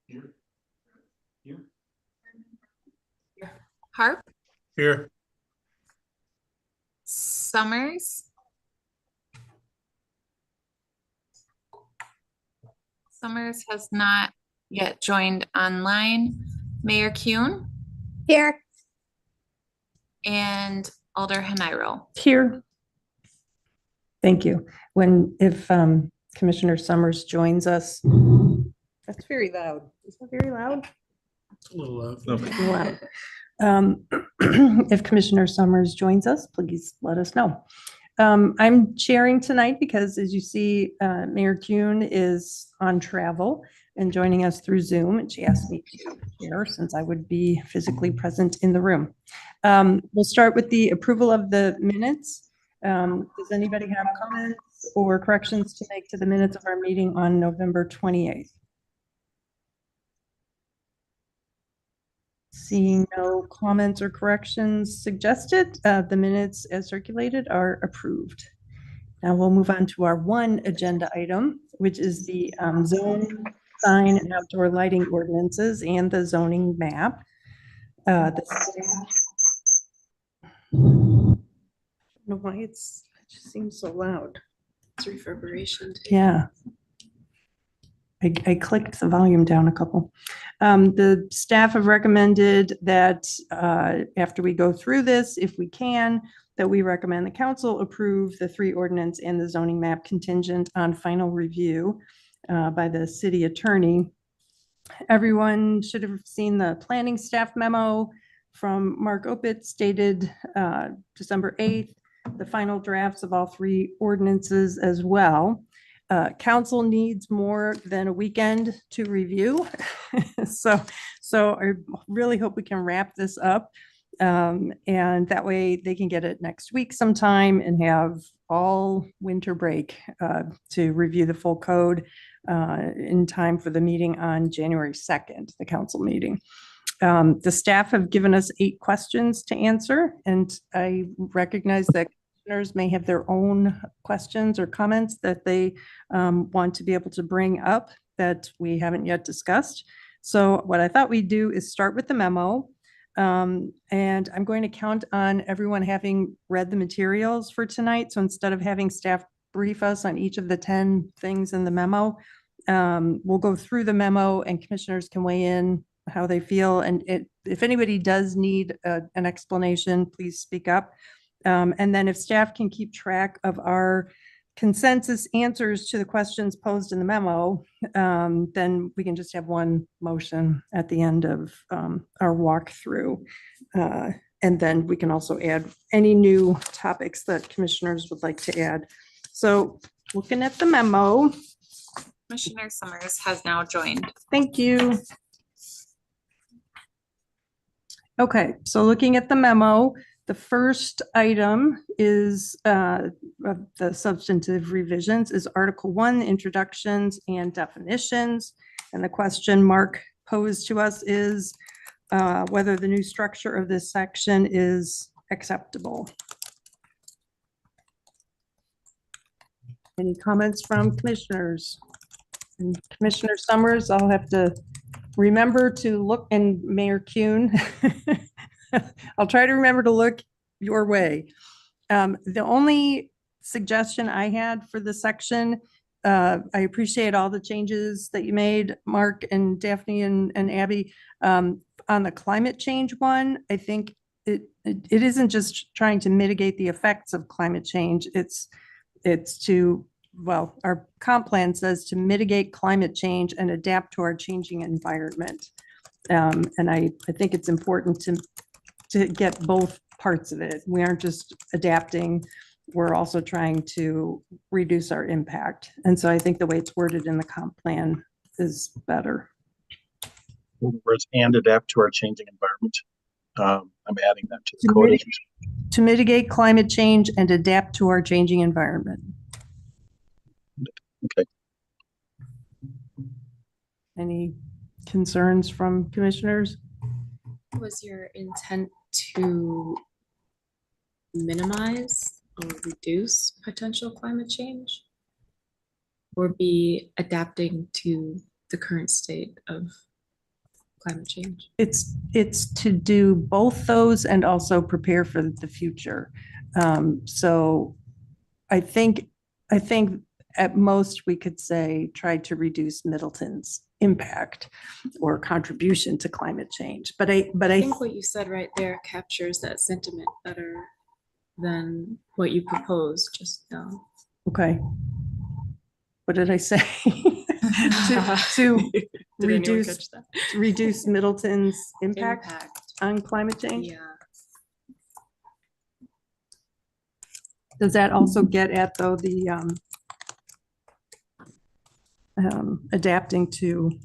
Here. Harp, Here. Summers. Summers has not yet joined online. Mayor Kuhn Here. and Alder Haniro. Here. Thank you. If Commissioner Summers joins us, that's very loud. Is that very loud? It's a little loud. Loud. If Commissioner Summers joins us, please let us know. I'm chairing tonight because, as you see, Mayor Kuhn is on travel and joining us through Zoom, and she asked me to chair since I would be physically present in the room. We'll start with the approval of the minutes. Does anybody have comments or corrections to make to the minutes of our meeting on November 28th? Seeing no comments or corrections suggested, the minutes as circulated are approved. Now we'll move on to our one agenda item, which is the zone, sign, and outdoor lighting ordinances and the zoning map. I don't know why it just seems so loud. It's reverberation. Yeah. I clicked the volume down a couple. The staff have recommended that after we go through this, if we can, that we recommend the council approve the 3 ordinance and the zoning map contingent on final review by the city attorney. Everyone should have seen the planning staff memo from Mark Opitz dated December 8th, the final drafts of all 3 ordinances as well. Council needs more than a weekend to review. So I really hope we can wrap this up. And that way they can get it next week sometime and have all winter break to review the full code in time for the meeting on January 2nd, the council meeting. The staff have given us 8 questions to answer, and I recognize that commissioners may have their own questions or comments that they want to be able to bring up that we haven't yet discussed. So what I thought we'd do is start with the memo. And I'm going to count on everyone having read the materials for tonight. So instead of having staff brief us on each of the 10 things in the memo, we'll go through the memo and commissioners can weigh in how they feel. And if anybody does need an explanation, please speak up. And then if staff can keep track of our consensus answers to the questions posed in the memo, then we can just have one motion at the end of our walkthrough. And then we can also add any new topics that commissioners would like to add. So looking at the memo. Commissioner Summers has now joined. Thank you. Okay, so looking at the memo, the first item is the substantive revisions is Article 1, introductions and definitions. And the question Mark posed to us is whether the new structure of this section is acceptable. Any comments from commissioners? And Commissioner Summers, I'll have to remember to look, and Mayor Kuhn, I'll try to remember to look your way. The only suggestion I had for the section, I appreciate all the changes that you made, Mark and Daphne and Abby. On the climate change one, I think it isn't just trying to mitigate the effects of climate change. It's to, well, our comp plan says to mitigate climate change and adapt to our changing environment. And I think it's important to get both parts of it. We aren't just adapting, we're also trying to reduce our impact. And so I think the way it's worded in the comp plan is better. Words and adapt to our changing environment. I'm adding that to the code. To mitigate climate change and adapt to our changing environment. Okay. Any concerns from commissioners? Was your intent to minimize or reduce potential climate change? Or be adapting to the current state of climate change? It's to do both those and also prepare for the future. So I think at most we could say try to reduce Middleton's impact or contribution to climate change. But I I think what you said right there captures that sentiment better than what you proposed just now. okay. What did I say? To Did anyone reduce catch that? reduce Middleton's impact on climate change? Yeah. Does that also get at though the adapting to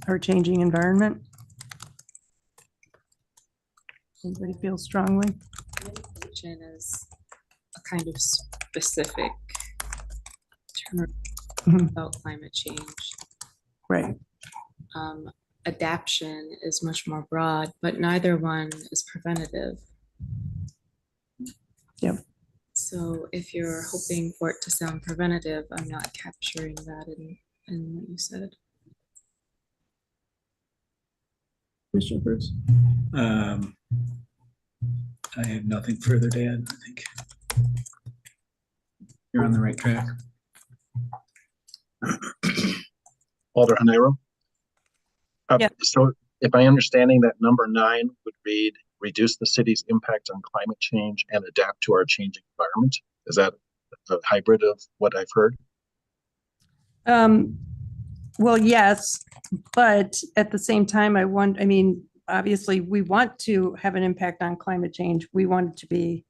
our changing environment? Anybody feel strongly? Mitigation is a kind of specific term Mhm. about climate change. Right. Adaption is much more broad, but neither one is preventative. Yep. So if you're hoping for it to sound preventative, I'm not capturing that in what you said. Commissioner Bruce? I have nothing further to add. I think you're on the right track. Alder Hanero? Yeah. So if I understanding that number 9 would read, reduce the city's impact on climate change and adapt to our changing environment. Is that a hybrid of what I've heard? Well, yes, but at the same time, obviously, we want to have an impact on climate change. We want it to be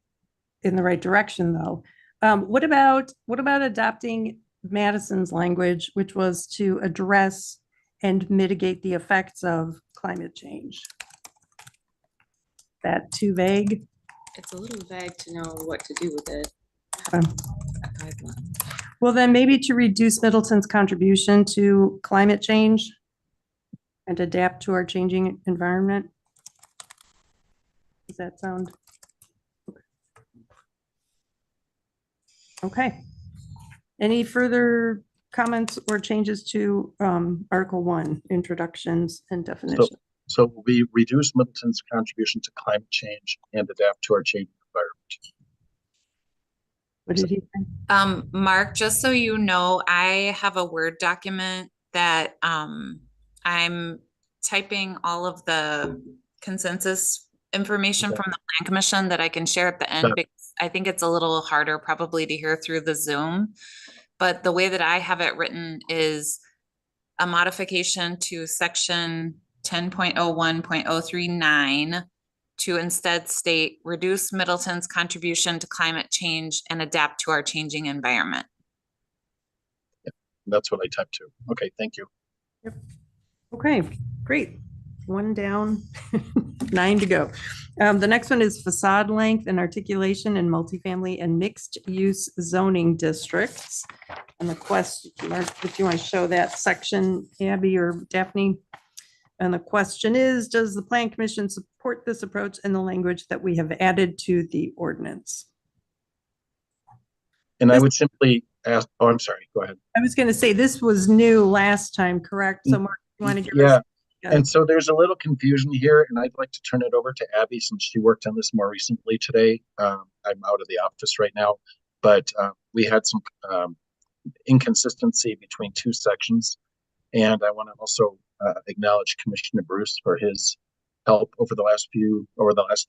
in the right direction, though. What about adopting Madison's language, which was to address and mitigate the effects of climate change? That too vague? It's a little vague to know what to do with it. Um, A guideline. Well, then maybe to reduce Middleton's contribution to climate change and adapt to our changing environment. Does that sound? Okay. Any further comments or changes to Article 1, introductions and definitions? So we reduce Middleton's contribution to climate change and adapt to our changing environment. What did he say? Mark, just so you know, I have a Word document that I'm typing all of the consensus information from the Plan Commission that I can share at the end, because I think it's a little harder probably to hear through the Zoom. But the way that I have it written is a modification to section 10.01.039 to instead state, reduce Middleton's contribution to climate change and adapt to our changing environment. That's what I typed to. Okay, thank you. Yep. Okay, great. 1 down, 9 to go. The next one is facade length and articulation in multifamily and mixed use zoning districts. And the question, Mark, if you want to show that section, Abby or Daphne. And the question is, does the Plan Commission support this approach and the language that we have added to the ordinance? And I would simply ask, oh, I'm sorry, go ahead. I was going to say this was new last time, correct? So Mark, you want to give Yeah. us? And so there's a little confusion here, and I'd like to turn it over to Abby since she worked on this more recently today. I'm out of the office right now, but we had some inconsistency between 2 sections. And I want to also acknowledge Commissioner Bruce for his help over the last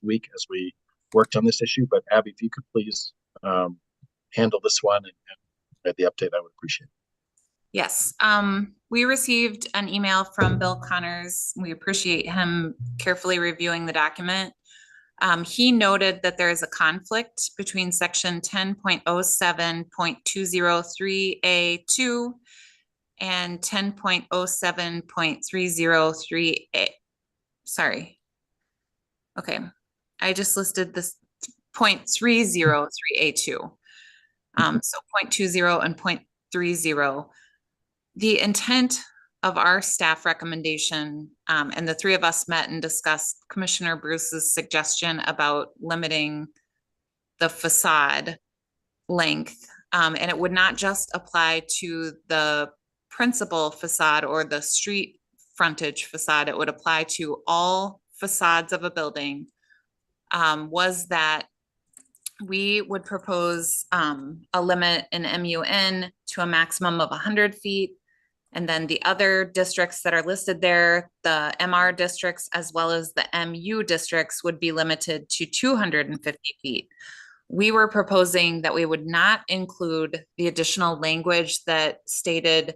week as we worked on this issue. But Abby, if you could please handle this one and add the update, I would appreciate it. Yes, we received an email from Bill Connors. We appreciate him carefully reviewing the document. He noted that there is a conflict between section 10.07.203A2 and 10.07.303A. Sorry. Okay, I just listed this 0.303A2. So 0.20 and 0.30. The intent of our staff recommendation, and the three of us met and discussed Commissioner Bruce's suggestion about limiting the facade length. And it would not just apply to the principal facade or the street frontage facade. It would apply to all facades of a building. Was that we would propose a limit in MUN to a maximum of 100 feet. And then the other districts that are listed there, the MR districts as well as the MU districts, would be limited to 250 feet. We were proposing that we would not include the additional language that stated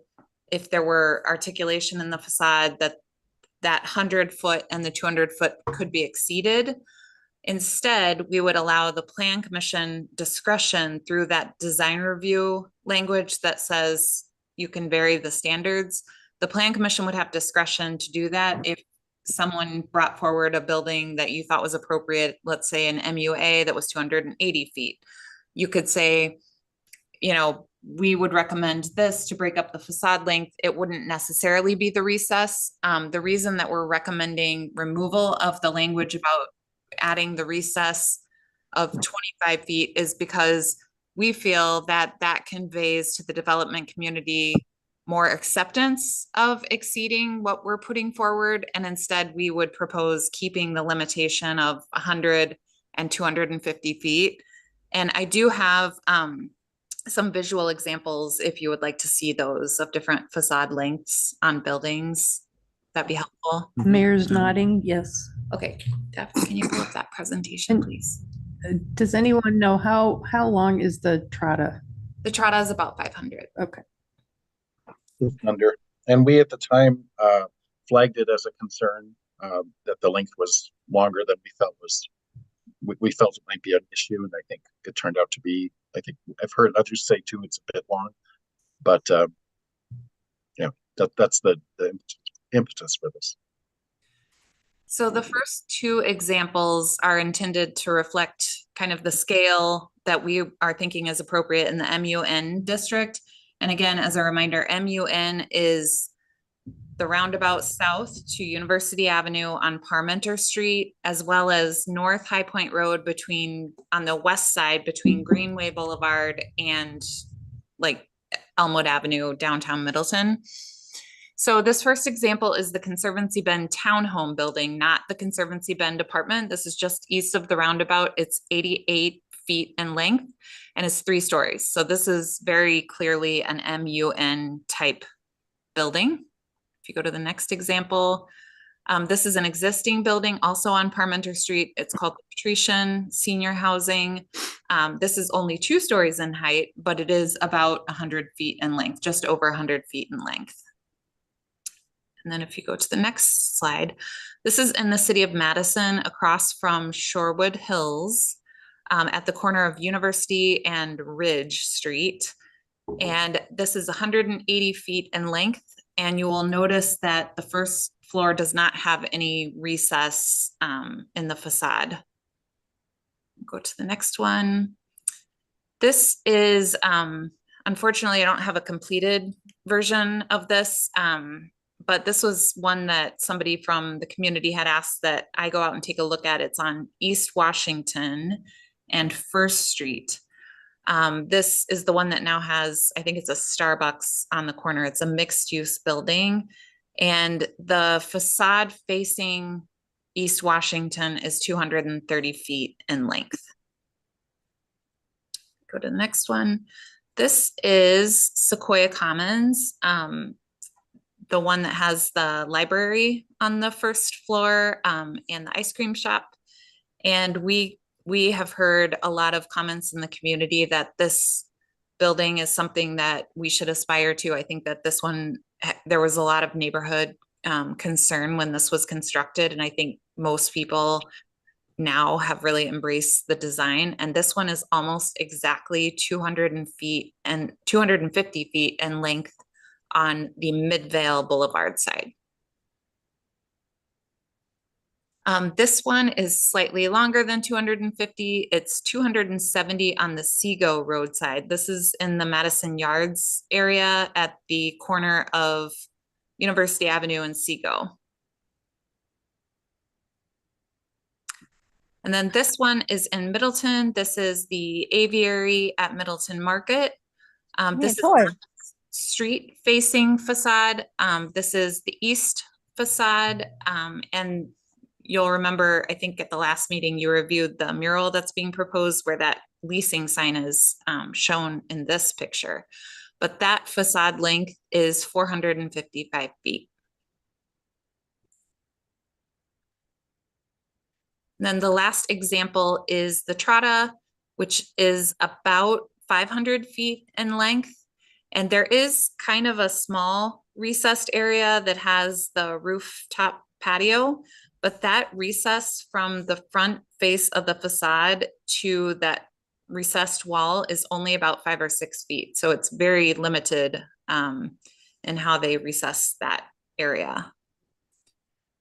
if there were articulation in the facade that 100-foot and the 200-foot could be exceeded. Instead, we would allow the Plan Commission discretion through that design review language that says you can vary the standards. The Plan Commission would have discretion to do that if someone brought forward a building that you thought was appropriate, let's say an MUA that was 280 feet. You could say, you know, we would recommend this to break up the facade length. It wouldn't necessarily be the recess. The reason that we're recommending removal of the language about adding the recess of 25 feet is because we feel that that conveys to the development community more acceptance of exceeding what we're putting forward. And instead we would propose keeping the limitation of 100 and 250 feet. And I do have some visual examples if you would like to see those of different facade lengths on buildings. That'd be helpful. Mayor's nodding, yes. Okay, Deb, can you pull up that presentation, And- please? Does anyone know how long is the Trotta? The Trotta is about 500. Okay. Under, and we at the time flagged it as a concern that the length was longer than we felt we felt it might be an issue, and I think it turned out to be. I think I've heard others say too it's a bit long, but yeah, that's the impetus for this. So the first two examples are intended to reflect kind of the scale that we are thinking is appropriate in the MUN district. And again, as a reminder, MUN is the roundabout south to University Avenue on Parmenter Street, as well as North High Point Road on the west side between Greenway Boulevard and like Elmwood Avenue, downtown Middleton. So this first example is the Conservancy Bend Townhome building, not the Conservancy Bend apartment. This is just east of the roundabout. It's 88 feet in length and it's 3 stories. So this is very clearly an MUN type building. If you go to the next example, this is an existing building also on Parmenter Street. It's called Patrician Senior Housing. This is only 2 stories in height, but it is about 100 feet in length, just over 100 feet in length. And then if you go to the next slide, this is in the city of Madison across from Shorewood Hills at the corner of University and Ridge Street. And this is 180 feet in length. And you will notice that the first floor does not have any recess in the facade. Go to the next one. This is, unfortunately, I don't have a completed version of this. But this was one that somebody from the community had asked that I go out and take a look at. It's on East Washington and First Street. This is the one that now has, I think it's a Starbucks on the corner. It's a mixed use building. And the facade facing East Washington is 230 feet in length. Go to the next one. This is Sequoia Commons. The one that has the library on the first floor and the ice cream shop. And we have heard a lot of comments in the community that this building is something that we should aspire to. I think that this one, there was a lot of neighborhood concern when this was constructed. And I think most people now have really embraced the design. And this one is almost exactly 250 feet in length on the Midvale Boulevard side. This one is slightly longer than 250. It's 270 on the Seago roadside. This is in the Madison Yards area at the corner of University Avenue and Seago. And then this one is in Middleton. This is the aviary at Middleton Market. This is boy. street facing facade. This is the east facade. And you'll remember, I think at the last meeting, you reviewed the mural that's being proposed where that leasing sign is shown in this picture. But that facade length is 455 feet. And then the last example is the Trotta, which is about 500 feet in length. And there is kind of a small recessed area that has the rooftop patio, but that recess from the front face of the facade to that recessed wall is only about 5 or 6 feet. So it's very limited in how they recess that area.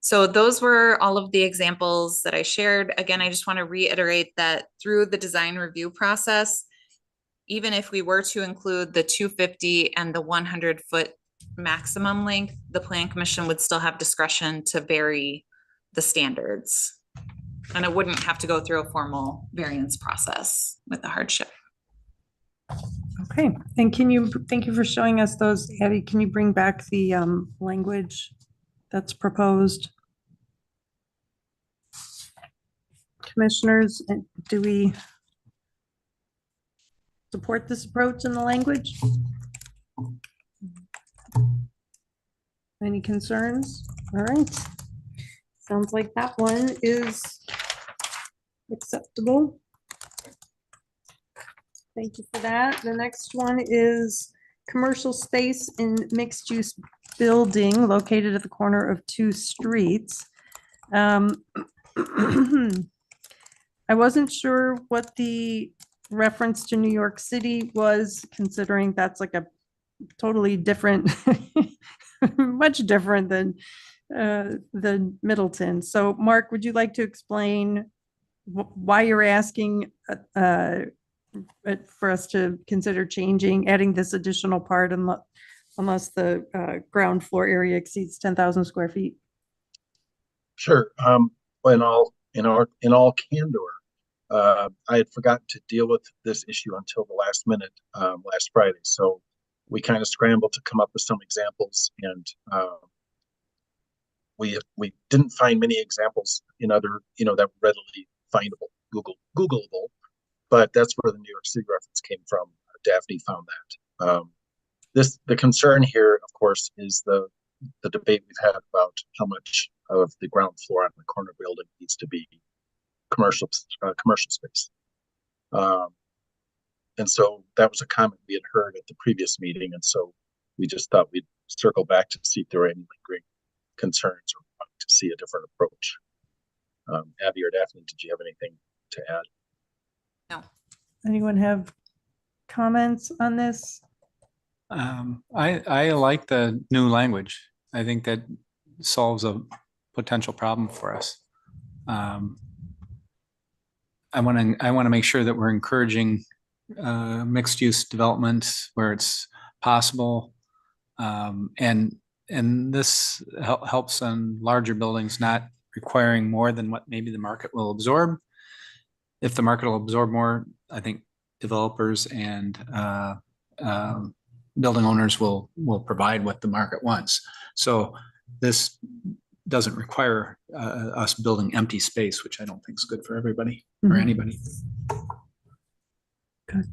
So those were all of the examples that I shared. Again, I just want to reiterate that through the design review process, even if we were to include the 250 and the 100-foot maximum length, the Plan Commission would still have discretion to vary the standards. And it wouldn't have to go through a formal variance process with the hardship. Okay, and thank you for showing us those. Abby, can you bring back the language that's proposed? Commissioners, do we support this approach in the language? Any concerns? All right. Sounds like that one is acceptable. Thank you for that. The next one is commercial space in mixed-use building located at the corner of 2 streets. I wasn't sure what the reference to New York City was, considering that's like a totally different, much different than the Middleton. So Mark, would you like to explain why you're asking for us to consider adding this additional part unless the ground floor area exceeds 10,000 square feet? Sure. In all candor, I had forgotten to deal with this issue until the last minute last Friday. So we kind of scrambled to come up with some examples, and we didn't find many examples in other, that were readily findable, Googleable. But that's where the New York City reference came from. Daphne found that. The concern here, of course, is the debate we've had about how much of the ground floor on the corner building needs to be commercial space. And so that was a comment we had heard at the previous meeting. And so we just thought we'd circle back to see if there were any lingering concerns or to see a different approach. Abby or Daphne, did you have anything to add? No. Anyone have comments on this? I like the new language. I think that solves a potential problem for us. I want to make sure that we're encouraging mixed use development where it's possible, and this helps on larger buildings not requiring more than what maybe the market will absorb. If the market will absorb more, I think developers and building owners will provide what the market wants. So this doesn't require us building empty space, which I don't think is good for everybody or anybody. Good.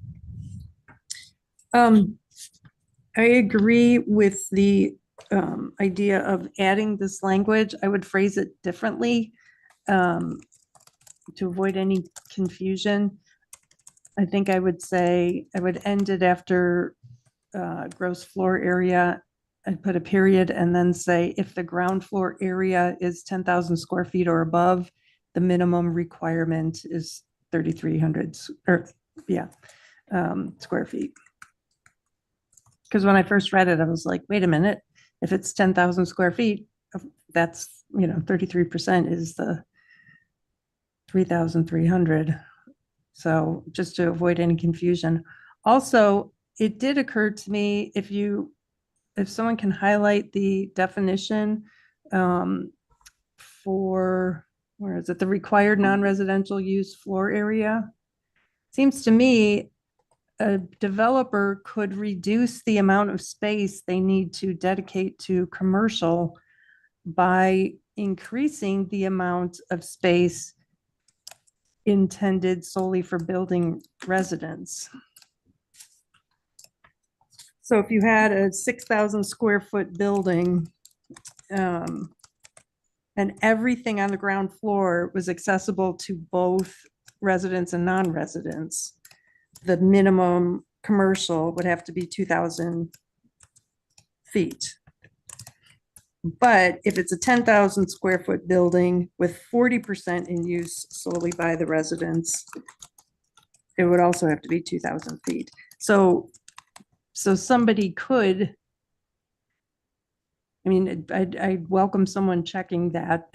I agree with the idea of adding this language. I would phrase it differently to avoid any confusion. I think I would say, I would end it after gross floor area. I'd put a period and then say, if the ground floor area is 10,000 square feet or above, the minimum requirement is 3,300 square feet. Because when I first read it, I was like, wait a minute, if it's 10,000 square feet, that's, 33% is the 3,300. So just to avoid any confusion. Also, it did occur to me, if you if someone can highlight the definition for, where is it, the required non-residential use floor area? Seems to me a developer could reduce the amount of space they need to dedicate to commercial by increasing the amount of space intended solely for building residents. So if you had a 6,000 square foot building, and everything on the ground floor was accessible to both residents and non-residents, the minimum commercial would have to be 2,000 feet. But if it's a 10,000 square foot building with 40% in use solely by the residents, it would also have to be 2,000 feet. So somebody could, I mean, I'd welcome someone checking that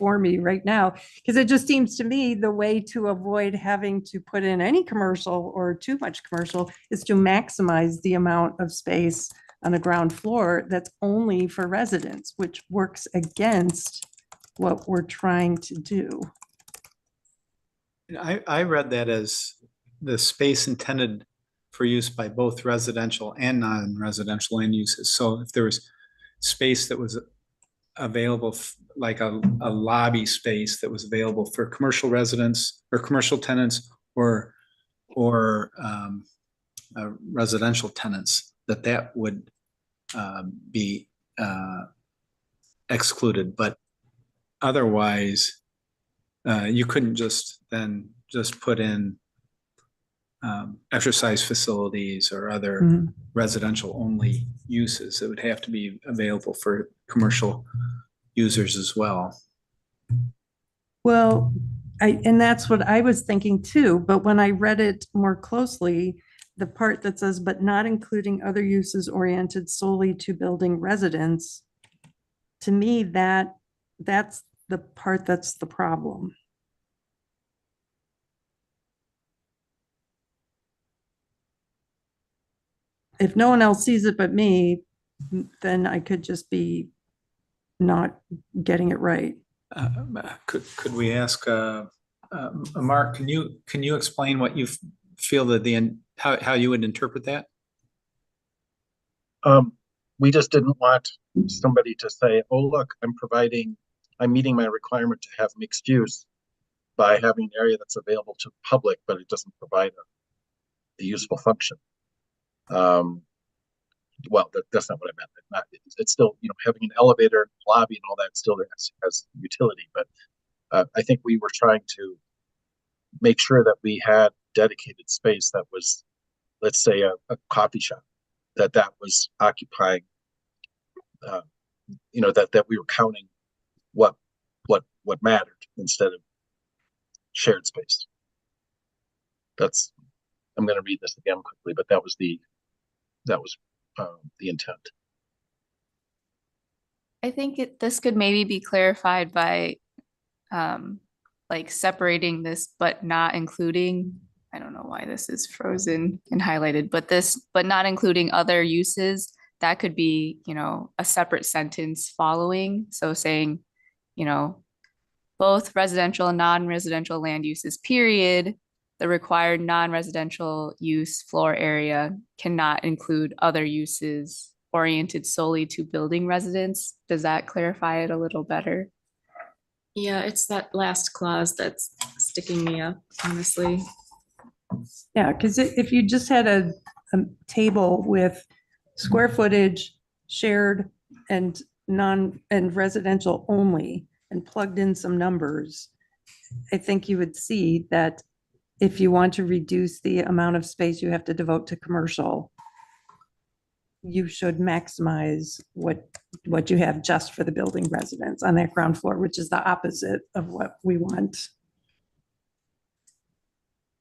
for me right now, because it just seems to me the way to avoid having to put in any commercial or too much commercial is to maximize the amount of space on the ground floor that's only for residents, which works against what we're trying to do. I read that as the space intended for use by both residential and non-residential land uses. So if there was space that was available, like a lobby space that was available for commercial residents or commercial tenants or residential tenants, that would be excluded. But otherwise, you couldn't just put in exercise facilities or other residential only uses. It would have to be available for commercial users as well. Well, and that's what I was thinking too, but when I read it more closely, the part that says, but not including other uses oriented solely to building residents, to me, that's the part that's the problem. If no one else sees it but me, then I could just be not getting it right. Could we ask Mark? Can you explain what you feel that how you would interpret that? We just didn't want somebody to say, "Oh, look, I'm meeting my requirement to have mixed use by having an area that's available to the public, but it doesn't provide the useful function." Well, that's not what I meant. It's still, having an elevator, lobby, and all that still has utility. But I think we were trying to make sure that we had dedicated space that was, let's say, a coffee shop, that was occupying, that we were counting what mattered instead of shared space. I'm going to read this again quickly, but that was the intent. I think this could maybe be clarified by like separating this, but not including, I don't know why this is frozen and highlighted, but not including other uses. That could be, a separate sentence following. So saying, both residential and non-residential land uses, period. The required non-residential use floor area cannot include other uses oriented solely to building residents. Does that clarify it a little better? Yeah, it's that last clause that's sticking me up, honestly. Yeah, because if you just had a table with square footage, shared and residential only, and plugged in some numbers, I think you would see that if you want to reduce the amount of space you have to devote to commercial, you should maximize what you have just for the building residents on that ground floor, which is the opposite of what we want.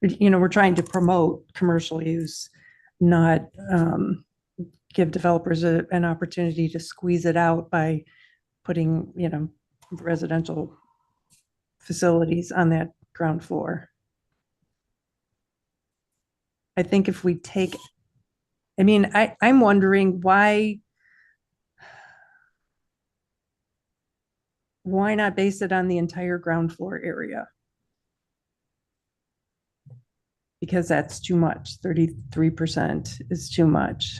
We're trying to promote commercial use, not give developers an opportunity to squeeze it out by putting, residential facilities on that ground floor. I think if we take I mean, I'm wondering why not base it on the entire ground floor area? Because that's too much. 33% is too much.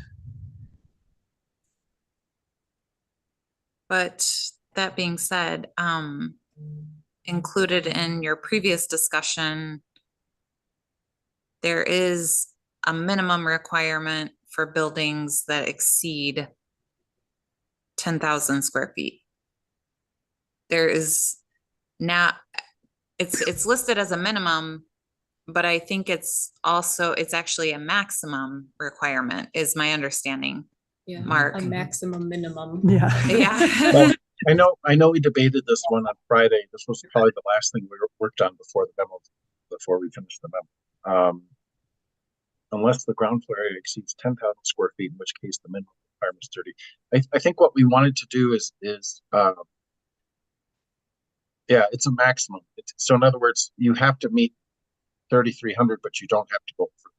But that being said, included in your previous discussion, there is a minimum requirement for buildings that exceed 10,000 square feet. There is not, it's listed as a minimum, but I think it's actually a maximum requirement, is my understanding. Yeah, Mark. a maximum minimum. Yeah. Yeah. Well, I know we debated this one on Friday. This was probably the last thing we worked on before the memo, before we finished the memo. Unless the ground floor area exceeds 10,000 square feet, in which case the minimum requirement is 30. I think what we wanted to do is yeah, it's a maximum. So in other words, you have to meet 3,300, but you don't have to go for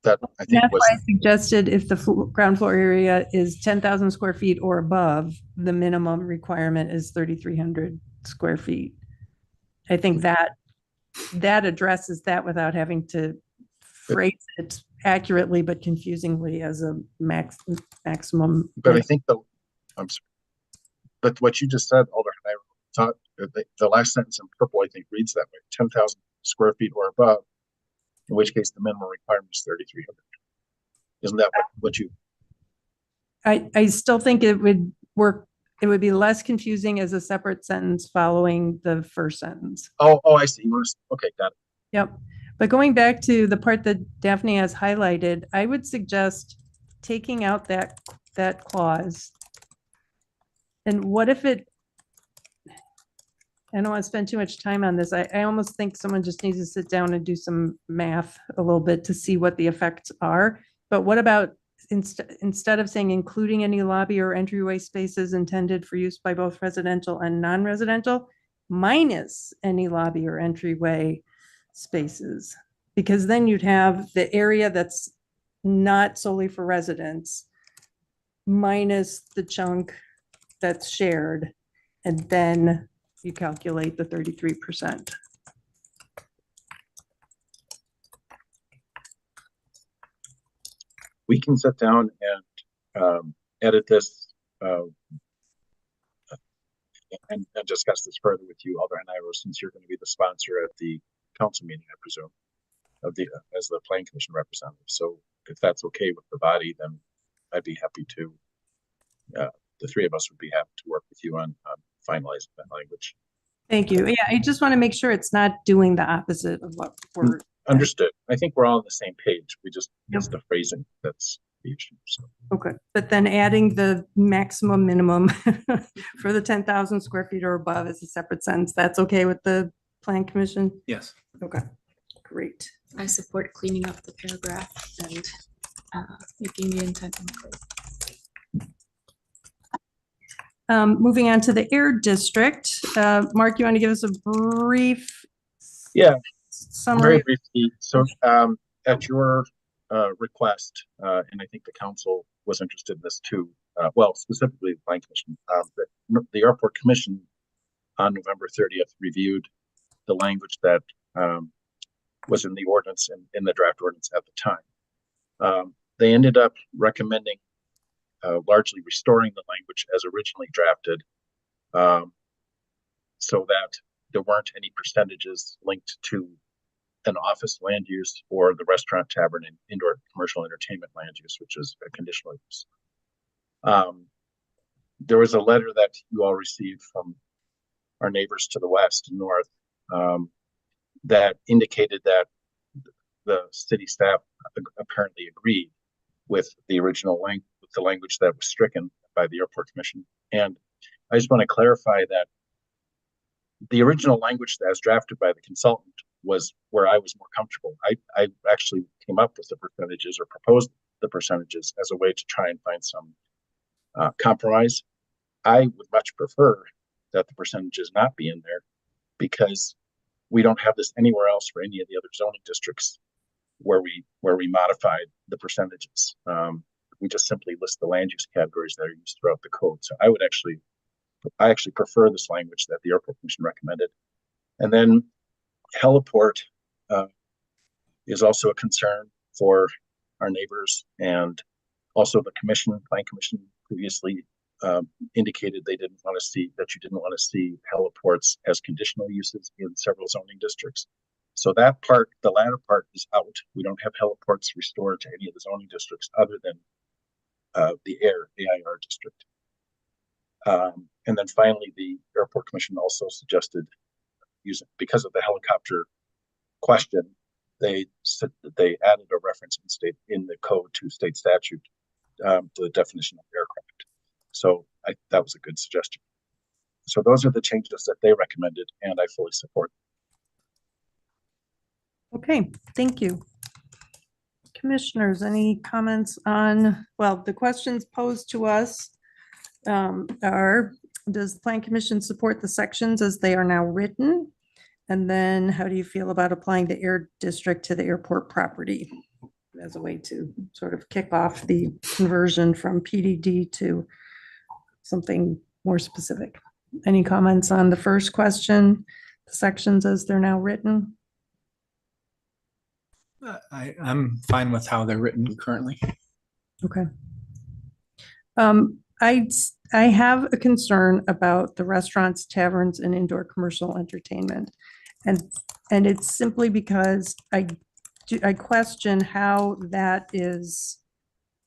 that. That I think That's was why I suggested if the ground floor area is 10,000 square feet or above, the minimum requirement is 3,300 square feet. I think that addresses that without having to phrase it accurately but confusingly as a maximum. But I think I'm sorry. But what you just said, Alder, and I thought the last sentence in purple, I think, reads that way: 10,000 square feet or above, in which case the minimum requirement is 3,300. Isn't that what you? I still think it would work. It would be less confusing as a separate sentence following the first sentence. Oh, I see. Okay, got it. Yep. But going back to the part that Daphne has highlighted, I would suggest taking out that clause. And what if I don't want to spend too much time on this. I almost think someone just needs to sit down and do some math a little bit to see what the effects are. But what about instead of saying including any lobby or entryway spaces intended for use by both residential and non-residential, minus any lobby or entryway spaces? Because then you'd have the area that's not solely for residents minus the chunk that's shared, and then you calculate the 33%. We can sit down and edit this and discuss this further with you, Alder Hanairo, since you're going to be the sponsor at the council meeting, I presume, of the as the planning commission representative. So if that's okay with the body, then I'd be happy to. The three of us would be happy to work with you on finalizing that language. Thank you. Yeah, I just want to make sure it's not doing the opposite of what we're. Understood. I think we're all on the same page. We just it's the phrasing that's the issue. So. Okay, but then adding the maximum minimum for the 10,000 square feet or above is a separate sentence. That's okay with the plan commission? Yes. Okay, great. I support cleaning up the paragraph and making the intent clear. Moving on to the air district. Mark, you want to give us a brief summary? Very briefly. So at your request, and I think the council was interested in this too, well, specifically the Planning Commission, the Airport Commission on November 30th reviewed the language that was in the ordinance and in the draft ordinance at the time. They ended up recommending largely restoring the language as originally drafted, so that there weren't any percentages linked to an office land use or the restaurant, tavern, and indoor commercial entertainment land use, which is a conditional use. There was a letter that you all received from our neighbors to the west and north that indicated that the city staff apparently agreed with the original language, with the language that was stricken by the Airport Commission. And I just want to clarify that the original language as drafted by the consultant was where I was more comfortable. I actually came up with the percentages or proposed the percentages as a way to try and find some compromise. I would much prefer that the percentages not be in there, because we don't have this anywhere else for any of the other zoning districts where we modified the percentages. We just simply list the land use categories that are used throughout the code. So I actually prefer this language that the Airport Commission recommended. And then heliport is also a concern for our neighbors, and also the Plan Commission previously indicated they didn't want to see heliports as conditional uses in several zoning districts. So that part, the latter part, is out. We don't have heliports restored to any of the zoning districts other than the AIR district. And then finally, the Airport Commission also suggested because of the helicopter question, they added a reference in the code to state statute to the definition of aircraft. So that was a good suggestion. So those are the changes that they recommended, and I fully support. Okay, thank you. Commissioners, any comments on, well, the questions posed to us are, does the Plan Commission support the sections as they are now written? And then how do you feel about applying the air district to the airport property as a way to sort of kick off the conversion from PDD to something more specific? Any comments on the first question, the sections as they're now written? I'm fine with how they're written currently. Okay. I have a concern about the restaurants, taverns, and indoor commercial entertainment. And it's simply because I question how that is,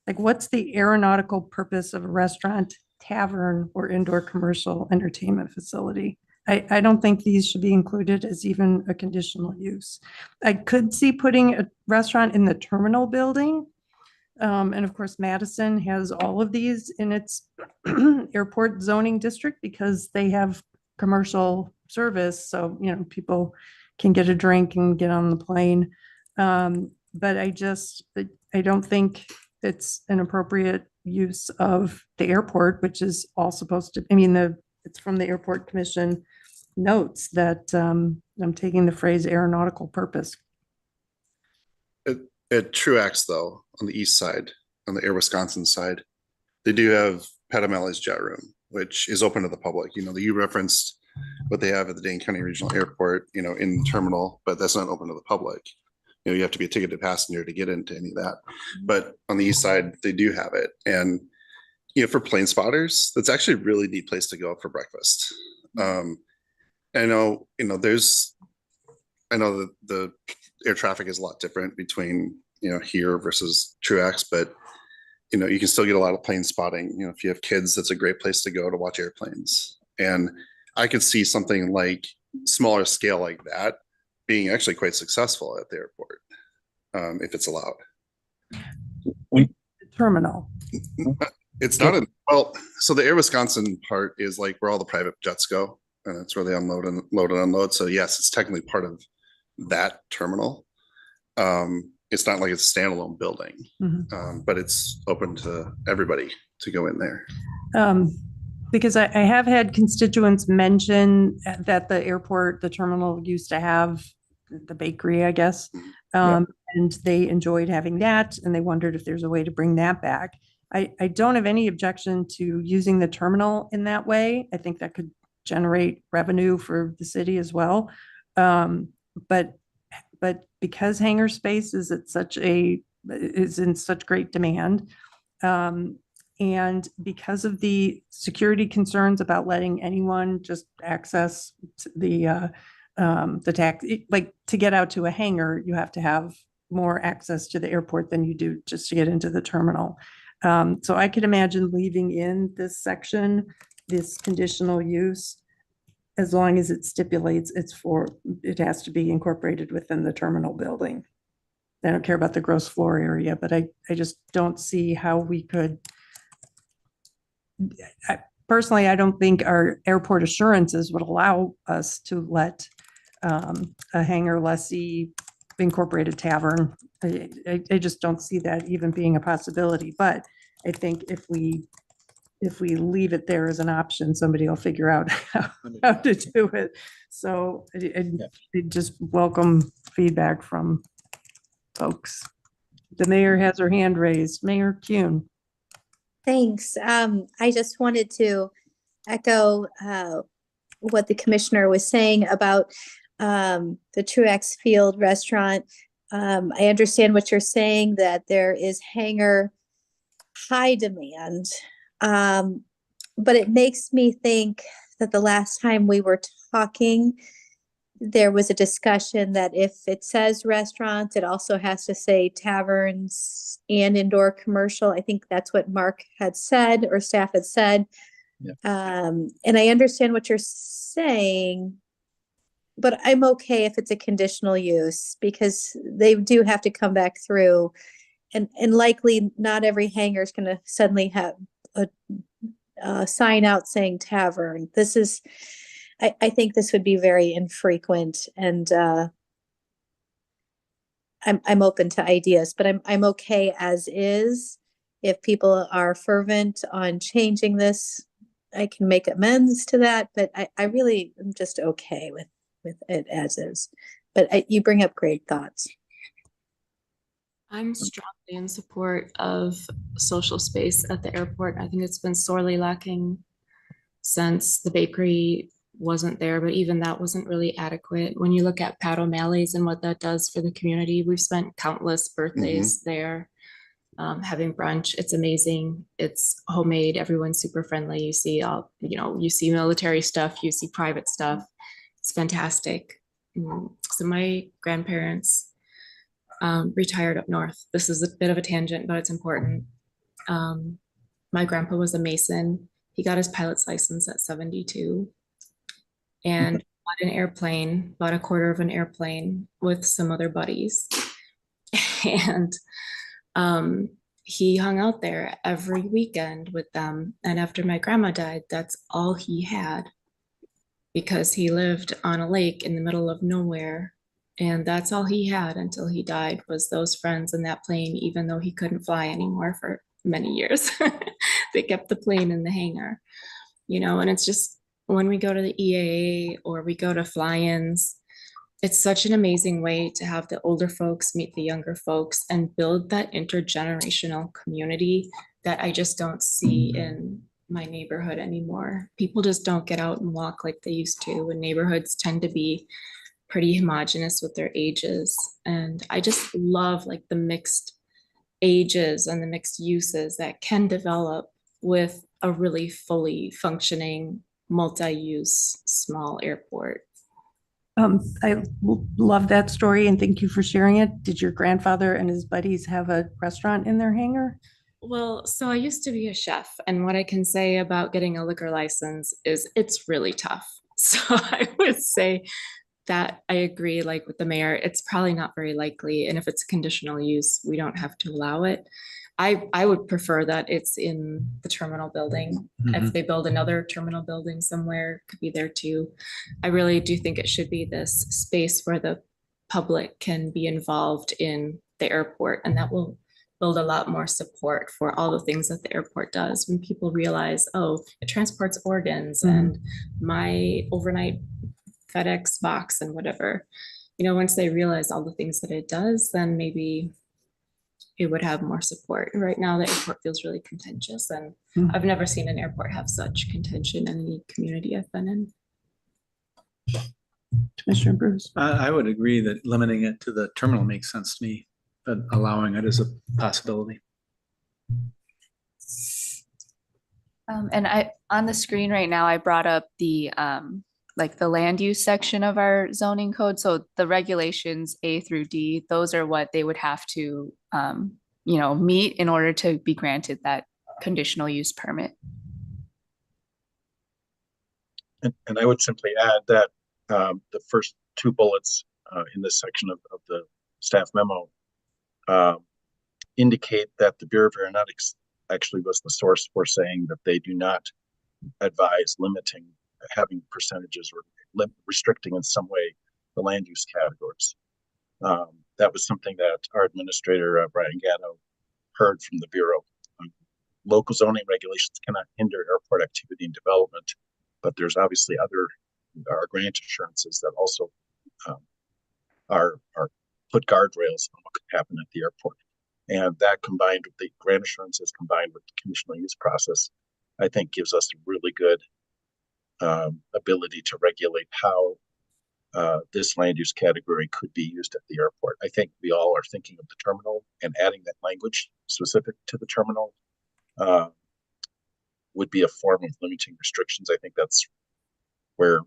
like, what's the aeronautical purpose of a restaurant, tavern, or indoor commercial entertainment facility? I don't think these should be included as even a conditional use. I could see putting a restaurant in the terminal building. And of course, Madison has all of these in its airport zoning district because they have commercial service. So, people can get a drink and get on the plane. But I don't think it's an appropriate use of the airport, which is all supposed to, it's from the Airport Commission notes that I'm taking the phrase aeronautical purpose. At Truax, though, on the east side, on the Air Wisconsin side, they do have Petamelli's Jet Room, which is open to the public. You referenced what they have at the Dane County Regional Airport, in the terminal, but that's not open to the public. You have to be a ticketed passenger to get into any of that. But on the east side, they do have it. And, for plane spotters, that's actually a really neat place to go for breakfast. I know that the air traffic is a lot different between, here versus Truax, but, you can still get a lot of plane spotting. If you have kids, that's a great place to go to watch airplanes. And I could see something like smaller scale like that being actually quite successful at the airport, if it's allowed. Terminal. It's not so the Air Wisconsin part is like where all the private jets go, and that's where they unload and unload. So yes, it's technically part of that terminal. It's not like it's a standalone building, but it's open to everybody to go in there. Because I have had constituents mention that the airport, the terminal used to have the bakery, I guess, and they enjoyed having that, and they wondered if there's a way to bring that back. I don't have any objection to using the terminal in that way. I think that could generate revenue for the city as well. But because hangar space is in such great demand, and because of the security concerns about letting anyone just access the taxi, like to get out to a hangar, you have to have more access to the airport than you do just to get into the terminal. So I could imagine leaving in this section, this conditional use, as long as it stipulates it has to be incorporated within the terminal building. I don't care about the gross floor area, but I just don't see how we could. Personally, I don't think our airport assurances would allow us to let a hangar lessee incorporate a tavern. I just don't see that even being a possibility. But I think if we leave it there as an option, somebody will figure out how to do it. So I just welcome feedback from folks. The mayor has her hand raised. Mayor Kuhn. Thanks. I just wanted to echo what the commissioner was saying about the Truax Field restaurant. I understand what you're saying, that there is hangar high demand. But it makes me think that the last time we were talking, there was a discussion that if it says restaurants, it also has to say taverns and indoor commercial. I think that's what Mark had said, or staff had said. Yeah. And I understand what you're saying, but I'm okay if it's a conditional use, because they do have to come back through, and likely not every hangar is going to suddenly have a sign out saying tavern. This is, I think this would be very infrequent, and I'm open to ideas, but I'm okay as is. If people are fervent on changing this, I can make amends to that, but I really am just okay with it as is. But you bring up great thoughts. I'm strongly in support of social space at the airport. I think it's been sorely lacking since the bakery wasn't there, but even that wasn't really adequate. When you look at Pat O'Malley's and what that does for the community, we've spent countless birthdays there, having brunch. It's amazing. It's homemade. Everyone's super friendly. You see all, you see military stuff, you see private stuff. It's fantastic. So my grandparents retired up north. This is a bit of a tangent, but it's important. My grandpa was a Mason. He got his pilot's license at 72 and bought a quarter of an airplane with some other buddies. And he hung out there every weekend with them. And after my grandma died, that's all he had, because he lived on a lake in the middle of nowhere. And that's all he had until he died, was those friends in that plane, even though he couldn't fly anymore for many years. They kept the plane in the hangar, and it's just, when we go to the EAA or we go to fly-ins, it's such an amazing way to have the older folks meet the younger folks and build that intergenerational community that I just don't see in my neighborhood anymore. People just don't get out and walk like they used to, and neighborhoods tend to be pretty homogenous with their ages. And I just love like the mixed ages and the mixed uses that can develop with a really fully functioning multi-use small airport. I love that story, and thank you for sharing it. Did your grandfather and his buddies have a restaurant in their hangar? Well, so I used to be a chef, and what I can say about getting a liquor license is it's really tough. So I would say that I agree, like with the mayor, it's probably not very likely. And if it's conditional use, we don't have to allow it. I would prefer that it's in the terminal building. If they build another terminal building somewhere, it could be there too. I really do think it should be this space where the public can be involved in the airport, and that will build a lot more support for all the things that the airport does. When people realize, oh, it transports organs and my overnight FedEx box and whatever, once they realize all the things that it does, then maybe it would have more support. Right now, the airport feels really contentious, and I've never seen an airport have such contention in any community I've been in. Commissioner Bruce. I would agree that limiting it to the terminal makes sense to me, but allowing it is a possibility. And on the screen right now, I brought up the like the land use section of our zoning code. So the regulations A through D, those are what they would have to meet in order to be granted that conditional use permit. And I would simply add that the first two bullets in this section of the staff memo indicate that the Bureau of Aeronautics actually was the source for saying that they do not advise limiting, having percentages or restricting in some way the land use categories. That was something that our administrator, Brian Gatto, heard from the Bureau. Local zoning regulations cannot hinder airport activity and development, but there's obviously other grant assurances that also are put guardrails on what could happen at the airport. And that combined with the grant assurances, combined with the conditional use process, I think gives us a really good ability to regulate how this land use category could be used at the airport. I think we all are thinking of the terminal, and adding that language specific to the terminal would be a form of limiting restrictions. I think that's where,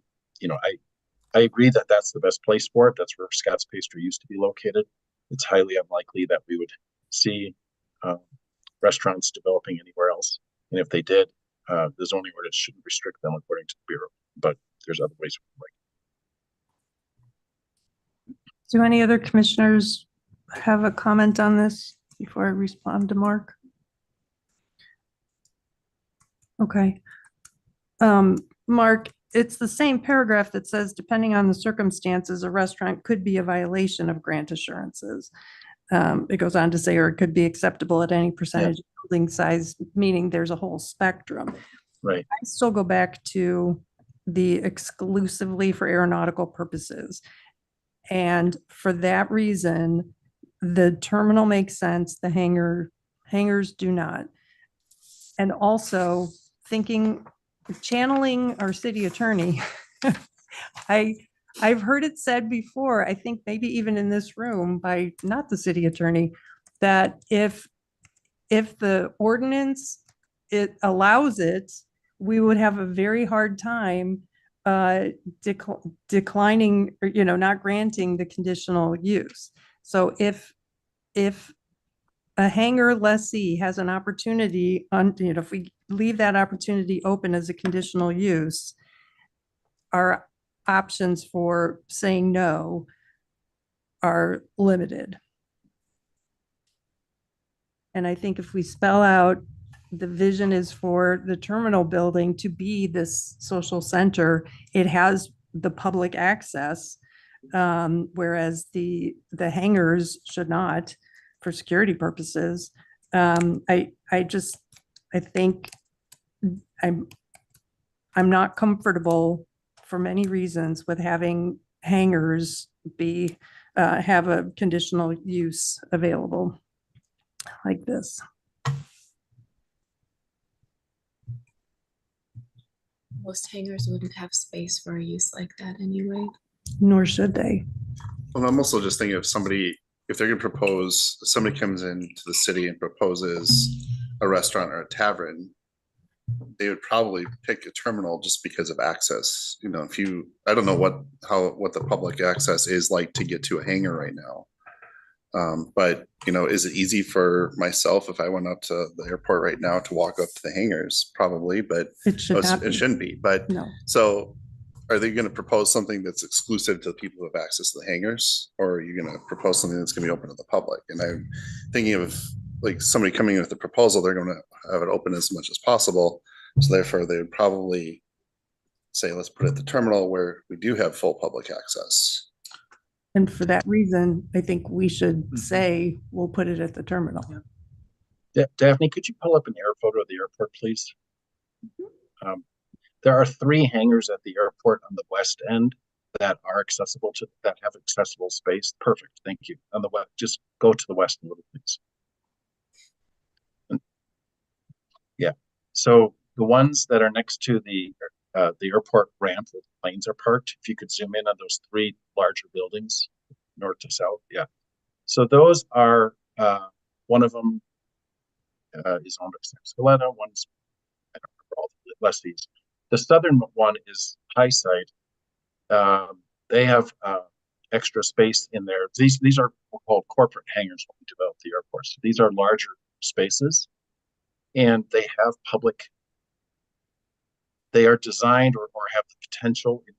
I agree that that's the best place for it. That's where Scott's Pastry used to be located. It's highly unlikely that we would see restaurants developing anywhere else. And if they did, the zoning ordinance shouldn't restrict them according to the Bureau, but there's other ways we can Do any other commissioners have a comment on this before I respond to Mark? Okay. Mark, it's the same paragraph that says, depending on the circumstances, a restaurant could be a violation of grant assurances. It goes on to say, or it could be acceptable at any percentage of building size, meaning there's a whole spectrum. Right. I still go back to the exclusively for aeronautical purposes. And for that reason, the terminal makes sense, the hangars do not. And also channeling our city attorney, I've heard it said before, I think maybe even in this room by not the city attorney, that if the ordinance, it allows it, we would have a very hard time declining, or, not granting the conditional use. So if a hangar lessee has an opportunity if we leave that opportunity open as a conditional use, our options for saying no are limited. And I think if we spell out the vision is for the terminal building to be this social center, it has the public access, whereas the hangars should not for security purposes. I think I'm not comfortable for many reasons with having hangars have a conditional use available like this. Most hangars wouldn't have space for a use like that anyway. Nor should they. Well, I'm also just thinking of if they're gonna propose, somebody comes into the city and proposes a restaurant or a tavern, they would probably pick a terminal just because of access. I don't know what the public access is like to get to a hangar right now. But is it easy for myself if I went up to the airport right now to walk up to the hangars? Probably, but it shouldn't be. But no. So are they going to propose something that's exclusive to the people who have access to the hangars, or are you going to propose something that's going to be open to the public? And I'm thinking of like somebody coming in with a proposal, they're going to have it open as much as possible. So therefore they would probably say, let's put it at the terminal where we do have full public access. And for that reason, I think we should say we'll put it at the terminal. Daphne, could you pull up an air photo of the airport, please? There are 3 hangars at the airport on the west end that are accessible that have accessible space. Perfect. Thank you. On the west, just go to the west a little, please. Yeah. So the ones that are next to the airport ramp where the planes are parked, if you could zoom in on those 3 larger buildings, north to south. Yeah. So those are, one of them is owned by Scoletta, one's, I don't remember all the lessees. The southern one is Highside. They have extra space in there. These are called corporate hangars when we develop the airport. So these are larger spaces, and they have they are designed or have the potential in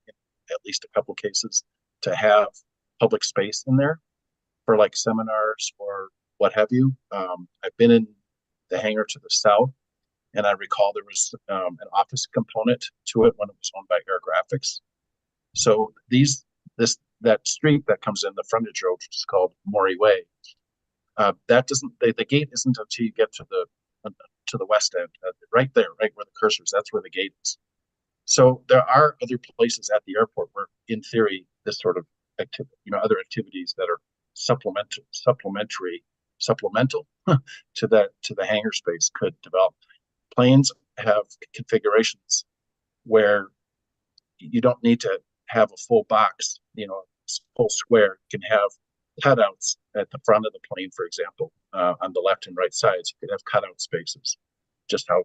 at least a couple cases to have public space in there for like seminars or what have you. I've been in the hangar to the south, and I recall there was an office component to it when it was owned by Air Graphics. So that street that comes in the frontage road, which is called Maury Way, that doesn't, the gate isn't until you get to the west end, right there, right where the cursor is. That's where the gate is. So there are other places at the airport where, in theory, this sort of activity, other activities that are supplemental to the hangar space could develop. Planes have configurations where you don't need to have a full box, full square. You can have cutouts at the front of the plane, for example, on the left and right sides. You could have cutout spaces, just how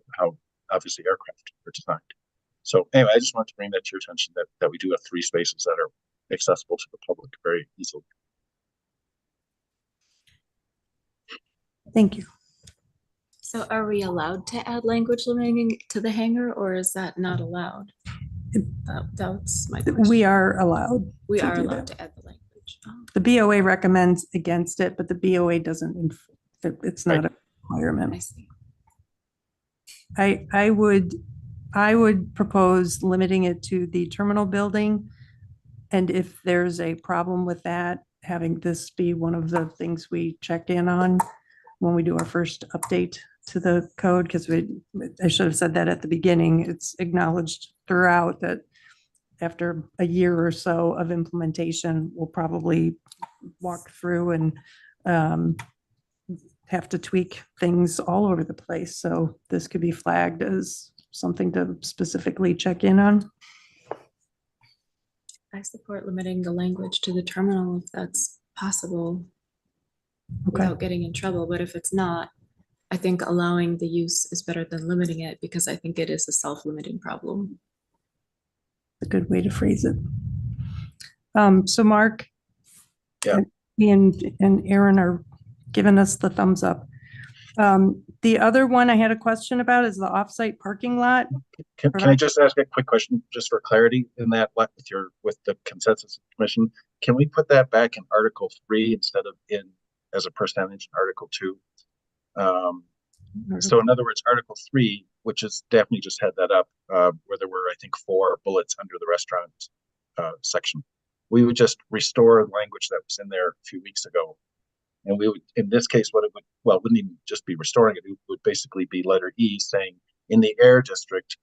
obviously aircraft are designed. So anyway, I just wanted to bring that to your attention that we do have 3 spaces that are accessible to the public very easily. Thank you. So are we allowed to add language limiting to the hangar, or is that not allowed? That's my question. We are allowed. We to are do allowed that. to add the language. Oh. The BOA recommends against it, but the BOA doesn't, it's not a I requirement. see. I would propose limiting it to the terminal building. And if there's a problem with that, having this be one of the things we check in on when we do our first update to the code, because I should have said that at the beginning. It's acknowledged throughout that after a year or so of implementation, we'll probably walk through and have to tweak things all over the place. So this could be flagged as something to specifically check in on. I support limiting the language to the terminal if that's possible Okay. without getting in trouble. But if it's not, I think allowing the use is better than limiting it, because I think it is a self-limiting problem. A good way to phrase it. So Mark. Yeah. And Aaron are giving us the thumbs up. The other one I had a question about is the offsite parking lot. Can I just ask a quick question just for clarity in that with the consensus commission? Can we put that back in Article 3 instead of as a percentage in Article 2? So in other words, Article 3, which is Daphne just had that up, where there were, I think, 4 bullets under the restaurant section. We would just restore language that was in there a few weeks ago. And we would, in this case, it wouldn't even just be restoring it. It would basically be letter E saying, in the air district,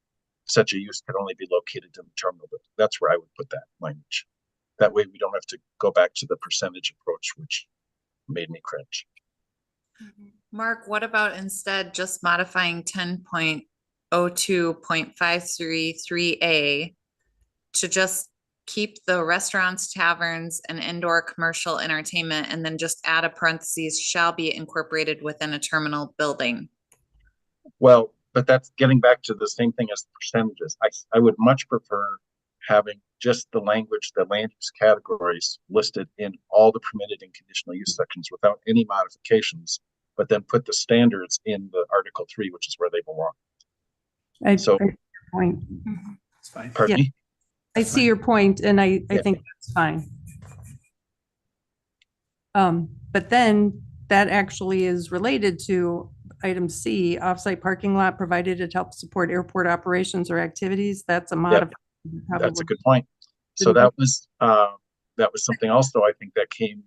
such a use can only be located in the terminal building. That's where I would put that language. That way we don't have to go back to the percentage approach, which made me cringe. Mark, what about instead just modifying 10.02.533A to just keep the restaurants, taverns, and indoor commercial entertainment, and then just add a parentheses, shall be incorporated within a terminal building? Well, but that's getting back to the same thing as the percentages. I would much prefer having just the language, the land use categories listed in all the permitted and conditional use sections without any modifications, but then put the standards in the Article 3, which is where they belong. Point. It's fine. Pardon me? I see your point, and I think that's fine. But then that actually is related to item C, offsite parking lot provided to help support airport operations or activities. That's a modification. That's a good point. So that was something also I think that came.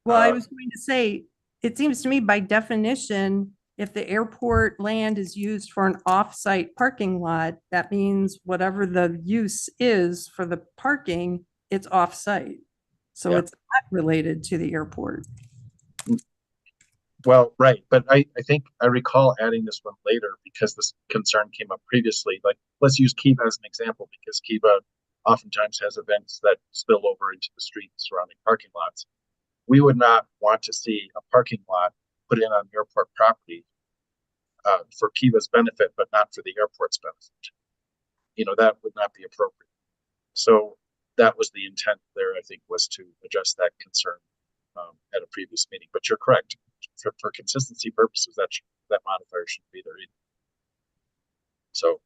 Well, I was going to say, it seems to me by definition, if the airport land is used for an off-site parking lot, that means whatever the use is for the parking, it's off-site. So it's not related to the airport. Well, right. But I think I recall adding this one later because this concern came up previously. Like, let's use Kiva as an example, because Kiva oftentimes has events that spill over into the street surrounding parking lots. We would not want to see a parking lot put in on airport property for Kiva's benefit, but not for the airport's benefit. That would not be appropriate. So that was the intent there, I think, was to address that concern at a previous meeting. But you're correct. For consistency purposes, that modifier shouldn't be there either. So.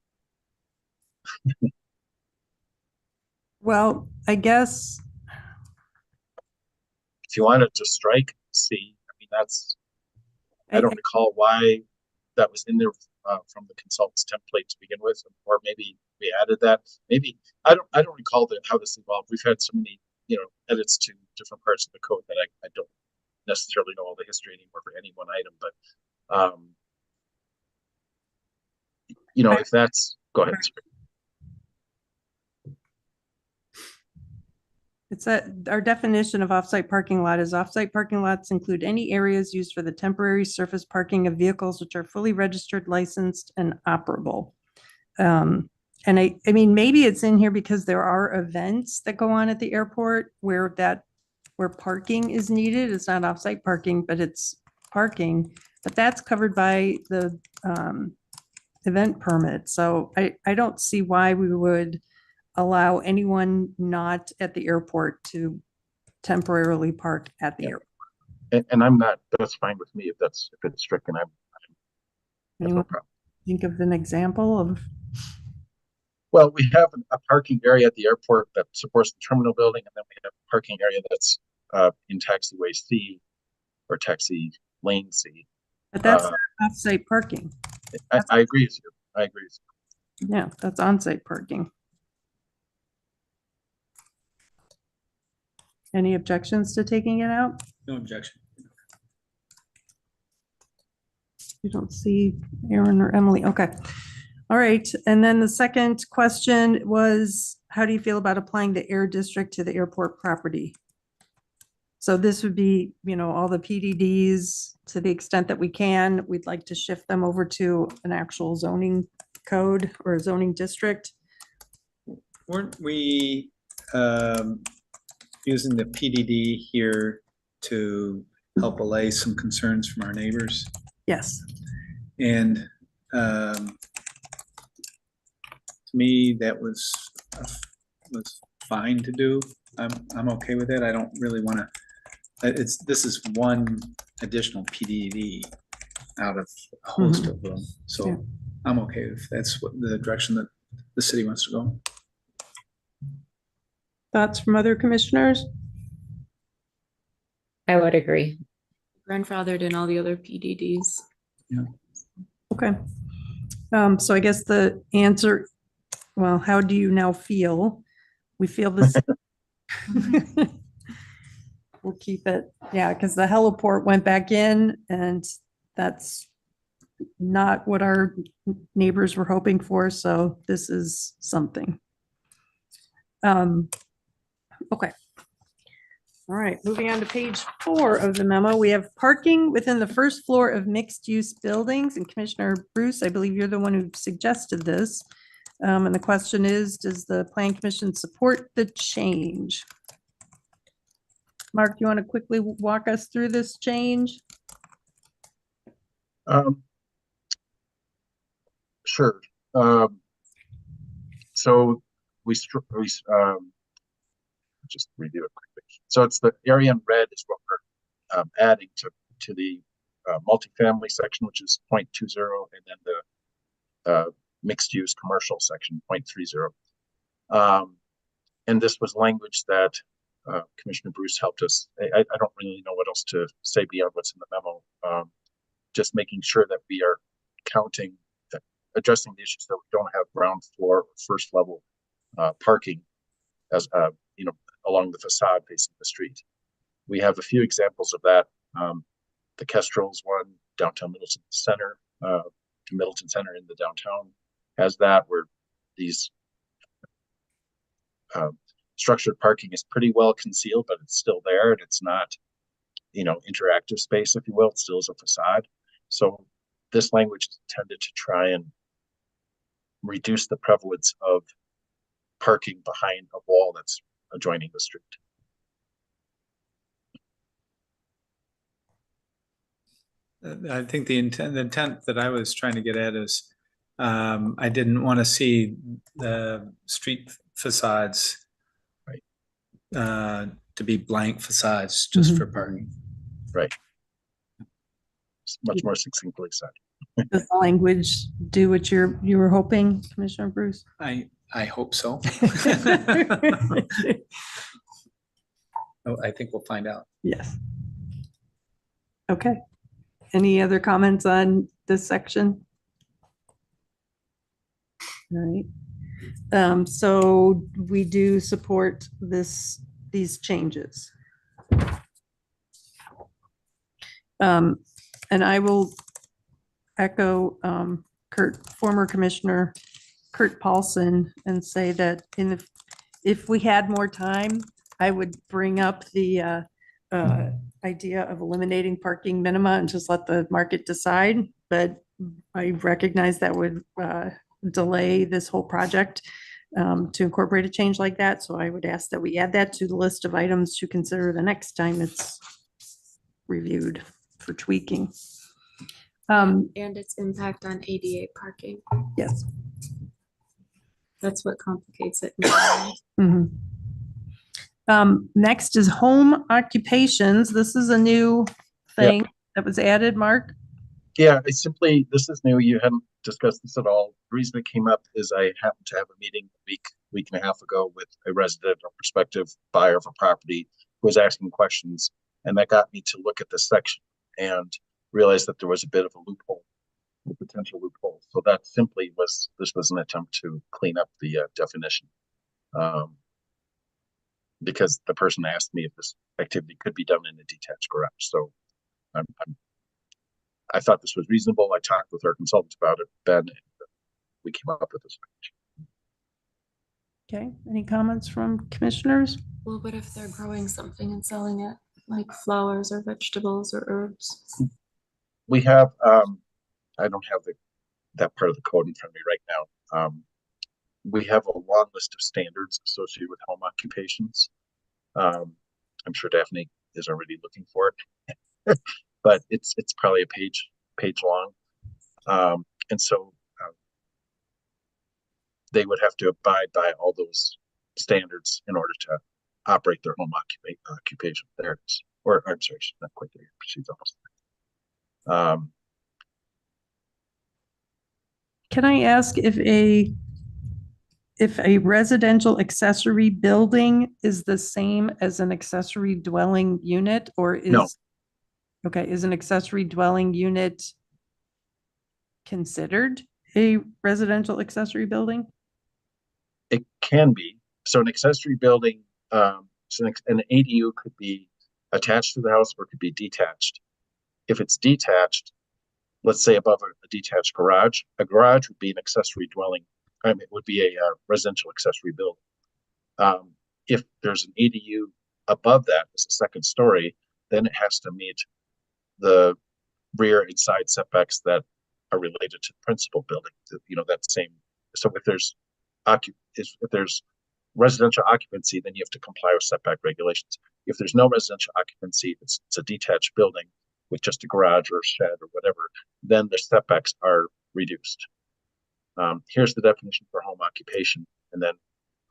Well, I guess. If you wanted to strike C, I don't recall why that was in there from the consultant's template to begin with, or maybe we added that. Maybe I don't recall how this evolved. We've had so many edits to different parts of the code that I don't necessarily know all the history anymore for any one item. But if that's, go ahead. It's that our definition of offsite parking lot is offsite parking lots include any areas used for the temporary surface parking of vehicles which are fully registered, licensed, and operable. And I mean, maybe it's in here because there are events that go on at the airport where parking is needed. It's not offsite parking, but it's parking, but that's covered by the event permit. So I don't see why we would allow anyone not at the airport to temporarily park at the Yeah. airport. And I'm not, that's fine with me if it's stricken. I have no Anyone problem. think of an example of? Well, we have a parking area at the airport that supports the terminal building, and then we have a parking area that's in taxiway C or taxi lane C. But that's Uh, not offsite parking. I agree with you. I agree with you. Yeah, that's onsite parking. Any objections to taking it out? No objection. You don't see Aaron or Emily. Okay. All right. And then the second question was, how do you feel about applying the air district to the airport property? So this would be, all the PDDs to the extent that we can. We'd like to shift them over to an actual zoning code or a zoning district. Weren't we using the PDD here to help allay some concerns from our neighbors? Yes. And to me, that was fine to do. I'm okay with it. I don't really want to. This is one additional PDD out of a host of them, so Yeah. I'm okay if that's what the direction that the city wants to go. Thoughts from other commissioners? I would agree. Grandfathered in all the other PDDs. Okay. So I guess the answer, well, how do you now feel? We feel this. We'll keep it. Yeah, because the heliport went back in and that's not what our neighbors were hoping for. So this is something. Okay. All right, moving on to page 4 of the memo, we have parking within the first floor of mixed-use buildings. And Commissioner Bruce, I believe you're the one who suggested this. And the question is, does the Plan Commission support the change? Mark, you want to quickly walk us through this change? Sure. So we just review it quickly. So it's the area in red is what we're adding to the multifamily section, which is 0.20, and then the mixed use commercial section 0.30. And this was language that Commissioner Bruce helped us. I don't really know what else to say beyond what's in the memo. Just making sure that we are counting, addressing the issues that we don't have ground floor or first level parking as along the facade facing the street. We have a few examples of that. The Kestrel's one, downtown Middleton Center, Middleton Center in the downtown has that, where these structured parking is pretty well concealed, but it's still there, and it's not, interactive space, if you will. It still is a facade. So this language is intended to try and reduce the prevalence of parking behind a wall that's adjoining the street. I think the intent that I was trying to get at is I didn't want to see the street facades to be blank facades just for parking. Right. It's much more succinctly said. Does the language do what you were hoping, Commissioner Bruce? I hope so. I think we'll find out. Yes. Okay. Any other comments on this section? All right. So we do support these changes. And I will echo former Commissioner Kurt Paulson and say that if we had more time, I would bring up the idea of eliminating parking minima and just let the market decide. But I recognize that would delay this whole project to incorporate a change like that. So I would ask that we add that to the list of items to consider the next time it's reviewed for tweaking. And its impact on ADA parking. Yes. That's what complicates it. Mhm. Next is home occupations. This is a new thing that was added, Mark. Yeah, this is new. You hadn't discussed this at all. The reason it came up is I happened to have a meeting a week and a half ago with a resident or prospective buyer of a property who was asking questions. And that got me to look at this section and realize that there was a bit of a loophole, a potential loophole. So that simply was an attempt to clean up the definition. Because the person asked me if this activity could be done in a detached garage. So I thought this was reasonable. I talked with our consultant about it, Ben, and we came up with this. Okay, any comments from commissioners? Well, what if they're growing something and selling it, like flowers or vegetables or herbs? We have, I don't have that part of the code in front of me right now. We have a long list of standards associated with home occupations. I'm sure Daphne is already looking for it, but it's probably a page long. And so they would have to abide by all those standards in order to operate their home occupation. There it is. Or I'm sorry, she's not quite there. She's almost there. Can I ask if a residential accessory building is the same as an accessory dwelling unit, or is No. Okay, is an accessory dwelling unit considered a residential accessory building? It can be. So an accessory building, so an ADU could be attached to the house or it could be detached. If it's detached, let's say above a detached garage, a garage would be an accessory dwelling. It would be a residential accessory building. If there's an ADU above that as a second story, then it has to meet the rear and side setbacks that are related to the principal building. That same. So if there's residential occupancy, then you have to comply with setback regulations. If there's no residential occupancy, it's a detached building with just a garage or a shed or whatever, then the setbacks are reduced. Here's the definition for home occupation, and then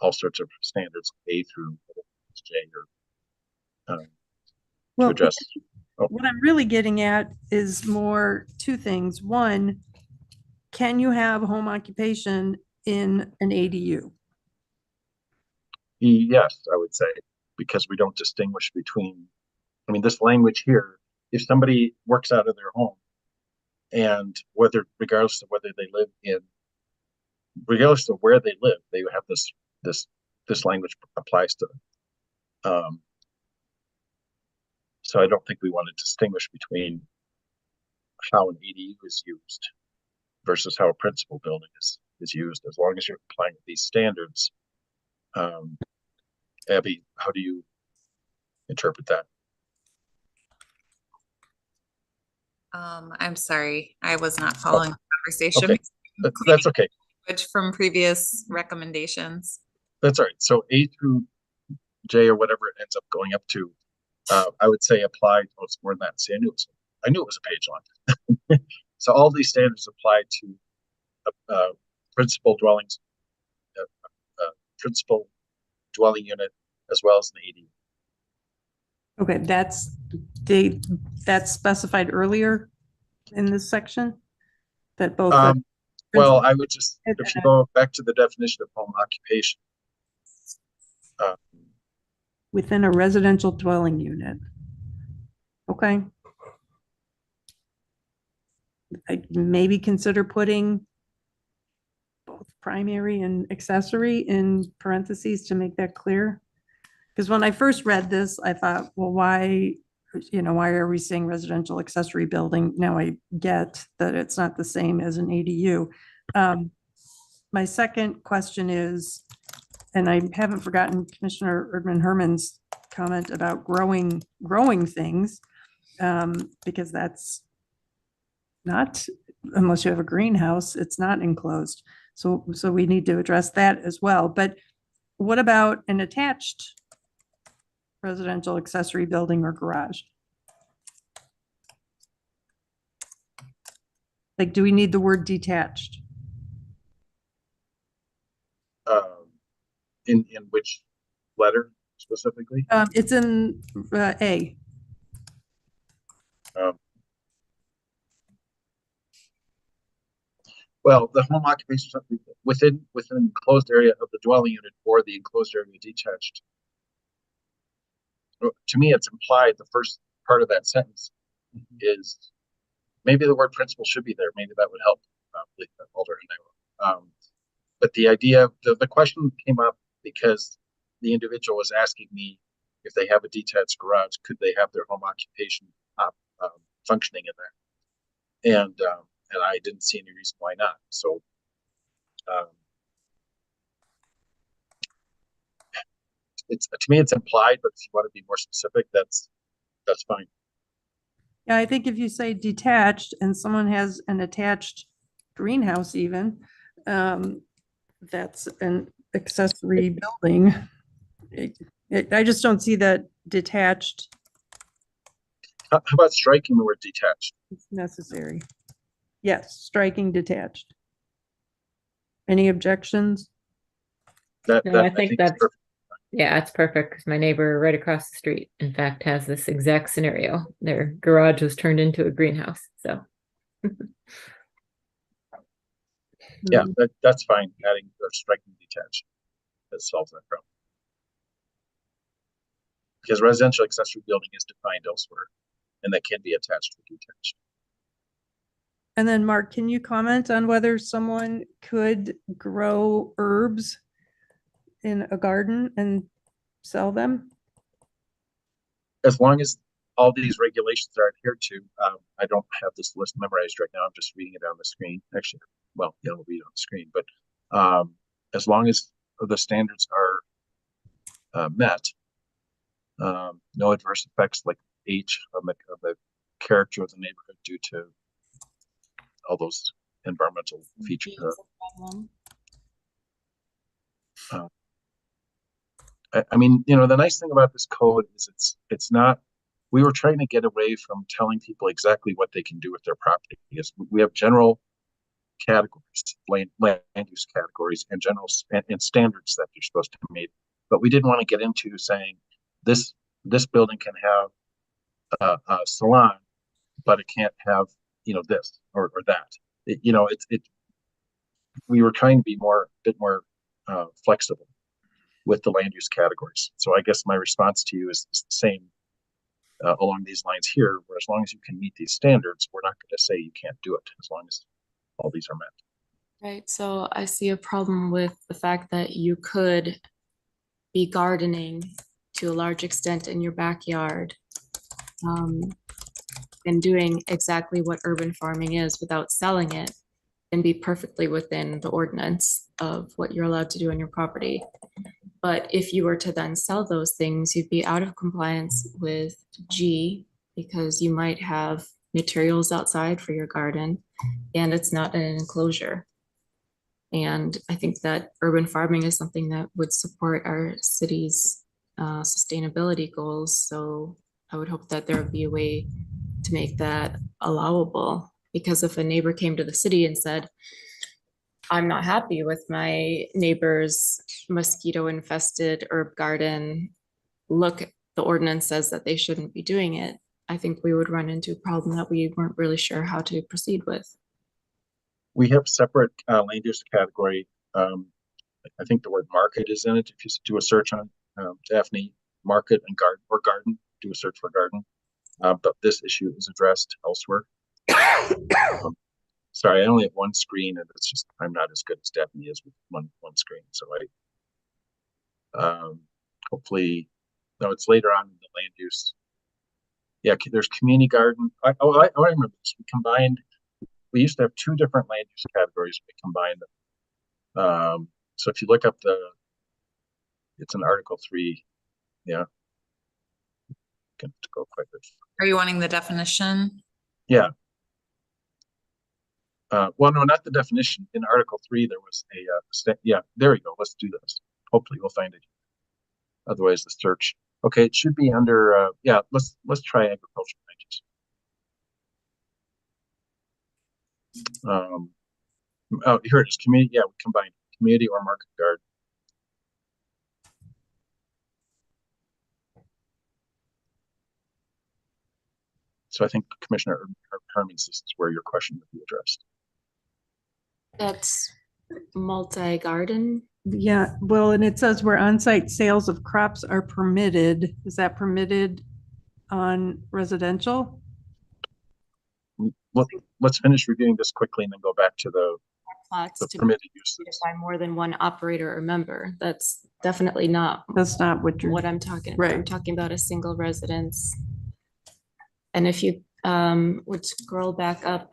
all sorts of standards A through J to address. What I'm really getting at is more two things. One, can you have a home occupation in an ADU? Yes, I would say, because we don't distinguish between, this language here, if somebody works out of their home and regardless of where they live, they have this language applies to them. So I don't think we want to distinguish between how an ADU is used versus how a principal building is used, as long as you're complying with these standards. Abby, how do you interpret that? I'm sorry, I was not following the conversation. Okay. That's okay. Which from previous recommendations. That's all right. So A through J or whatever it ends up going up to, I would say apply. Oh, it's more than that. See, I knew it was a page long. So all these standards apply to principal dwellings, principal dwelling unit, as well as an ADU. Okay, that's specified earlier in this section, that both. Well, I would just, if you go back to the definition of home occupation. Within a residential dwelling unit. Okay. I maybe consider putting both primary and accessory in parentheses to make that clear. Because when I first read this, I thought, well, why are we saying residential accessory building? Now I get that it's not the same as an ADU. My second question is, and I haven't forgotten Commissioner Erdman Herman's comment about growing things, because that's not, unless you have a greenhouse, it's not enclosed. So we need to address that as well. But what about an attached residential accessory building or garage? Like, do we need the word detached? In which letter specifically? It's in A. Um, Well, the home occupation within an enclosed area of the dwelling unit or the enclosed area detached. To me, it's implied the first part of that sentence is maybe the word principal should be there. Maybe that would help. Alder and I. But the idea, the question came up because the individual was asking me if they have a detached garage, could they have their home occupation functioning in there? And I didn't see any reason why not. So it's, to me, it's implied, but if you want to be more specific, that's fine. Yeah, I think if you say detached and someone has an attached greenhouse even, that's an accessory building. I just don't see that detached How about striking the word detached? is necessary. Yes, striking detached. Any objections? That No, I think is that's, perfect. yeah, it's perfect because my neighbor right across the street, in fact, has this exact scenario. Their garage was turned into a greenhouse. So Yeah, that's fine. Adding or striking detached, that solves that problem. Because residential accessory building is defined elsewhere, and that can be attached or detached. And then Mark, can you comment on whether someone could grow herbs in a garden and sell them? As long as all these regulations are adhered to, I don't have this list memorized right now. I'm just reading it on the screen. Actually, well, it'll read it on the screen, but as long as the standards are met, no adverse effects like age of the character of the neighborhood due to all those environmental features. I mean, the nice thing about this code is it's not. We were trying to get away from telling people exactly what they can do with their property, because we have general categories, land use categories, and general and standards that they're supposed to meet. But we didn't want to get into saying this building can have a salon, but it can't have this or that. We were trying to be a bit more flexible with the land use categories. So I guess my response to you is the same along these lines here, where as long as you can meet these standards, we're not going to say you can't do it as long as all these are met. Right, so I see a problem with the fact that you could be gardening to a large extent in your backyard, and doing exactly what urban farming is without selling it, and be perfectly within the ordinance of what you're allowed to do on your property. But if you were to then sell those things, you'd be out of compliance with G, because you might have materials outside for your garden and it's not an enclosure. And I think that urban farming is something that would support our city's sustainability goals. So I would hope that there would be a way to make that allowable, because if a neighbor came to the city and said, I'm not happy with my neighbor's mosquito infested herb garden, look, the ordinance says that they shouldn't be doing it, I think we would run into a problem that we weren't really sure how to proceed with. We have separate land use category. I think the word market is in it. If you do a search on Daphne, market and garden, do a search for garden. But this issue is addressed elsewhere. Sorry, I only have one screen, and it's just I'm not as good as Daphne is with one screen. So hopefully, no, it's later on in the land use. Yeah, there's community garden. I remember this. We used to have two different land use categories. We combined them. So if you look up It's in Article 3. Yeah. Can go quicker. Are you wanting the definition? Yeah. Well, no, not the definition. In Article 3, there was yeah, there we go. Let's do this. Hopefully we'll find it. Otherwise, the search. Okay, it should be under, yeah, let's try agricultural land use. Oh, here it is. Community, yeah, we combined community or market garden. So I think Commissioner Herman's, this is where your question would be addressed. That's multi-garden. Yeah, well, and it says where on-site sales of crops are permitted. Is that permitted on residential? Let's finish reviewing this quickly and then go back to the Plots to permitted uses. by more than one operator or member. That's definitely not That's not what you're. what I'm talking about. I'm Right. talking about a single residence. And if you would scroll back up,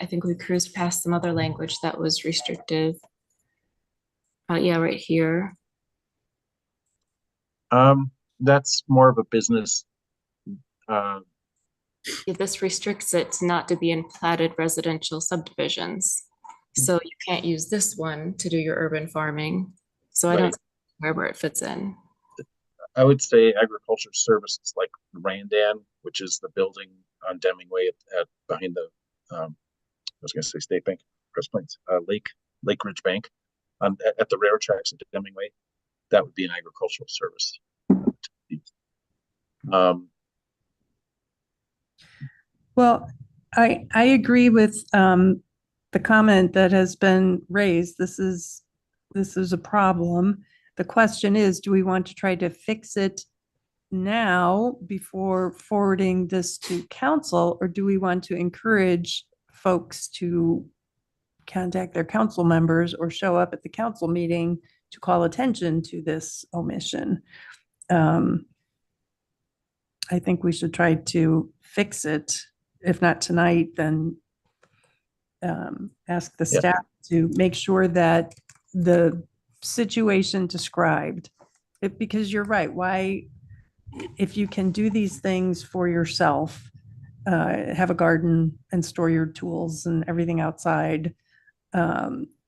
I think we cruised past some other language that was restrictive. Yeah, right here. That's more of a business. Yeah, this restricts it to not to be in platted residential subdivisions. So you can't use this one to do your urban farming. So I Right. don't know where it fits in. I would say agriculture services like Randan, which is the building on Deming Way at behind the I was going to say State Bank, Crest Plains, Lake Ridge Bank, at the railroad tracks at Deming Way. That would be an agricultural service. Well, I agree with the comment that has been raised. This is a problem. The question is, do we want to try to fix it now before forwarding this to council, or do we want to encourage folks to contact their council members or show up at the council meeting to call attention to this omission? I think we should try to fix it. If not tonight, then ask the staff to make sure that the situation described, because you're right, why, if you can do these things for yourself, have a garden and store your tools and everything outside,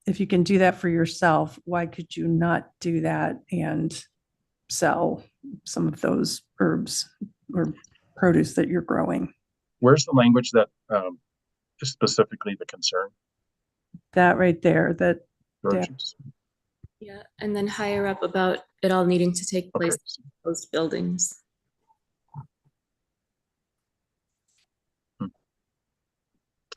if you can do that for yourself, why could you not do that and sell some of those herbs or produce that you're growing? Where's the language that is specifically the concern? That right there, that, George? Yeah, and then higher up about it all needing to take place Okay. in those buildings.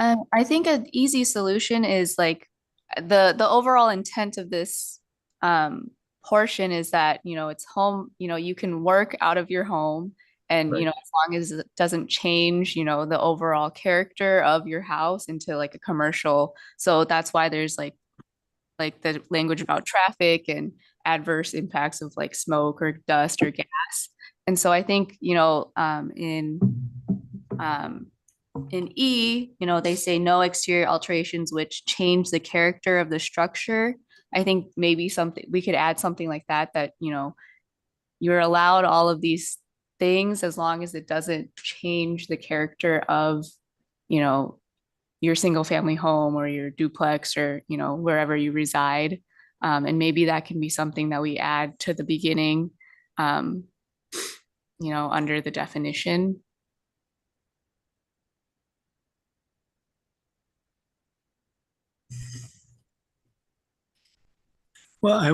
I think an easy solution is like the overall intent of this portion is that, you know, it's home, you know, you can work out of your home and, Right. you know, as long as it doesn't change, you know, the overall character of your house into like a commercial. So that's why there's like the language about traffic and adverse impacts of like smoke or dust or gas. And so I think, you know, in E, you know, they say no exterior alterations which change the character of the structure. I think maybe something we could add something like that, you know, you're allowed all of these things as long as it doesn't change the character of, you know, your single family home or your duplex or, you know, wherever you reside. And maybe that can be something that we add to the beginning, you know, under the definition. Well, I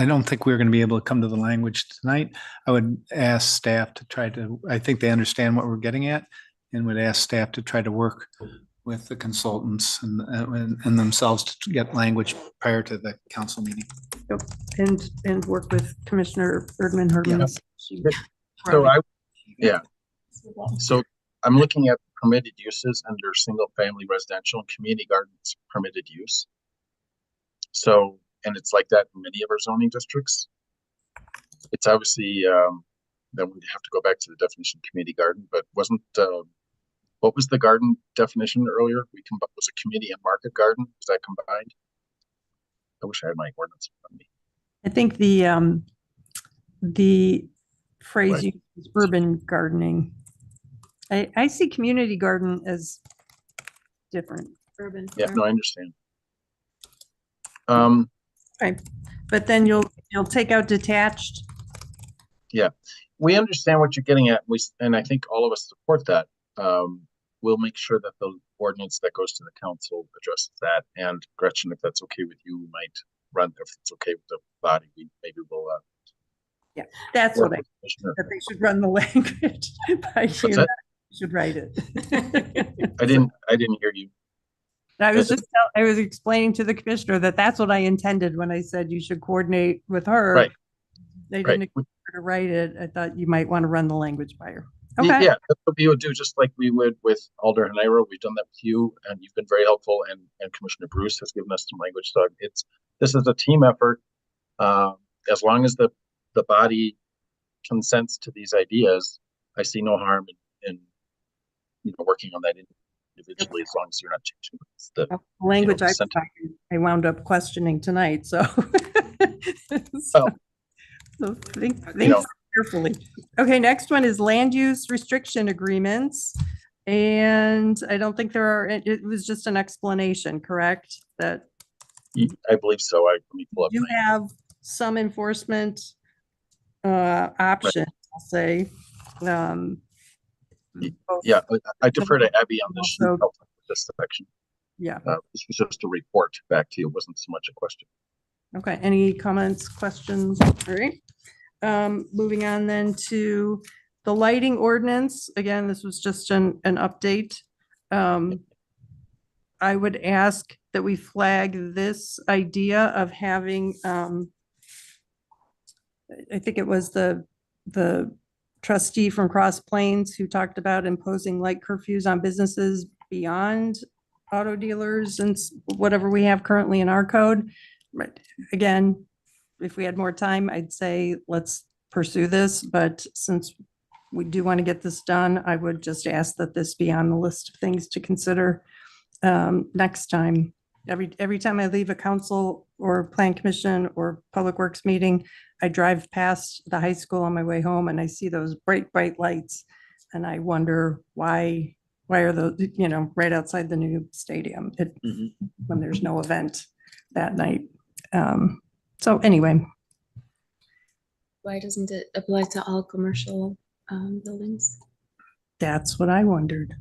don't think we're going to be able to come to the language tonight. I would ask staff to try to, I think they understand what we're getting at, and would ask staff to try to work with the consultants and themselves to get language prior to the council meeting. and work with Commissioner Erdman Herman. So I'm looking at permitted uses under single family residential and community gardens permitted use. So, and it's like that in many of our zoning districts. It's obviously, then we'd have to go back to the definition of community garden, but wasn't, what was the garden definition earlier? Was a community and market garden? Was that combined? I wish I had my ordinance in front of me. I think the phrase Right. you use, urban gardening. I see community garden as different. Urban Yeah, farm. no, I understand. Okay, but then you'll take out detached. Yeah, we understand what you're getting at. And I think all of us support that. We'll make sure that the ordinance that goes to the council addresses that. And Gretchen, if that's okay with you, we might run, if it's okay with the body, maybe we'll, Yeah, that's work what with Commissioner. that they should run the language by What's you. that? Should write it. I didn't hear you. I was I was explaining to the commissioner that that's what I intended when I said you should coordinate with her. Right. They Right. didn't expect her to write it. I thought you might want to run the language by her. Okay. Yeah, that's what we would do, just like we would with Alder Hanairo. We've done that with you, and you've been very helpful. And Commissioner Bruce has given us some language. So this is a team effort. As long as the body consents to these ideas, I see no harm in working on that individually, as long as you're not changing the Language consent. I wound up questioning tonight. So, Oh. so think carefully. Okay, next one is land use restriction agreements. And I don't think there are, it was just an explanation, correct? That I believe so. Let me pull up. you have some enforcement options, I'll say. Yeah, I defer to Abby on this. She Also- helped with this section. Yeah. This was just a report back to you. It wasn't so much a question. Okay, any comments, questions? All right. Moving on then to the lighting ordinance. Again, this was just an update. I would ask that we flag this idea of having, I think it was the trustee from Cross Plains who talked about imposing light curfews on businesses beyond auto dealers and whatever we have currently in our code. But again, if we had more time, I'd say let's pursue this, but since we do want to get this done, I would just ask that this be on the list of things to consider next time. Every time I leave a council or plan commission or public works meeting, I drive past the high school on my way home and I see those bright lights. And I wonder why are those, right outside the new stadium when there's no event that night. So anyway. Why doesn't it apply to all commercial buildings? That's what I wondered.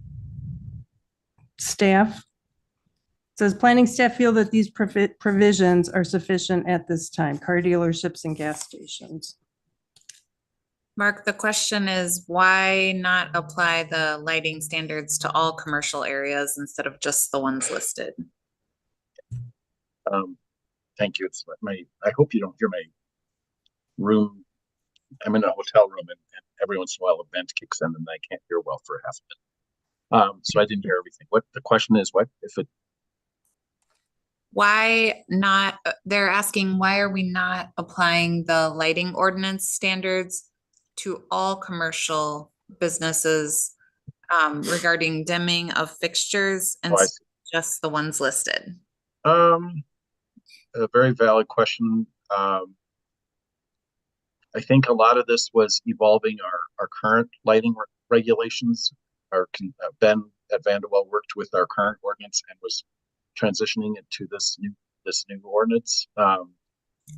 Staff. Says planning staff feel that these provisions are sufficient at this time. Car dealerships and gas stations. Mark, the question is why not apply the lighting standards to all commercial areas instead of just the ones listed? Thank you. It's I hope you don't hear my room. I'm in a hotel room and every once in a while a vent kicks in and I can't hear well for half a minute. So I didn't hear everything. What the question is, why not, they're asking, why are we not applying the lighting ordinance standards to all commercial businesses regarding dimming of fixtures and just the ones listed? A very valid question. I think a lot of this was evolving our current lighting regulations. Ben at Vanderwell worked with our current ordinance and was transitioning it to this new ordinance.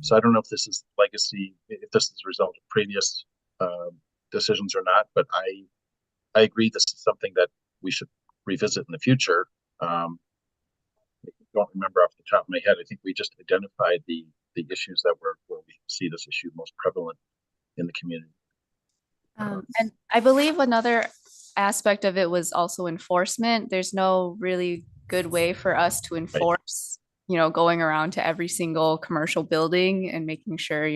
So I don't know if this is legacy, if this is a result of previous decisions or not, but I agree this is something that we should revisit in the future. I don't remember off the top of my head. I think we just identified the issues that where we see this issue most prevalent in the community. And I believe another aspect of it was also enforcement. There's no really good way for us to enforce, going around to every single commercial building and making sure,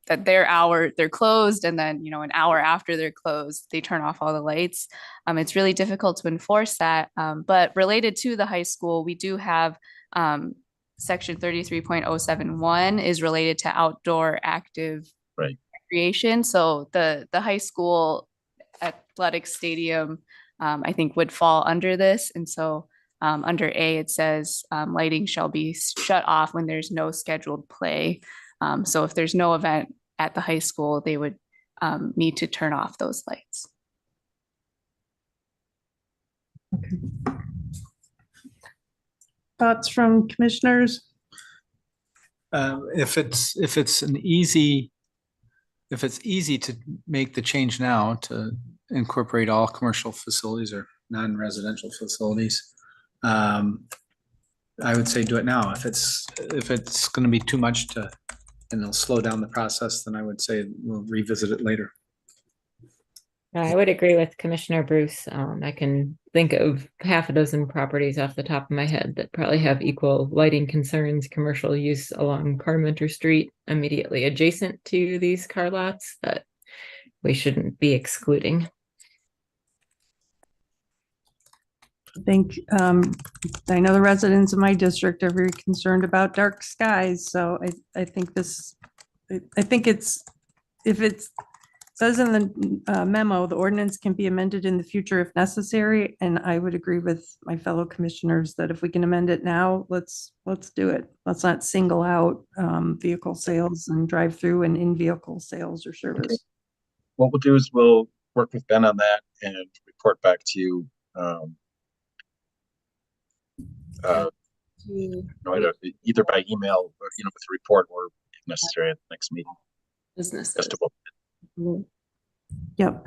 that they're closed. And then, an hour after they're closed, they turn off all the lights. It's really difficult to enforce that. But related to the high school, we do have section 33.071 is related to outdoor active recreation. So the high school athletic stadium, I think would fall under this. And so under A, it says lighting shall be shut off when there's no scheduled play. So if there's no event at the high school, they would need to turn off those lights. Thoughts from commissioners? If it's easy to make the change now to incorporate all commercial facilities or non-residential facilities, I would say do it now. If it's going to be too much and it'll slow down the process, then I would say we'll revisit it later. I would agree with Commissioner Bruce. I can think of half a dozen properties off the top of my head that probably have equal lighting concerns, commercial use along Parmenter Street, immediately adjacent to these car lots that we shouldn't be excluding. I think, I know the residents of my district are very concerned about dark skies, so I think if it's says in the memo, the ordinance can be amended in the future if necessary, and I would agree with my fellow commissioners that if we can amend it now, let's do it. Let's not single out vehicle sales and drive-through and in-vehicle sales or service. Okay. What we'll do is we'll work with Ben on that and report back to you. Either by email or with a report, or if necessary at the next meeting. Businesses. Yep.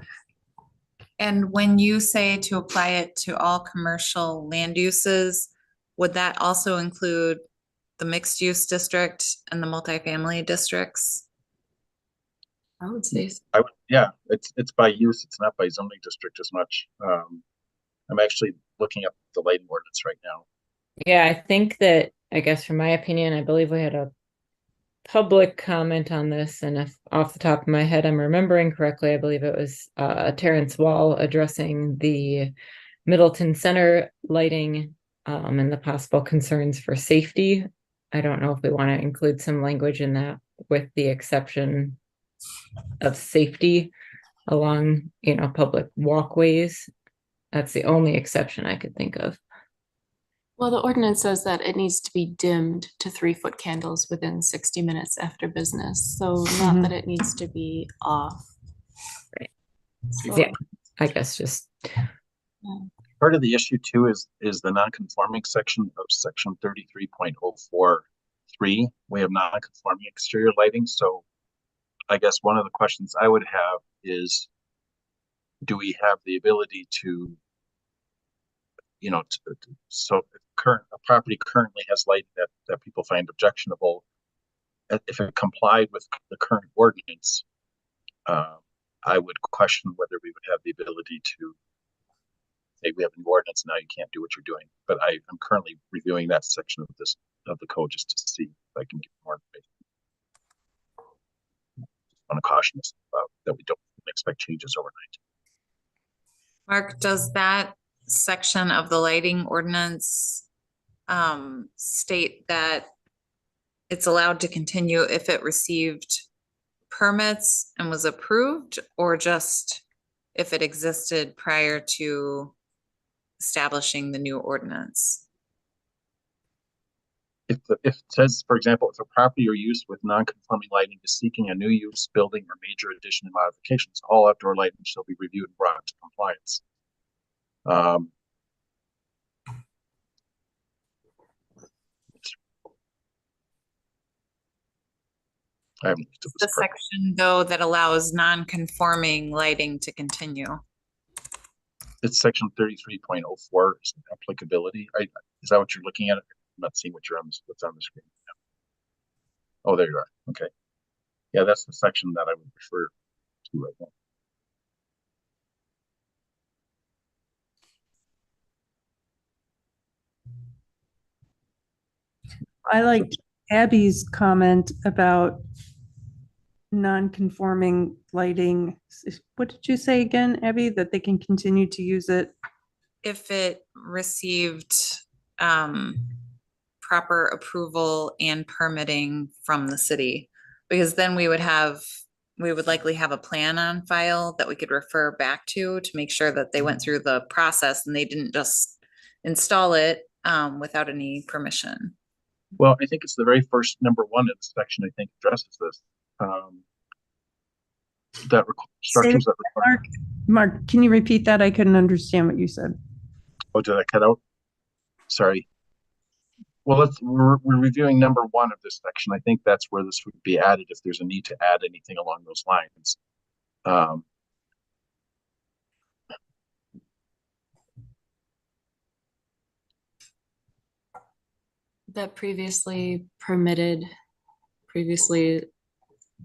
And when you say to apply it to all commercial land uses, would that also include the mixed use district and the multifamily districts? I would say so. Yeah, it's by use. It's not by zoning district as much. I'm actually looking up the lighting ordinance right now. Yeah, I think that, I guess from my opinion, I believe we had a public comment on this, and if off the top of my head I'm remembering correctly, I believe it was Terrence Wall addressing the Middleton Center lighting and the possible concerns for safety. I don't know if we want to include some language in that with the exception of safety along, public walkways. That's the only exception I could think of. Well, the ordinance says that it needs to be dimmed to 3-foot candles within 60 minutes after business. So not that it needs to be off. Right. So, Yeah, I guess just. Part of the issue too is the non-conforming section of section 33.043. We have non-conforming exterior lighting. So I guess one of the questions I would have is, do we have the ability to, so a property currently has lighting that people find objectionable. If it complied with the current ordinance, I would question whether we would have the ability to say we have an ordinance now, you can't do what you're doing. But I'm currently reviewing that section of the code just to see if I can get more information. I want to caution us about that we don't expect changes overnight. Mark, does that section of the lighting ordinance state that it's allowed to continue if it received permits and was approved, or just if it existed prior to establishing the new ordinance? If it says, for example, if a property or use with non-conforming lighting is seeking a new use, building, or major addition and modifications, all outdoor lighting shall be reviewed and brought into compliance. I haven't looked at The section though that allows non-conforming lighting to continue. It's section 33.04 is applicability. Is that what you're looking at? I'm not seeing what's on the screen. Oh, there you are. Okay. Yeah, that's the section that I would refer to right now. I liked Abby's comment about non-conforming lighting. What did you say again, Abby? That they can continue to use it? If it received proper approval and permitting from the city, because then we would likely have a plan on file that we could refer back to make sure that they went through the process and they didn't just install it without any permission. Well, I think it's the very first number one in the section, I think addresses this. Structures that require. Mark, can you repeat that? I couldn't understand what you said. Oh, did I cut out? Sorry. Well, we're reviewing number one of this section. I think that's where this would be added if there's a need to add anything along those lines. That previously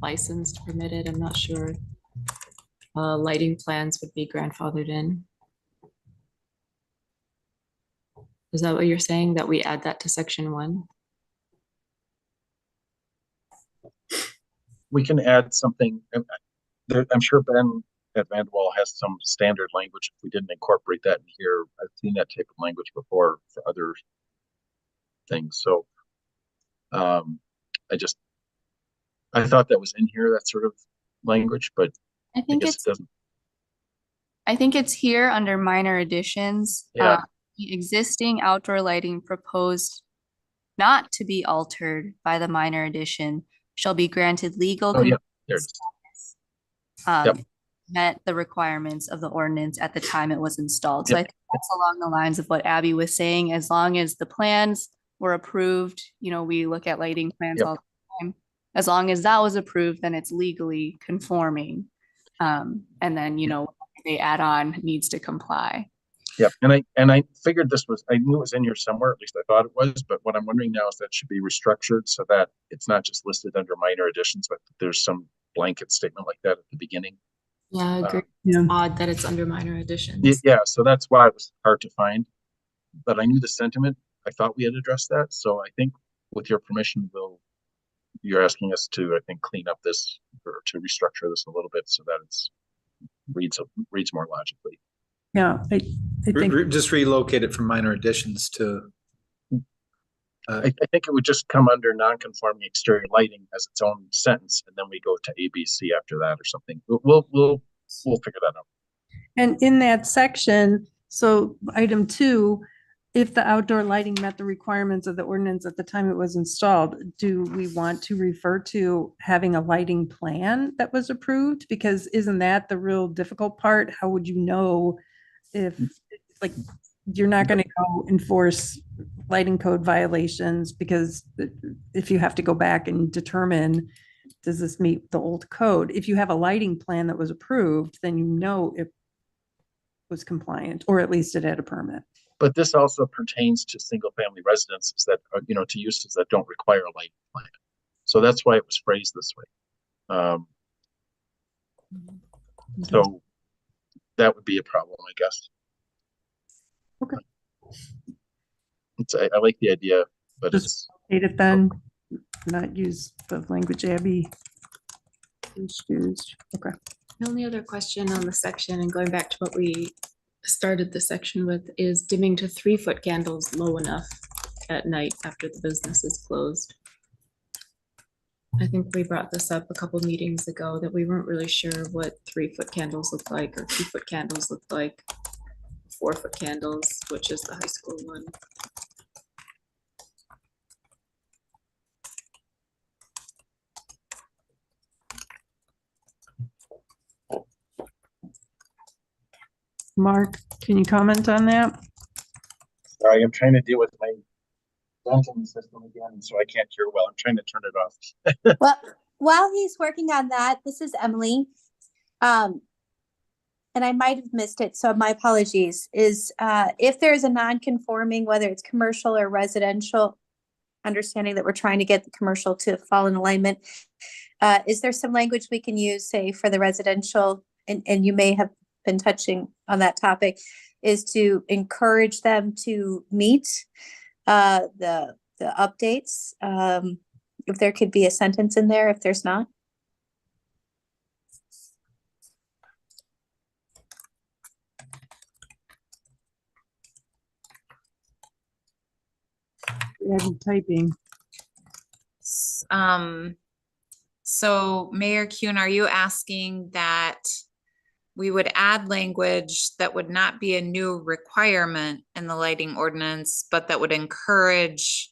licensed, permitted, I'm not sure. Lighting plans would be grandfathered in. Is that what you're saying, that we add that to section 1? We can add something. I'm sure Ben at Vanderwall has some standard language. If we didn't incorporate that in here, I've seen that type of language before for other things. So I thought that was in here, that sort of language, but I think guess it doesn't. I think it's here under minor additions. Yeah. The existing outdoor lighting proposed not to be altered by the minor addition shall be granted legal Oh, yeah. There it is. Yep. Met the requirements of the ordinance at the time it was installed. Yep. So I think that's along the lines of what Abby was saying. As long as the plans were approved, we look at lighting plans Yep. all the time. As long as that was approved, then it's legally conforming. And then, the add-on needs to comply. Yep. And I figured I knew it was in here somewhere, at least I thought it was, but what I'm wondering now is that should be restructured so that it's not just listed under minor additions, but there's some blanket statement like that at the beginning. Yeah, I agree. Yeah. It's odd that it's under minor additions. Yeah, so that's why it was hard to find, but I knew the sentiment. I thought we had addressed that. So I think with your permission, you're asking us to, I think, clean up this or to restructure this a little bit so that it's reads more logically. Yeah, I think Just relocate it from minor additions to. I think it would just come under non-conforming exterior lighting as its own sentence, and then we go to ABC after that or something. We'll figure that out. And in that section, so item 2, if the outdoor lighting met the requirements of the ordinance at the time it was installed, do we want to refer to having a lighting plan that was approved? Because isn't that the real difficult part? How would you know if, like, you're not going to go enforce lighting code violations because if you have to go back and determine, does this meet the old code? If you have a lighting plan that was approved, then it was compliant, or at least it had a permit. But this also pertains to single-family residences that are, to uses that don't require a lighting plan. So that's why it was phrased this way. So that would be a problem, I guess. Okay. I like the idea, but Just state it then, not use the language Abby used. Okay. The only other question on the section, and going back to what we started the section with, is dimming to 3-foot candles low enough at night after the business is closed. I think we brought this up a couple meetings ago that we weren't really sure what 3-foot candles look like or 2-foot candles look like. 4-foot candles, which is the high school one. Mark, can you comment on that? Sorry, I'm trying to deal with my venting system again, so I can't hear well. I'm trying to turn it off. Well, while he's working on that, this is Emily. And I might have missed it, so my apologies, is if there's a non-conforming, whether it's commercial or residential, understanding that we're trying to get the commercial to fall in alignment, is there some language we can use, say, for the residential, and you may have been touching on that topic, is to encourage them to meet the updates? If there could be a sentence in there, if there's not. Typing. So Mayor Kuhn, are you asking that we would add language that would not be a new requirement in the lighting ordinance, but that would encourage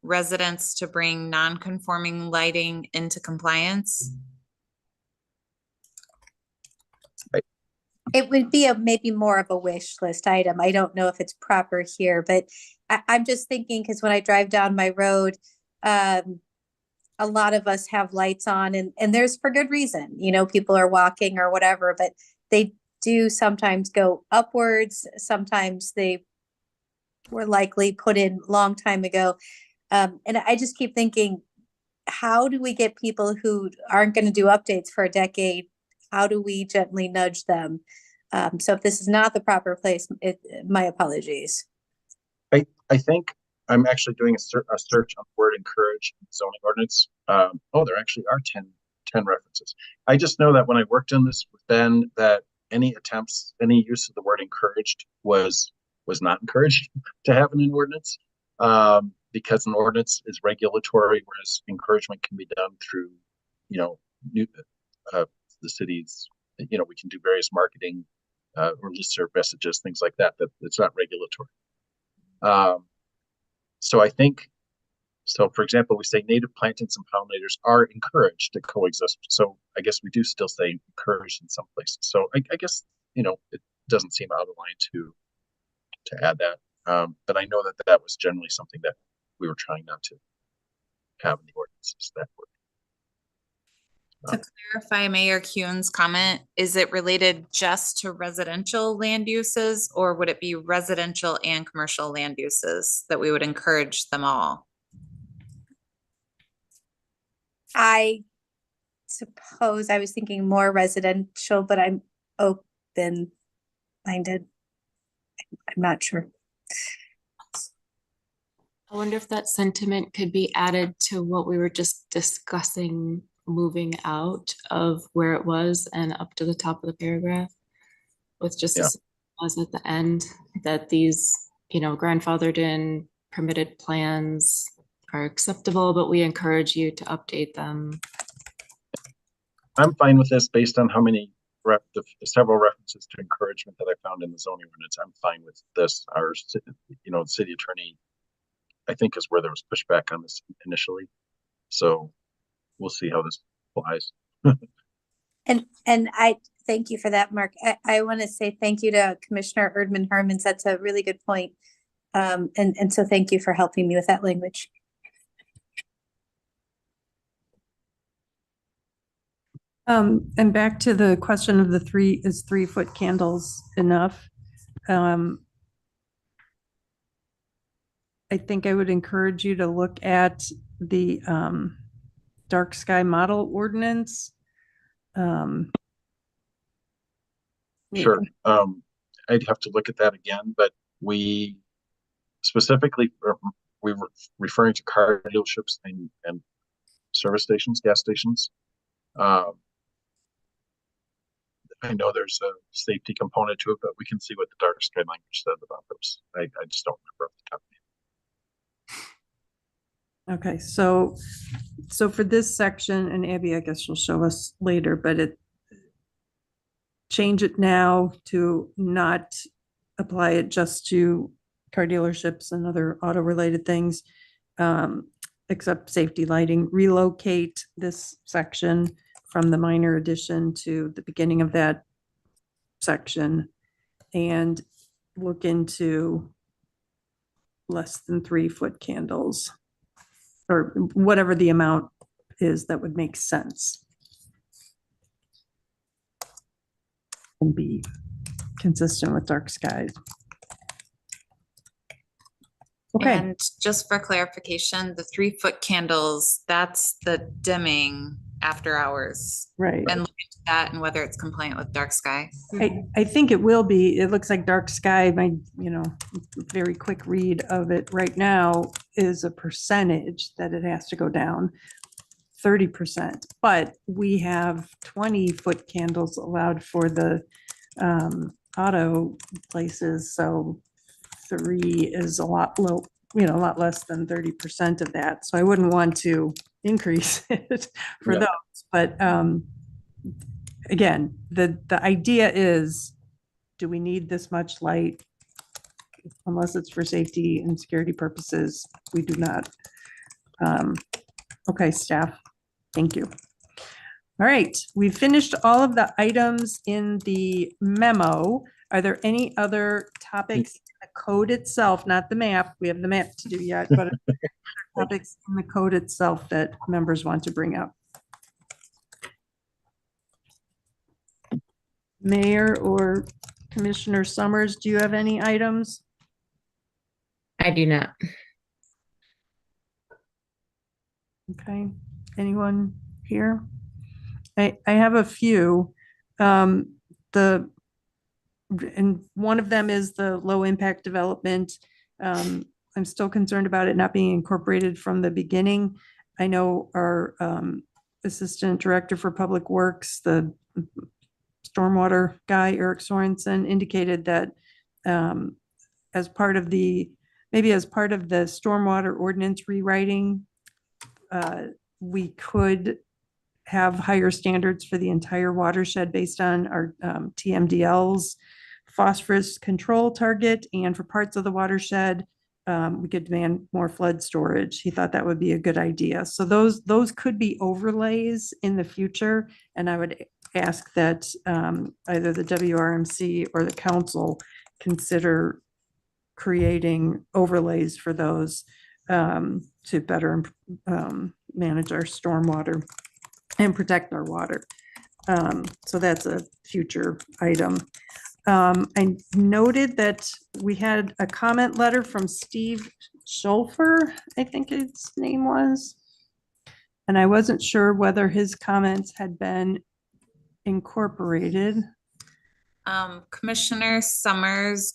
residents to bring non-conforming lighting into compliance? It would be maybe more of a wish list item. I don't know if it's proper here, but I'm just thinking, because when I drive down my road, a lot of us have lights on, and there's for good reason, people are walking or whatever, but they do sometimes go upwards. Sometimes they were likely put in long time ago. And I just keep thinking, how do we get people who aren't going to do updates for a decade? How do we gently nudge them? So if this is not the proper place, my apologies. I think I'm actually doing a search on the word encourage in the zoning ordinance. There actually are 10 references. I just know that when I worked on this with Ben, that any use of the word encouraged was not encouraged to have in an ordinance, because an ordinance is regulatory, whereas encouragement can be done through, the city's, we can do various marketing or listserv messages, things like that, it's not regulatory. So I think, for example, we say native plantings and pollinators are encouraged to coexist. So I guess we do still say encouraged in some places. So I guess, it doesn't seem out of line to add that. But I know that was generally something that we were trying not to have in the ordinances, that word. To clarify Mayor Kuhn's comment, is it related just to residential land uses, or would it be residential and commercial land uses that we would encourage them all? I suppose I was thinking more residential, but I'm open-minded. I'm not sure. I wonder if that sentiment could be added to what we were just discussing, moving out of where it was and up to the top of the paragraph, with just a clause at the end that these, grandfathered in permitted plans are acceptable, but we encourage you to update them. I'm fine with this based on how many several references to encouragement that I found in the zoning ordinance. I'm fine with this. Our, the city attorney, I think, is where there was pushback on this initially. So we'll see how this applies. And I thank you for that, Mark. I want to say thank you to Commissioner Erdman Hermans. That's a really good point. And so thank you for helping me with that language. And back to the question of the 3-foot candles enough? I think I would encourage you to look at the dark sky model ordinance. Sure. I'd have to look at that again, but we specifically, we were referring to car dealerships and service stations, gas stations. I know there's a safety component to it, but we can see what the dark sky language said about those. I just don't remember off the top of my head. Okay, so for this section, and Abby, I guess you'll show us later, but change it now to not apply it just to car dealerships and other auto-related things, except safety lighting. Relocate this section from the minor addition to the beginning of that section, and look into less than 3-foot candles, or whatever the amount is that would make sense and be consistent with dark skies. Okay. And just for clarification, the 3-foot candles, that's the dimming after hours. Right. And look into that and whether it's compliant with dark sky. I think it will be. It looks like dark sky, my, very quick read of it right now is a percentage that it has to go down, 30%. But we have 20-foot candles allowed for the auto places. So 3 is a lot low, a lot less than 30% of that. So I wouldn't want to increase it for those. But again, the idea is, do we need this much light? Unless it's for safety and security purposes, we do not. Okay, staff, thank you. All right, we've finished all of the items in the memo. Are there any other topics in the code itself, not the map? We have the map to do yet, but are there topics in the code itself that members want to bring up? Mayor or Commissioner Summers, do you have any items? I do not. Okay, anyone here? I have a few. And one of them is the low impact development. I'm still concerned about it not being incorporated from the beginning. I know our Assistant Director for Public Works, the stormwater guy, Eric Sorensen, indicated that as part of the stormwater ordinance rewriting, we could have higher standards for the entire watershed based on our TMDL's phosphorus control target. And for parts of the watershed, we could demand more flood storage. He thought that would be a good idea. So those could be overlays in the future. And I would ask that either the WRMC or the council consider creating overlays for those to better manage our stormwater and protect our water. So that's a future item. I noted that we had a comment letter from Steve Schulfer, I think his name was. And I wasn't sure whether his comments had been incorporated. Commissioner Summers,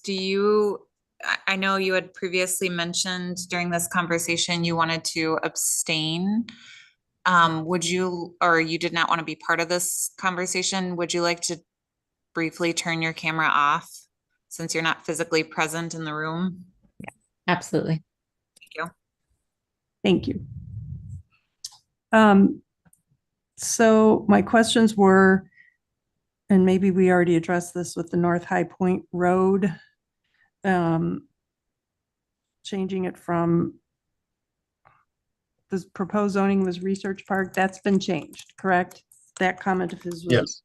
I know you had previously mentioned during this conversation you wanted to abstain. Or you did not want to be part of this conversation? Would you like to briefly turn your camera off since you're not physically present in the room? Absolutely. Thank you. Thank you. So my questions were, and maybe we already addressed this with the North High Point Road, changing it from the proposed zoning was Research Park. That's been changed, correct? That comment of his was.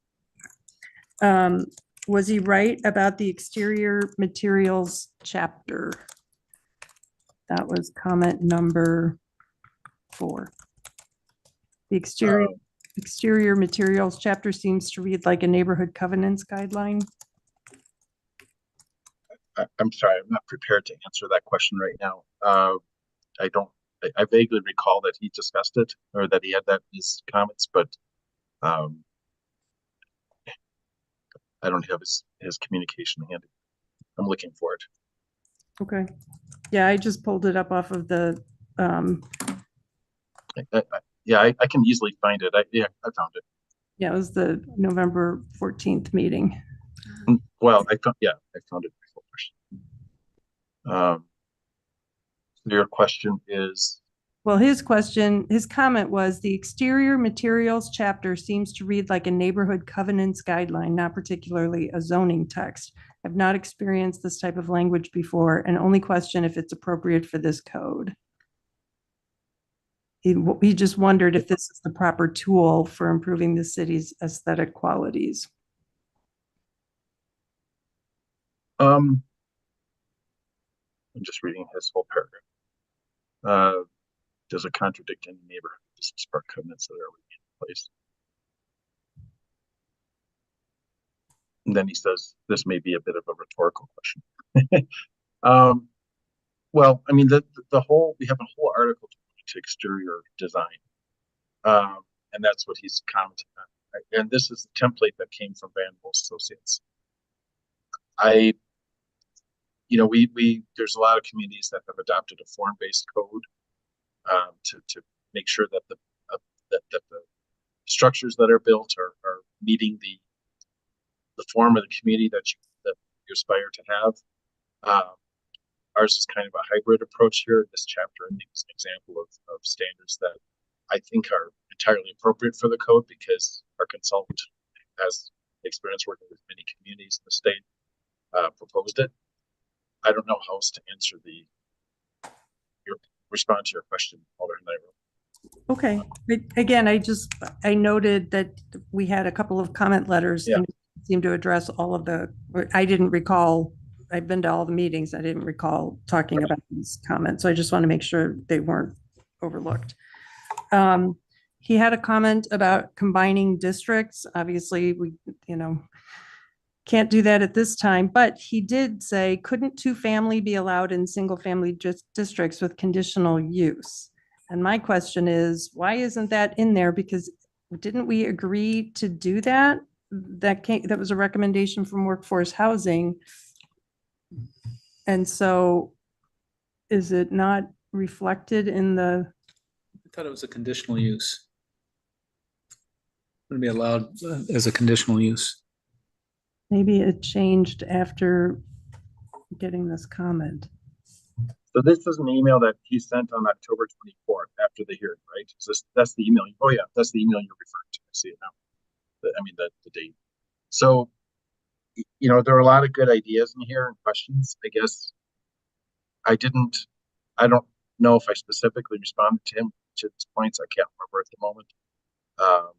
Yes. Was he right about the exterior materials chapter? That was comment number 4. The exterior materials chapter seems to read like a neighborhood covenants guideline. I'm sorry, I'm not prepared to answer that question right now. I vaguely recall that he discussed it or that he had that in his comments, but I don't have his communication handy. I'm looking for it. Okay. Yeah, I just pulled it up off of the yeah, I can easily find it. I found it. Yeah, it was the November 14th meeting. Well, I found it before. Your question is? Well, his comment was the exterior materials chapter seems to read like a neighborhood covenants guideline, not particularly a zoning text. I've not experienced this type of language before and only question if it's appropriate for this code. He just wondered if this is the proper tool for improving the city's aesthetic qualities. I'm just reading his whole paragraph. Does it contradict any neighborhood business park covenants that are already in place? And then he says, this may be a bit of a rhetorical question. Well, I mean, we have a whole article to exterior design. And that's what he's commenting on. And this is the template that came from Van Vool Associates. There's a lot of communities that have adopted a form-based code to make sure that the structures that are built are meeting the form of the community that you aspire to have. Ours is kind of a hybrid approach here. This chapter, I think, is an example of standards that I think are entirely appropriate for the code because our consultant has experience working with many communities in the state, proposed it. I don't know how else to answer respond to your question, Alderman Nyro. Okay, again, I noted that we had a couple of comment letters Yeah. and it seemed to address all of I didn't recall, I've been to all the meetings, I didn't recall talking about these comments, so I just want to make sure they weren't overlooked. He had a comment about combining districts. Obviously, we, can't do that at this time, but he did say, couldn't two-family be allowed in single-family districts with conditional use? And my question is, why isn't that in there? Because didn't we agree to do that? That was a recommendation from Workforce Housing. And so is it not reflected in the? I thought it was a conditional use. Would be allowed as a conditional use. Maybe it changed after getting this comment. So this is an email that he sent on October 24th after the hearing, right? That's the email. Oh yeah, that's the email you're referring to. I see it now. The date. So, there are a lot of good ideas in here and questions. I guess I don't know if I specifically responded to him to his points. I can't remember at the moment. I'm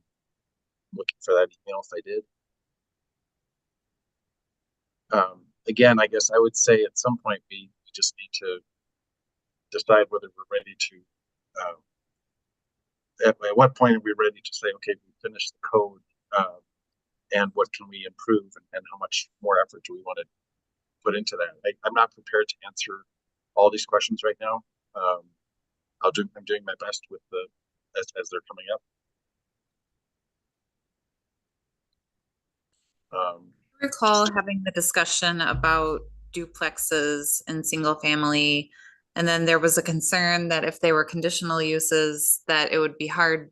looking for that email if I did. Again, I guess I would say at some point we just need to decide whether we're ready to, at what point are we ready to say, okay, we finished the code, and what can we improve, and how much more effort do we want to put into that? I'm not prepared to answer all these questions right now. I'm doing my best with as they're coming up. I recall having the discussion about duplexes and single family. And then there was a concern that if they were conditional uses, that it would be hard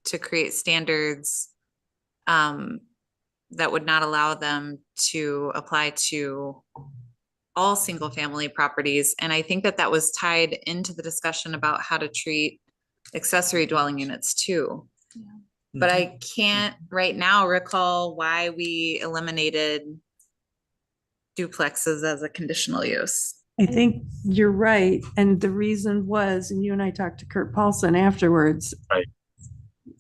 to create standards that would not allow them to apply to all single family properties. And I think that was tied into the discussion about how to treat accessory dwelling units too. But I can't right now recall why we eliminated duplexes as a conditional use. I think you're right. And the reason was, and you and I talked to Kurt Paulson afterwards. Right.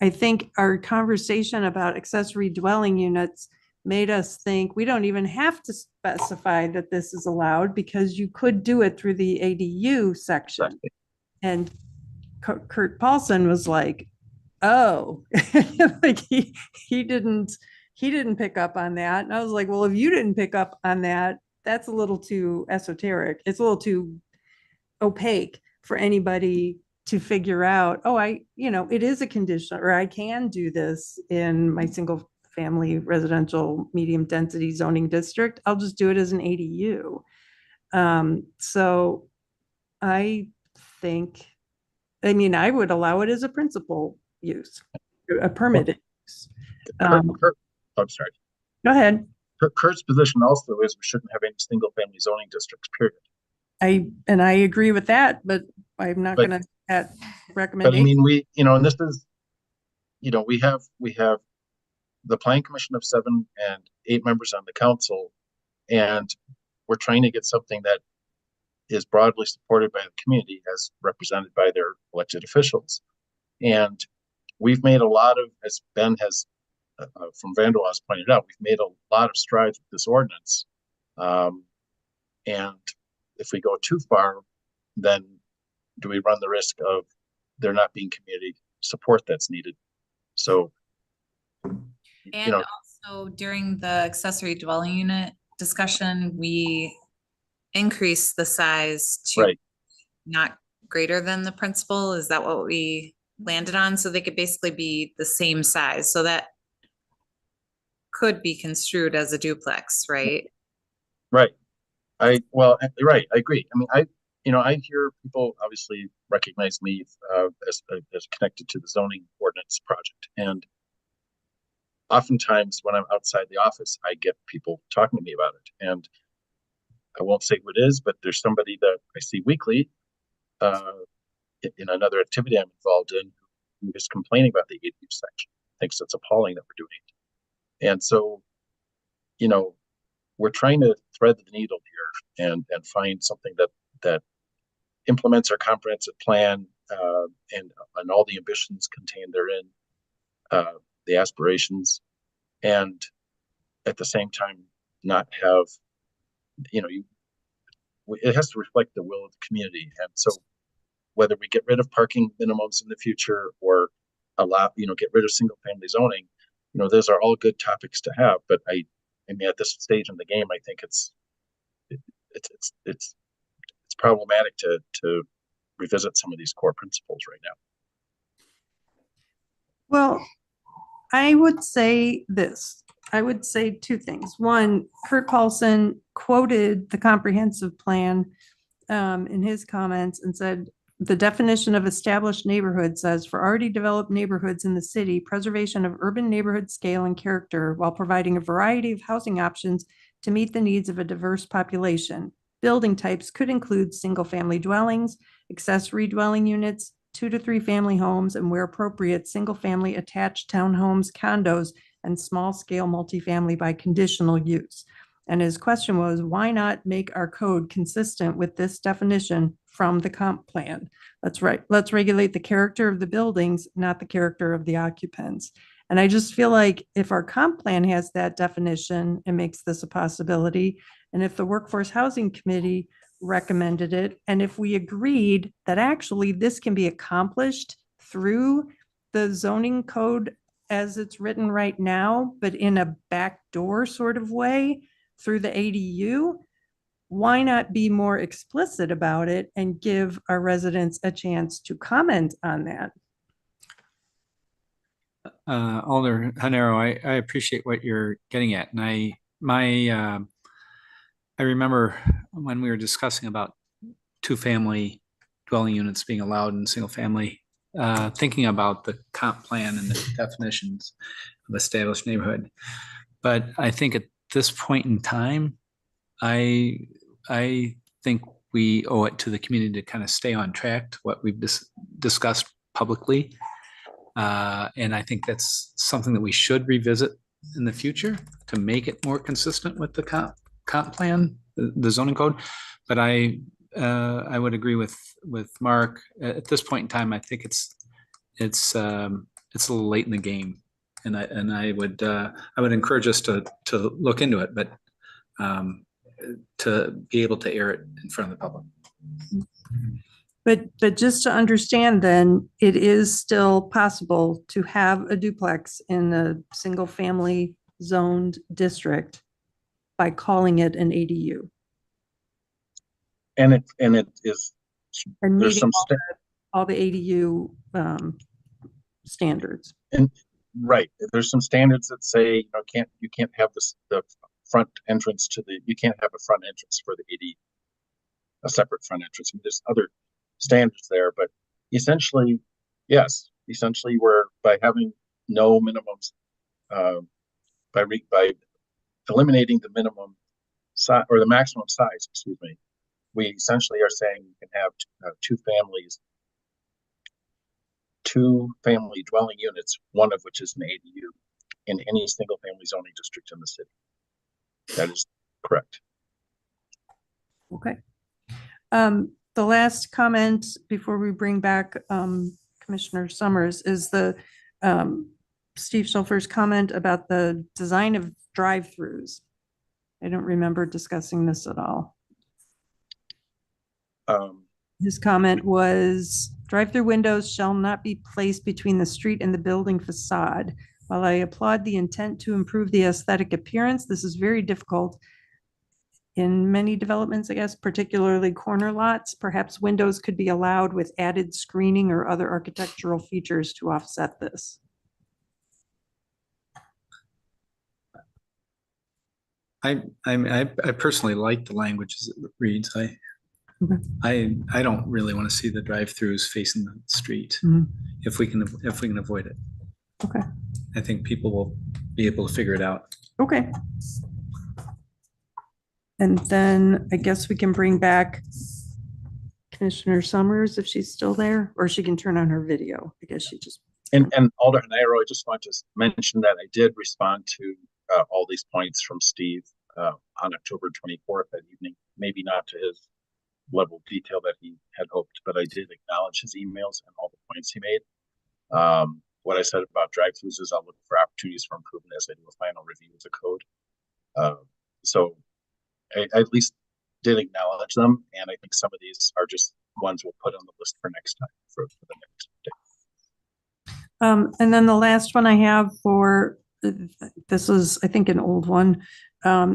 I think our conversation about accessory dwelling units made us think we don't even have to specify that this is allowed because you could do it through the ADU section. Right. And Kurt Paulson was like, oh, like he didn't pick up on that. And I was like, well, if you didn't pick up on that, that's a little too esoteric. It's a little too opaque for anybody to figure out, oh, it is a condition, or I can do this in my single family residential medium density zoning district. I'll just do it as an ADU. So I think, I would allow it as a principal use, a permitted use. I'm sorry. Go ahead. Kurt's position also is we shouldn't have any single family zoning districts, period. I agree with that, but I'm not going to recommend. But I mean, and this is, we have the Planning Commission of 7 and 8 members on the council, and we're trying to get something that is broadly supported by the community as represented by their elected officials. And we've made a lot of, as Ben has from Vandal has pointed out, we've made a lot of strides with this ordinance. And if we go too far, then do we run the risk of there not being community support that's needed? So, and also during the accessory dwelling unit discussion, we increased the size to not greater than the principal. Is that what we landed on? So they could basically be the same size. So that could be construed as a duplex, right? Right. I agree. I hear people obviously recognize me as connected to the zoning ordinance project. And oftentimes when I'm outside the office, I get people talking to me about it. And I won't say who it is, but there's somebody that I see weekly in another activity I'm involved in who is complaining about the ADU section, thinks it's appalling that we're doing it. And so, we're trying to thread the needle here and find something that implements our comprehensive plan and all the ambitions contained therein, the aspirations, and at the same time not have, it has to reflect the will of the community. And so whether we get rid of parking minimums in the future or allow, get rid of single family zoning, those are all good topics to have. But I mean, at this stage in the game, I think it's problematic to revisit some of these core principles right now. Well, I would say this. I would say two things. One, Kurt Paulson quoted the comprehensive plan in his comments and said, the definition of established neighborhood says for already developed neighborhoods in the city, preservation of urban neighborhood scale and character while providing a variety of housing options to meet the needs of a diverse population. Building types could include single-family dwellings, accessory dwelling units, 2 to 3 family homes, and where appropriate, single-family attached townhomes, condos, and small-scale multifamily by conditional use. And his question was, why not make our code consistent with this definition from the comp plan? That's right. Let's regulate the character of the buildings, not the character of the occupants. And I just feel like if our comp plan has that definition, it makes this a possibility. And if the Workforce Housing Committee recommended it, and if we agreed that actually this can be accomplished through the zoning code as it's written right now, but in a backdoor sort of way through the ADU, why not be more explicit about it and give our residents a chance to comment on that? Alder Hanero, I appreciate what you're getting at. And I remember when we were discussing about 2-family dwelling units being allowed in single family, thinking about the comp plan and the definitions of established neighborhood. But I think at this point in time, I think we owe it to the community to kind of stay on track to what we've discussed publicly. And I think that's something that we should revisit in the future to make it more consistent with the comp plan, the zoning code. But I would agree with Mark. At this point in time, I think it's a little late in the game, and I would encourage us to look into it, but to be able to air it in front of the public. But just to understand, then it is still possible to have a duplex in a single family zoned district by calling it an ADU. And it is, And there's meeting some all the ADU standards. And right, there's some standards that say you can't have the front entrance you can't have a front entrance for the ADU, a separate front entrance. I mean, there's other standards there, but essentially, yes, we're by having no minimums, by eliminating the minimum size or the maximum size, excuse me, we essentially are saying you can have 2-family dwelling units, one of which is an ADU in any single family zoning district in the city. That is correct. Okay. The last comment before we bring back Commissioner Summers is the Steve Schulfer's comment about the design of drive-throughs. I don't remember discussing this at all. His comment was, drive-through windows shall not be placed between the street and the building facade. While I applaud the intent to improve the aesthetic appearance, this is very difficult in many developments, I guess, particularly corner lots. Perhaps windows could be allowed with added screening or other architectural features to offset this. I personally like the language as it reads. I don't really want to see the drive-throughs facing the street if we can avoid it. Okay. I think people will be able to figure it out. Okay. And then I guess we can bring back Commissioner Summers if she's still there, or she can turn on her video. I guess she just. And Alder Hanero, I just want to mention that I did respond to all these points from Steve on October 24th that evening, maybe not to his level of detail that he had hoped, but I did acknowledge his emails and all the points he made. What I said about drive-throughs is I'll look for opportunities for improvement as I do a final review of the code. So I at least did acknowledge them, and I think some of these are just ones we'll put on the list for next time for the next day. And then the last one I have for, this is, I think, an old one,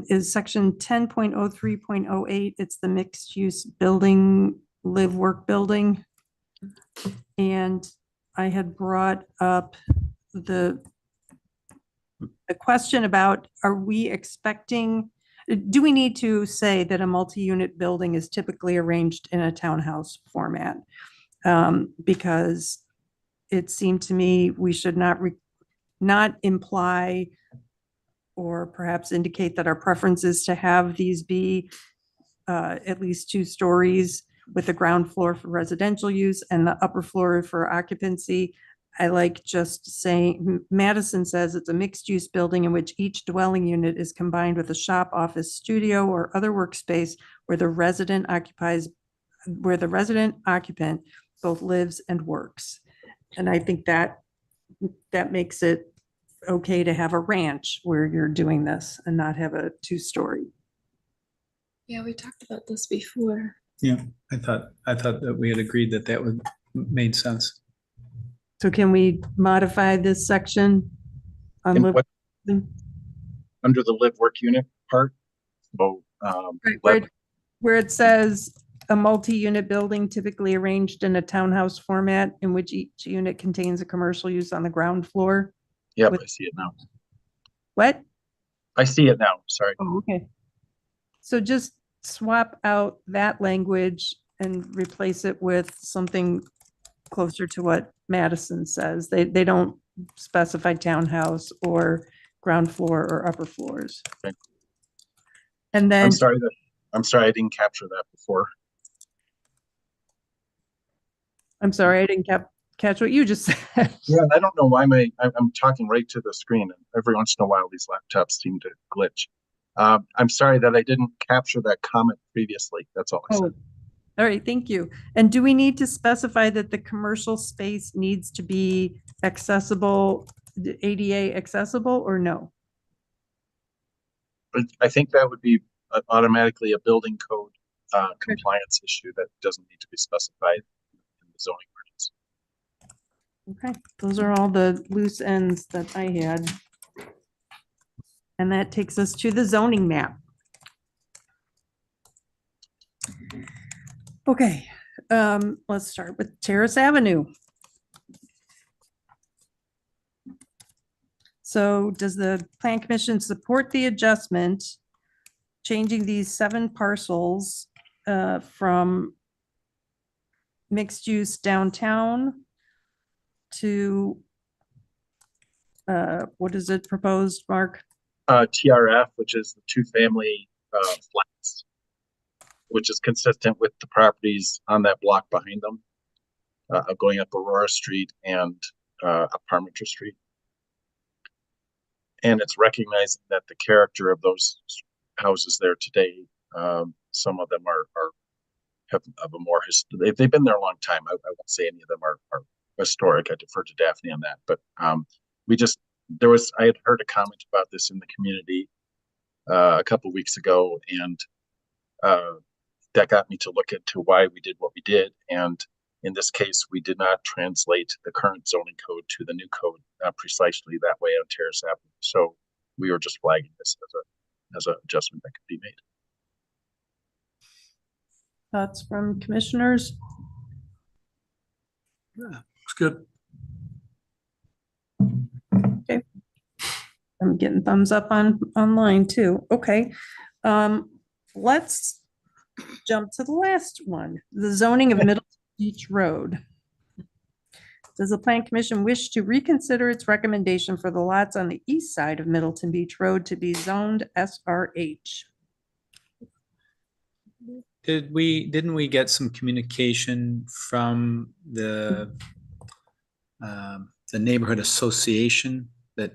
is section 10.03.08. It's the mixed use building, live work building. And I had brought up the question about, are we expecting, do we need to say that a multi-unit building is typically arranged in a townhouse format? Because it seemed to me we should not imply or perhaps indicate that our preference is to have these be at least 2 stories with the ground floor for residential use and the upper floor for occupancy. I like just saying, Madison says it's a mixed-use building in which each dwelling unit is combined with a shop, office, studio, or other workspace where the resident occupant both lives and works. And I think that makes it okay to have a ranch where you're doing this and not have a 2-story. Yeah, we talked about this before. Yeah, I thought that we had agreed that would made sense. So can we modify this section on Under the live work unit part? So, right, where it says a multi-unit building typically arranged in a townhouse format in which each unit contains a commercial use on the ground floor. Yep, I see it now. What? I see it now. Sorry. Oh, okay. So just swap out that language and replace it with something closer to what Madison says. They don't specify townhouse or ground floor or upper floors. Okay. And then I'm sorry I didn't capture that before. I'm sorry, I didn't catch what you just said. Yeah, I don't know why I'm talking right to the screen, and every once in a while these laptops seem to glitch. I'm sorry that I didn't capture that comment previously. That's all I said. All right, thank you. And do we need to specify that the commercial space needs to be accessible, ADA accessible, or no? But I think that would be automatically a building code compliance issue that doesn't need to be specified in the zoning ordinance. Okay, those are all the loose ends that I had. And that takes us to the zoning map. Okay, let's start with Terrace Avenue. So does the Plan Commission support the adjustment, changing these 7 parcels from mixed use downtown to, what is it proposed, Mark? TRF, which is the 2-family flats, which is consistent with the properties on that block behind them, going up Aurora Street and up Parmenter Street. And it's recognizing that the character of those houses there today, some of them have a more they've been there a long time. I won't say any of them are historic. I defer to Daphne on that, but I had heard a comment about this in the community a couple weeks ago, and that got me to look into why we did what we did. And in this case, we did not translate the current zoning code to the new code precisely that way on Terrace Avenue. So we were just flagging this as an adjustment that could be made. Thoughts from commissioners? Yeah, looks good. Okay. I'm getting thumbs up online too. Okay. Let's jump to the last one, the zoning of Middleton Beach Road. Does the Plan Commission wish to reconsider its recommendation for the lots on the east side of Middleton Beach Road to be zoned SRH? Didn't we get some communication from the neighborhood association that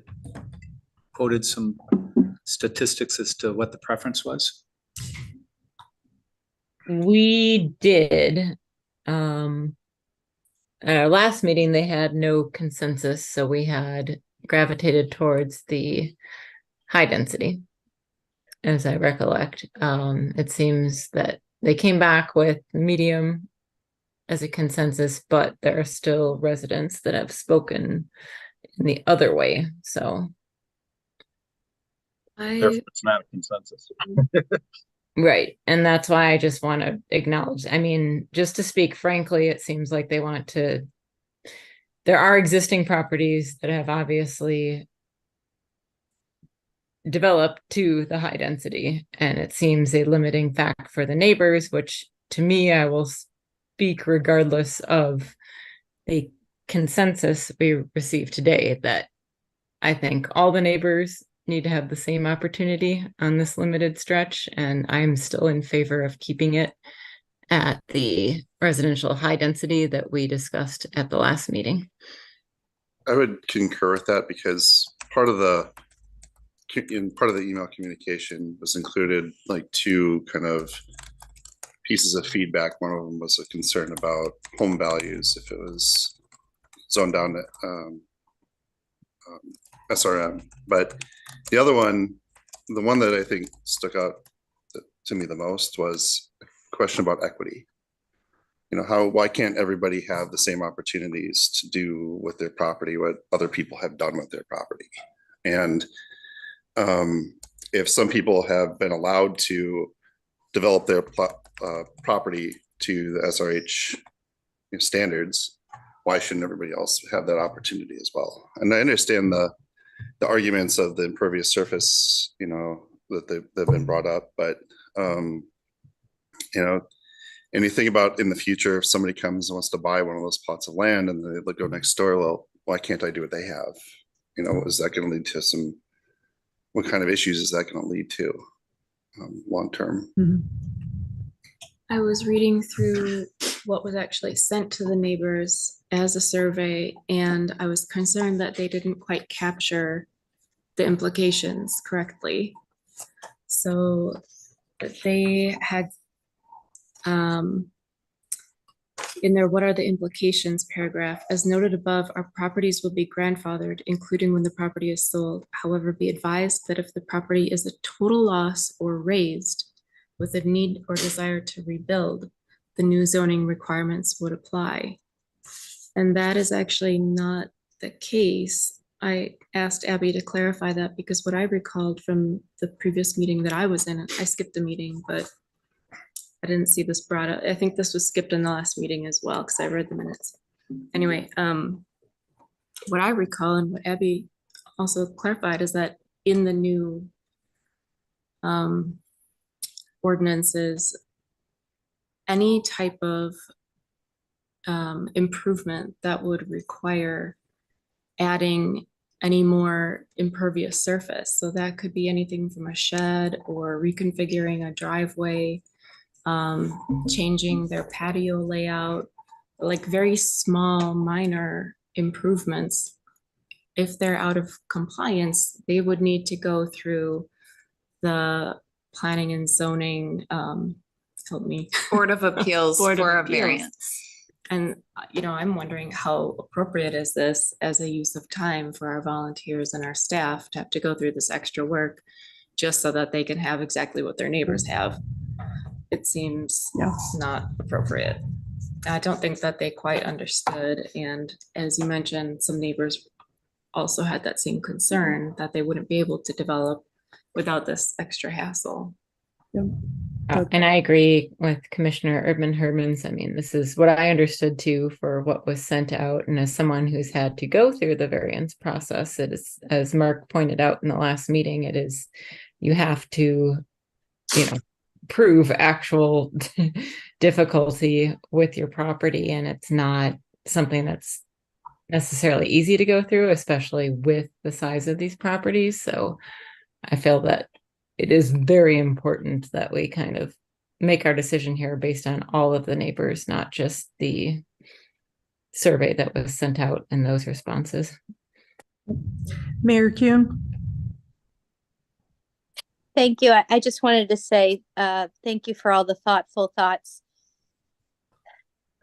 quoted some statistics as to what the preference was? We did. At our last meeting, they had no consensus, so we had gravitated towards the high density, as I recollect. It seems that they came back with medium as a consensus, but there are still residents that have spoken in the other way, so. Therefore, it's not a consensus. Right. And that's why I just want to acknowledge, I mean, just to speak frankly, it seems like they want to, there are existing properties that have obviously developed to the high density, and it seems a limiting fact for the neighbors, which to me, I will speak regardless of the consensus we received today, that I think all the neighbors need to have the same opportunity on this limited stretch, and I'm still in favor of keeping it at the residential high density that we discussed at the last meeting. I would concur with that because part of the email communication was included like two kind of pieces of feedback. One of them was a concern about home values if it was zoned down to SRM, but the other one, the one that I think stuck out to me the most was a question about equity. You know, why can't everybody have the same opportunities to do with their property what other people have done with their property? And if some people have been allowed to develop their property to the SRH standards, why shouldn't everybody else have that opportunity as well? And I understand the arguments of the impervious surface, you know, that they've been brought up, but you know, and you think about in the future, if somebody comes and wants to buy one of those plots of land and they go next door, well, why can't I do what they have? You know, is that going to lead to what kind of issues is that going to lead to long term? Mhm. I was reading through what was actually sent to the neighbors as a survey, and I was concerned that they didn't quite capture the implications correctly. So they had in their "What are the implications" paragraph, as noted above, our properties will be grandfathered, including when the property is sold. However, be advised that if the property is a total loss or razed with a need or desire to rebuild, the new zoning requirements would apply. And that is actually not the case. I asked Abby to clarify that because what I recalled from the previous meeting that I was in, I skipped the meeting, but I didn't see this brought up. I think this was skipped in the last meeting as well, because I read the minutes. Anyway, what I recall and what Abby also clarified is that in the new ordinances, any type of improvement that would require adding any more impervious surface. So that could be anything from a shed or reconfiguring a driveway, changing their patio layout, like very small, minor improvements. If they're out of compliance, they would need to go through the planning and zoning, help me. Board of Appeals Board of for a Appeals. variance. And, you know, I'm wondering how appropriate is this as a use of time for our volunteers and our staff to have to go through this extra work just so that they can have exactly what their neighbors have. It seems not appropriate. I don't think that they quite understood. And as you mentioned, some neighbors also had that same concern that they wouldn't be able to develop without this extra hassle. And I agree with Commissioner Urban Hermans. I mean, this is what I understood too for what was sent out. And as someone who's had to go through the variance process, it is, as Mark pointed out in the last meeting, it is, you have to, you know, prove actual difficulty with your property. And it's not something that's necessarily easy to go through, especially with the size of these properties. So I feel that it is very important that we kind of make our decision here based on all of the neighbors, not just the survey that was sent out and those responses. Mayor Kuhn? Thank you. I just wanted to say thank you for all the thoughtful thoughts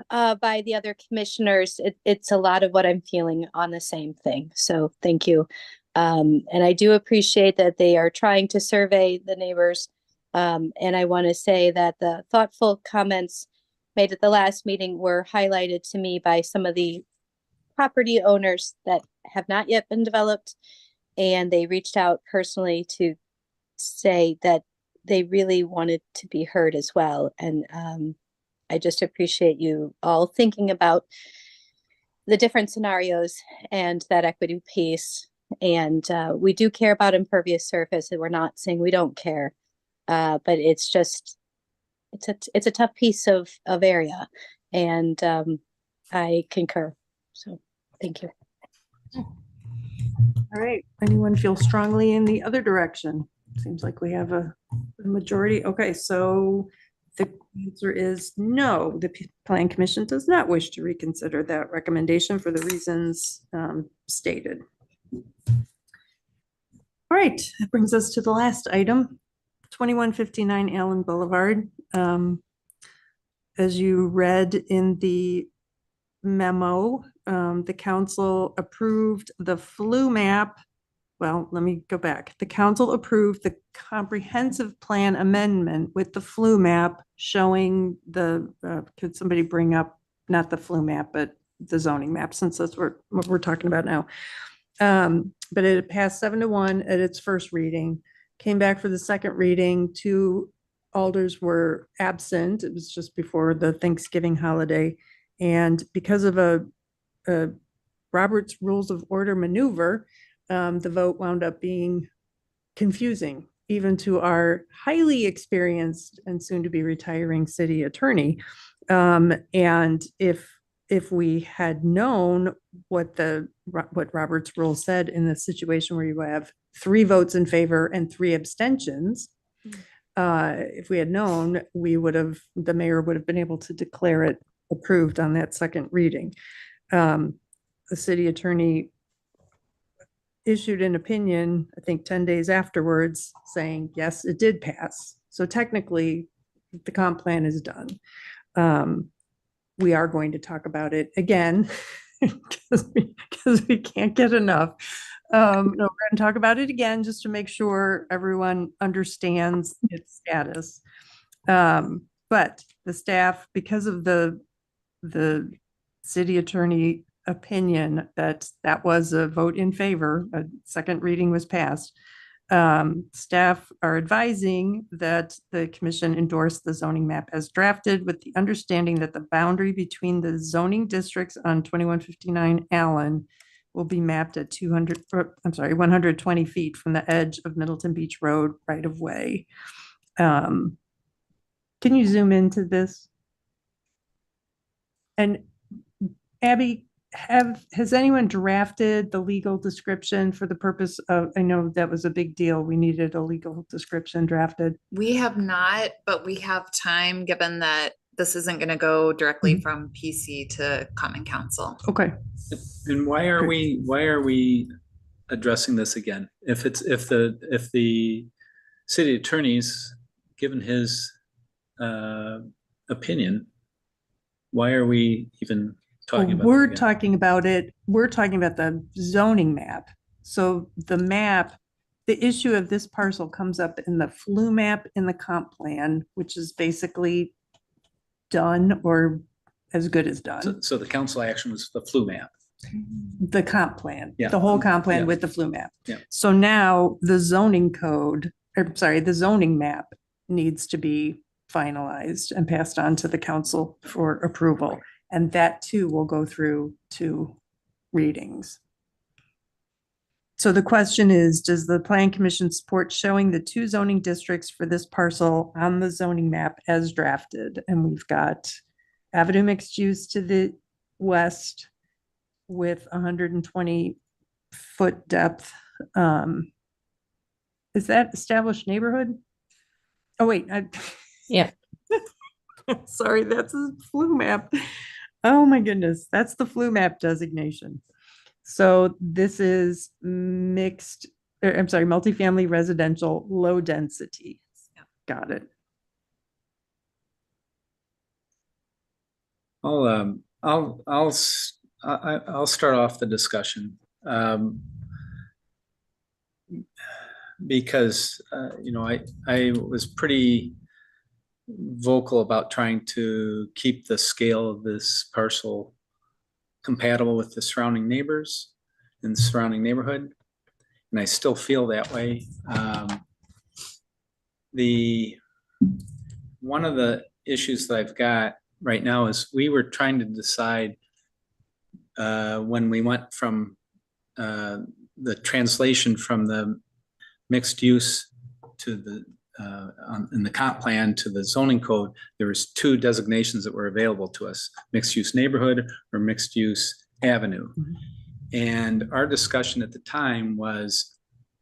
by the other commissioners. It's a lot of what I'm feeling on the same thing. So thank you. And I do appreciate that they are trying to survey the neighbors. And I want to say that the thoughtful comments made at the last meeting were highlighted to me by some of the property owners that have not yet been developed. And they reached out personally to say that they really wanted to be heard as well. And I just appreciate you all thinking about the different scenarios and that equity piece. And we do care about impervious surface, and we're not saying we don't care, but it's just it's a tough piece of area, and I concur. So thank you. All right. Anyone feel strongly in the other direction? Seems like we have a majority. Okay, so the answer is no. The Plan Commission does not wish to reconsider that recommendation for the reasons stated. All right, that brings us to the last item, 2159 Allen Boulevard. As you read in the memo, the council approved the flu map. Well, let me go back. The council approved the comprehensive plan amendment with the flu map showing the, could somebody bring up, not the flu map, but the zoning map, since that's what we're talking about now. But it passed 7-1 at its first reading, came back for the second reading. 2 alders were absent. It was just before the Thanksgiving holiday. And because of a Robert's Rules of Order maneuver, the vote wound up being confusing, even to our highly experienced and soon to be retiring city attorney. And if we had known what Robert's rule said in the situation where you have 3 votes in favor and 3 abstentions, if we had known, the mayor would have been able to declare it approved on that second reading. The city attorney issued an opinion, I think 10 days afterwards, saying, yes, it did pass. So technically, the comp plan is done. We are going to talk about it again because we can't get enough. No, we're going to talk about it again just to make sure everyone understands its status. But the staff, because of the city attorney opinion that was a vote in favor, a second reading was passed, staff are advising that the commission endorse the zoning map as drafted, with the understanding that the boundary between the zoning districts on 2159 Allen will be mapped at 120 feet from the edge of Middleton Beach Road right of way. Can you zoom into this? And Abby, has anyone drafted the legal description for the purpose of, I know that was a big deal. We needed a legal description drafted. We have not, but we have time, given that this isn't going to go directly from PC to Common Council. Okay. And why are we addressing this again? If the city attorney's given his opinion, why are we even talking about it? We're talking about it. We're talking about the zoning map. So the map, the issue of this parcel comes up in the flu map in the comp plan, which is basically done or as good as done. So the council action was the flu map. The comp plan, Yeah. the whole comp plan Yeah. with the flu map. Yeah. So now the zoning the zoning map needs to be finalized and passed on to the council for approval. And that too will go through 2 readings. So the question is, does the Plan Commission support showing the 2 zoning districts for this parcel on the zoning map as drafted? And we've got Avenue mixed use to the west with 120-foot depth. Is that established neighborhood? Oh, wait. Yeah. Sorry, that's a flu map. Oh my goodness, that's the flu map designation. So this is mixed I'm sorry, multifamily residential, low density. Got it. I'll start off the discussion. Because, I was pretty vocal about trying to keep the scale of this parcel compatible with the surrounding neighbors and the surrounding neighborhood. And I still feel that way. One of the issues that I've got right now is we were trying to decide when we went from the translation from the mixed use to the in the comp plan to the zoning code, there was two designations that were available to us: mixed use neighborhood or mixed use avenue. And our discussion at the time was,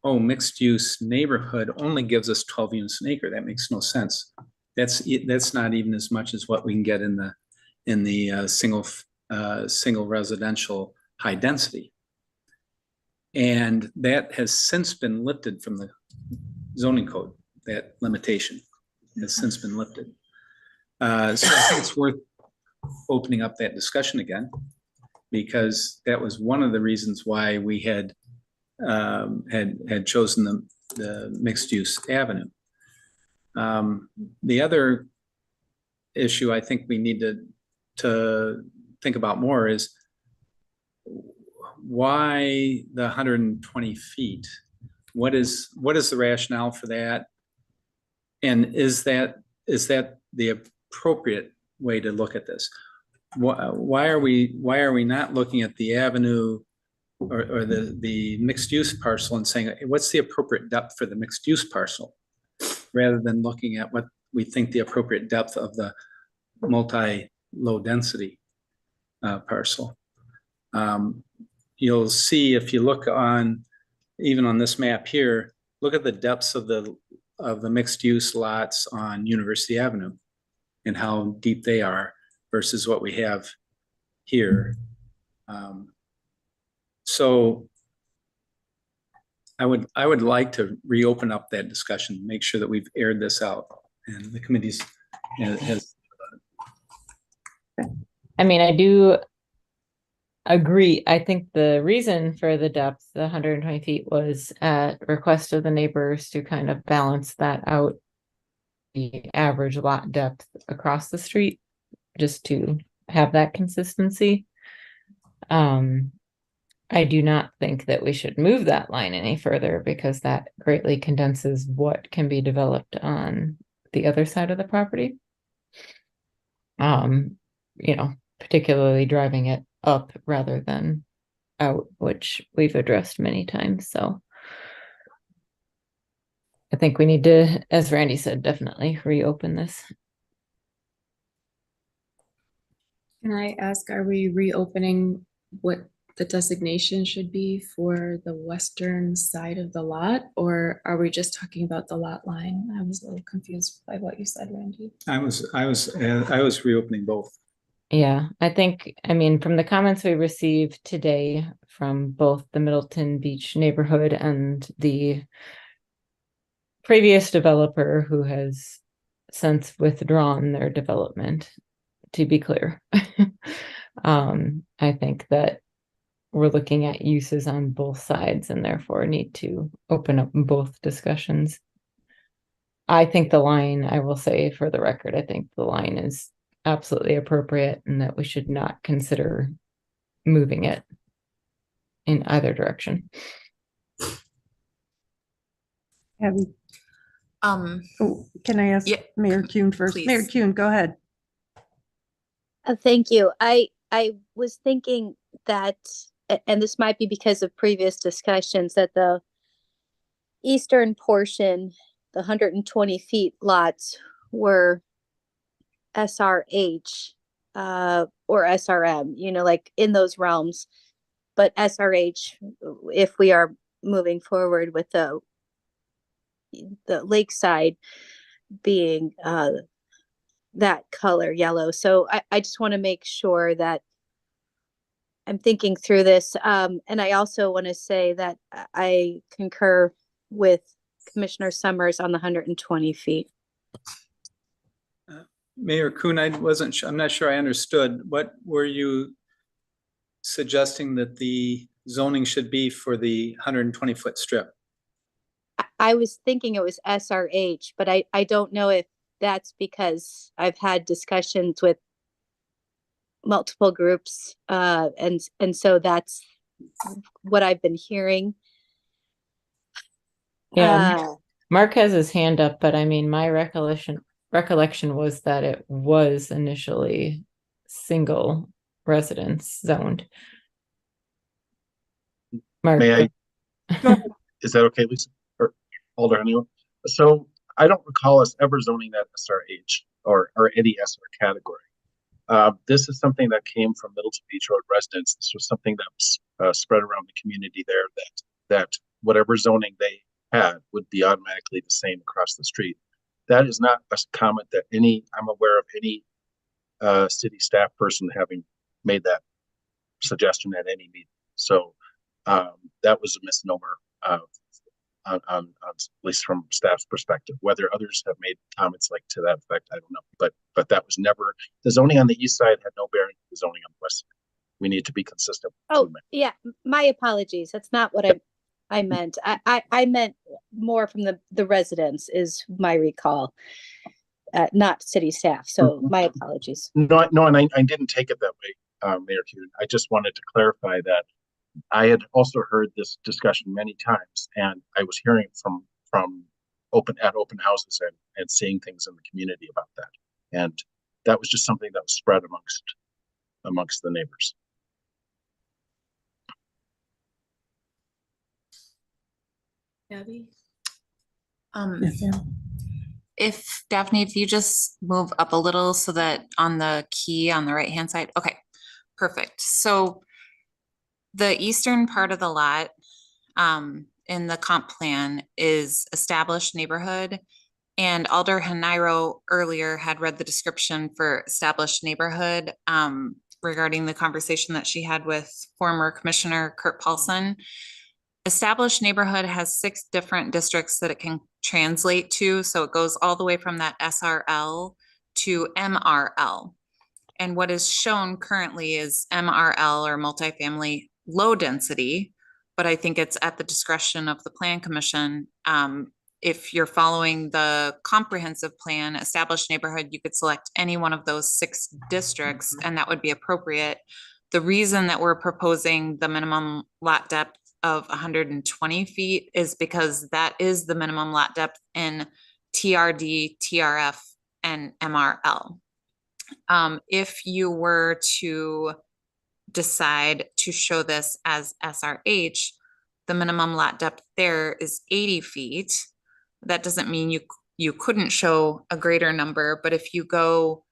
oh, mixed use neighborhood only gives us 12 units an acre. That makes no sense. That's not even as much as what we can get in the single residential high density. And that has since been lifted from the zoning code. That limitation has since been lifted. So I think it's worth opening up that discussion again, because that was one of the reasons why we had chosen the mixed use avenue. The other issue I think we need to think about more is why the 120 feet? What is the rationale for that? And is that the appropriate way to look at this? Why are we not looking at the avenue or the mixed use parcel and saying, what's the appropriate depth for the mixed use parcel, rather than looking at what we think the appropriate depth of the multi-low density parcel? You'll see if you look even on this map here, look at the depths of the mixed use lots on University Avenue and how deep they are versus what we have here. So I would like to reopen up that discussion, make sure that we've aired this out, and the committee's has. I mean, I do agree. I think the reason for the depth, the 120 feet, was at request of the neighbors to kind of balance that out, the average lot depth across the street, just to have that consistency. I do not think that we should move that line any further, because that greatly condenses what can be developed on the other side of the property. Particularly driving it up rather than out, which we've addressed many times. So I think we need to, as Randy said, definitely reopen this. Can I ask, are we reopening what the designation should be for the western side of the lot, or are we just talking about the lot line? I was a little confused by what you said, Randy. I was reopening both. Yeah, I mean, from the comments we received today from both the Middleton Beach neighborhood and the previous developer who has since withdrawn their development, to be clear, I think that we're looking at uses on both sides and therefore need to open up both discussions. I think the line, I will say for the record, I think the line is absolutely appropriate and that we should not consider moving it in either direction. Abby, can I ask Mayor Kuhn first? Please. Mayor Kuhn, go ahead. Thank you. I was thinking that, and this might be because of previous discussions, that the eastern portion, the 120 feet lots, were SRH or SRM, like in those realms. But SRH, if we are moving forward with the lakeside being that color yellow. So I just want to make sure that I'm thinking through this. And I also want to say that I concur with Commissioner Summers on the 120 feet. Mayor Kuhn, I'm not sure I understood. What were you suggesting that the zoning should be for the 120-foot strip? I was thinking it was SRH, but I don't know if that's because I've had discussions with multiple groups, and so that's what I've been hearing. Yeah, Mark has his hand up, but I mean, my recollection was that it was initially single residence zoned. Mark, May I? Is that okay, Lisa? Or Alder Honeywell? So I don't recall us ever zoning that SRH or any SR category. This is something that came from Middleton Beach Road residents. This was something that was spread around the community there, that whatever zoning they had would be automatically the same across the street. That is not a comment that I'm aware of any city staff person having made that suggestion at any meeting. So that was a misnomer at least from staff's perspective. Whether others have made comments like to that effect, I don't know. But that was never, the zoning on the east side had no bearing on the zoning on the west side. We need to be consistent. Oh, yeah, my apologies. That's not what I meant. I meant more from the residents is my recall, not city staff. So my apologies. No, and I didn't take it that way, Mayor Kuhn. I just wanted to clarify that I had also heard this discussion many times, and I was hearing from open houses and seeing things in the community about that. And that was just something that was spread amongst the neighbors. Abby? Yes, ma'am. If Daphne, if you just move up a little so that on the key on the right-hand side. Okay, perfect. So the eastern part of the lot in the comp plan is established neighborhood. And Alder Haniro earlier had read the description for established neighborhood regarding the conversation that she had with former Commissioner Kurt Paulson. Established neighborhood has 6 different districts that it can translate to. So it goes all the way from that SRL to MRL. And what is shown currently is MRL or multifamily low density, but I think it's at the discretion of the Plan Commission. If you're following the comprehensive plan, established neighborhood, you could select any one of those 6 districts and that would be appropriate. The reason that we're proposing the minimum lot depth of 120 feet is because that is the minimum lot depth in TRD, TRF, and MRL. If you were to decide to show this as SRH, the minimum lot depth there is 80 feet. That doesn't mean you couldn't show a greater number, but if you go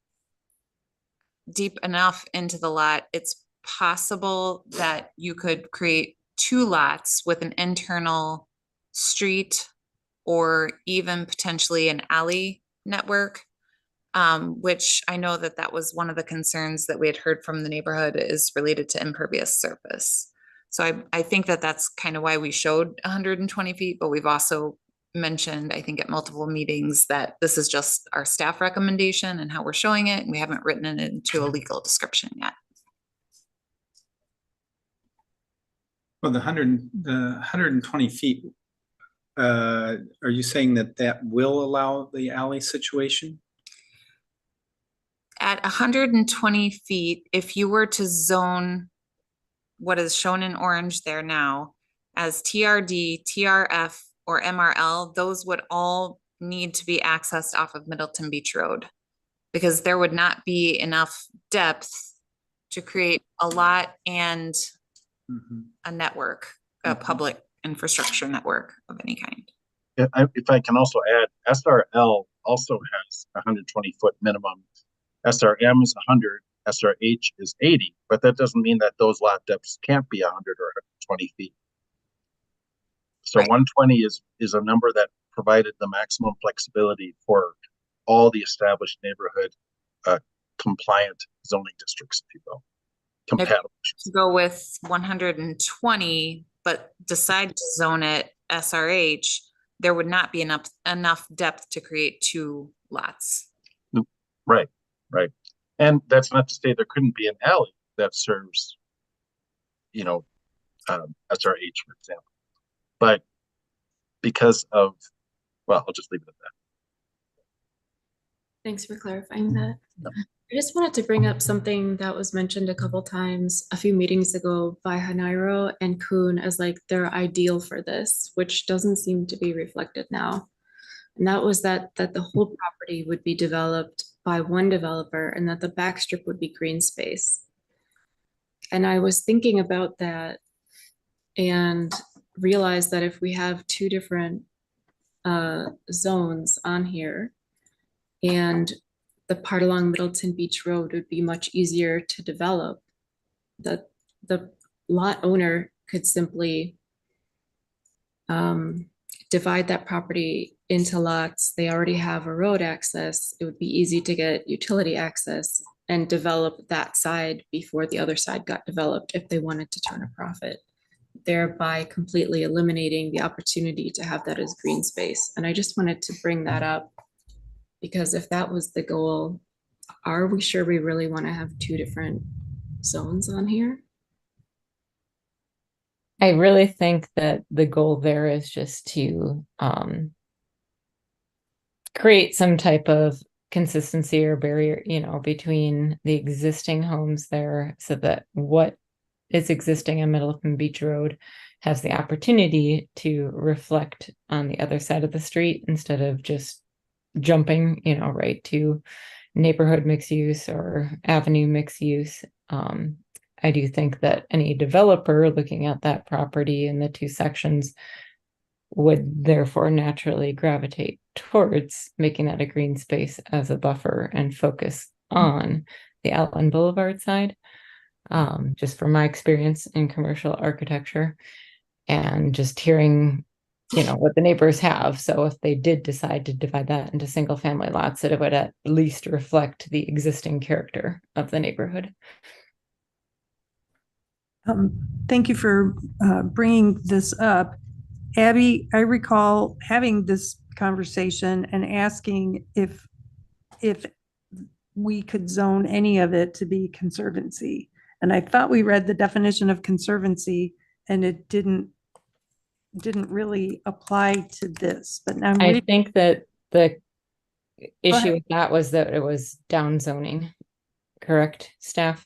deep enough into the lot, it's possible that you could create 2 lots with an internal street or even potentially an alley network. Which I know that was one of the concerns that we had heard from the neighborhood is related to impervious surface. So I think that's kind of why we showed 120 feet, but we've also mentioned, I think at multiple meetings, that this is just our staff recommendation and how we're showing it. And we haven't written it into a legal description yet. Well, the 120 feet, are you saying that will allow the alley situation? At 120 feet, if you were to zone what is shown in orange there now as TRD, TRF, or MRL, those would all need to be accessed off of Middleton Beach Road because there would not be enough depth to create a lot and a network, a public infrastructure network of any kind. If I can also add, SRL also has 120-foot minimum. SRM is 100, SRH is 80, but that doesn't mean that those lot depths can't be 100 or 120 feet. So right. 120 is a number that provided the maximum flexibility for all the established neighborhood compliant zoning districts, if you will. compatible. To go with 120, but decide to zone it SRH, there would not be enough depth to create two lots. Right, right. And that's not to say there couldn't be an alley that serves, you know, SRH, for example. But because of, well, I'll just leave it at that. Thanks for clarifying that. I just wanted to bring up something that was mentioned a couple times a few meetings ago by Hanairo and Kuhn as like their ideal for this, which doesn't seem to be reflected now. And that was that the whole property would be developed by one developer and that the backstrip would be green space. And I was thinking about that and realized that if we have two different zones on here, and the part along Middleton Beach Road would be much easier to develop, the lot owner could simply divide that property into lots. They already have a road access. It would be easy to get utility access and develop that side before the other side got developed if they wanted to turn a profit, thereby completely eliminating the opportunity to have that as green space. And I just wanted to bring that up because if that was the goal, are we sure we really want to have two different zones on here? I really think that the goal there is just to create some type of consistency or barrier, between the existing homes there so that what is existing on Middleton Beach Road has the opportunity to reflect on the other side of the street instead of just jumping, right to neighborhood mixed use or avenue mixed use. I do think that any developer looking at that property in the two sections would therefore naturally gravitate towards making that a green space as a buffer and focus on the Allen Boulevard side. Just from my experience in commercial architecture and just hearing what the neighbors have. So if they did decide to divide that into single family lots, that it would at least reflect the existing character of the neighborhood. Thank you for bringing this up. Abby, I recall having this conversation and asking if we could zone any of it to be conservancy. And I thought we read the definition of conservancy and it didn't really apply to this, but now I think that the issue with that was that it was down zoning, correct, staff?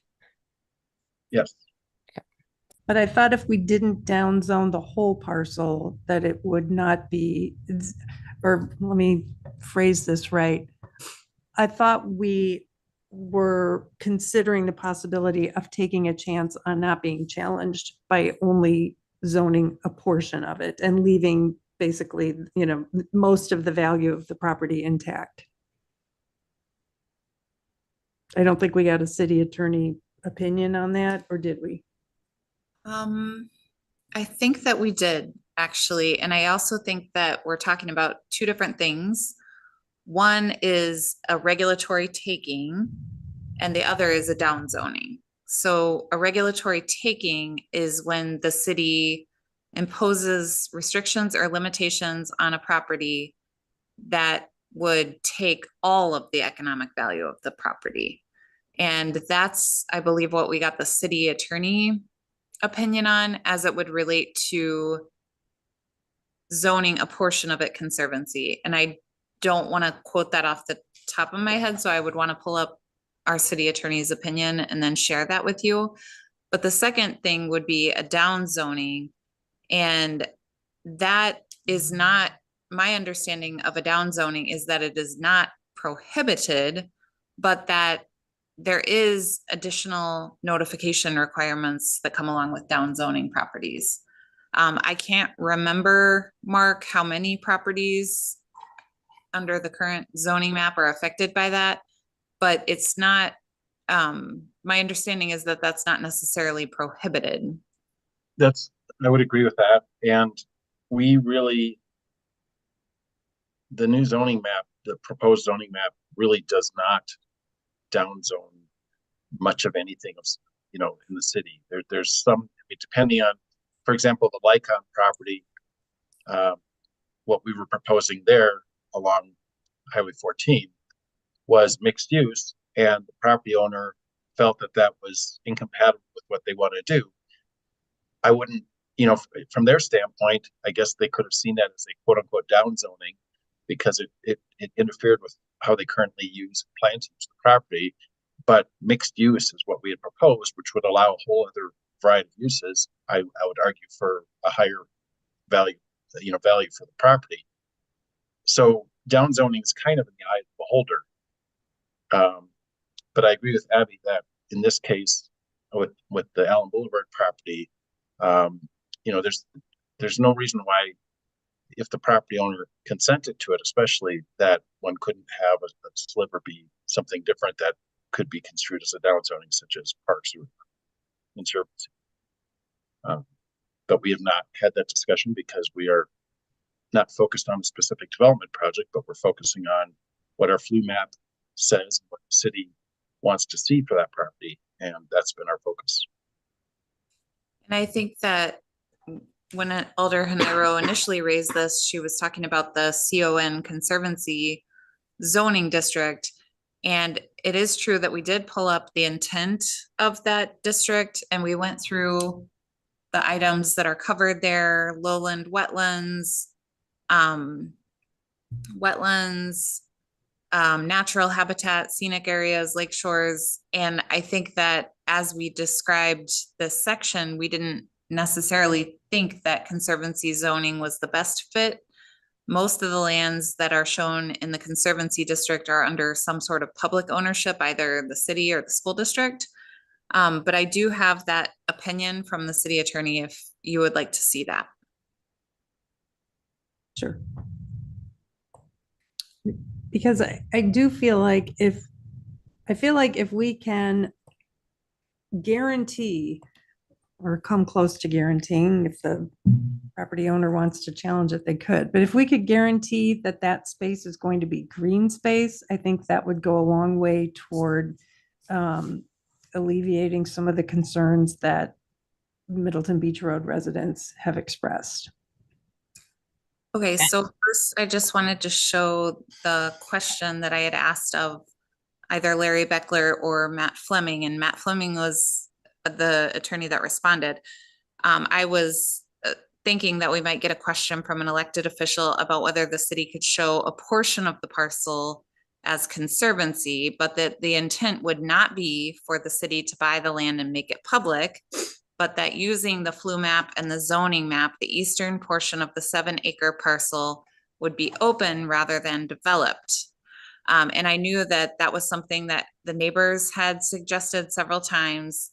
Yes. But I thought if we didn't down zone the whole parcel, that it would not be, or let me phrase this right. I thought we were considering the possibility of taking a chance on not being challenged by only zoning a portion of it and leaving basically, most of the value of the property intact. I don't think we got a city attorney opinion on that, or did we? I think that we did actually. And I also think that we're talking about two different things. One is a regulatory taking and the other is a down zoning. So a regulatory taking is when the city imposes restrictions or limitations on a property that would take all of the economic value of the property. And that's, I believe, what we got the city attorney opinion on as it would relate to zoning a portion of it conservancy. And I don't want to quote that off the top of my head, so I would want to pull up our city attorney's opinion and then share that with you. But the second thing would be a down zoning, and that is not, my understanding of a down zoning is that it is not prohibited, but that there is additional notification requirements that come along with down zoning properties. I can't remember, Mark, how many properties under the current zoning map are affected by that, but it's not, my understanding is that that's not necessarily prohibited. I would agree with that. And we really, the new zoning map, the proposed zoning map really does not down zone much of anything in the city. There's some, I mean, depending on, for example, the Lycon property, what we were proposing there along Highway 14 was mixed use, and the property owner felt that that was incompatible with what they want to do. I wouldn't, from their standpoint, I guess they could have seen that as a quote unquote down zoning because it interfered with how they currently plan to use the property. But mixed use is what we had proposed, which would allow a whole other variety of uses. I would argue for a higher value, value for the property. So down zoning is kind of in the eye of the beholder. But I agree with Abby that in this case, with the Allen Boulevard property, there's no reason why, if the property owner consented to it, especially, that one couldn't have a sliver be something different that could be construed as a down zoning, such as parks or conservancy. But we have not had that discussion because we are not focused on a specific development project, but we're focusing on what our flu map says and what the city wants to see for that property, and that's been our focus. And I think that when Alder Hanero initially raised this, she was talking about the CON Conservancy zoning district. And it is true that we did pull up the intent of that district, and we went through the items that are covered there: lowland wetlands, natural habitat, scenic areas, lake shores. And I think that as we described this section, we didn't necessarily think that conservancy zoning was the best fit. Most of the lands that are shown in the conservancy district are under some sort of public ownership, either the city or the school district. But I do have that opinion from the city attorney if you would like to see that. Sure. Because I do feel like if we can guarantee or come close to guaranteeing, if the property owner wants to challenge it, they could. But if we could guarantee that that space is going to be green space, I think that would go a long way toward alleviating some of the concerns that Middleton Beach Road residents have expressed. Okay, so first I just wanted to show the question that I had asked of either Larry Beckler or Matt Fleming, and Matt Fleming was the attorney that responded. I was thinking that we might get a question from an elected official about whether the city could show a portion of the parcel as conservancy, but that the intent would not be for the city to buy the land and make it public, but that using the flu map and the zoning map, the eastern portion of the 7-acre parcel would be open rather than developed. And I knew that that was something that the neighbors had suggested several times.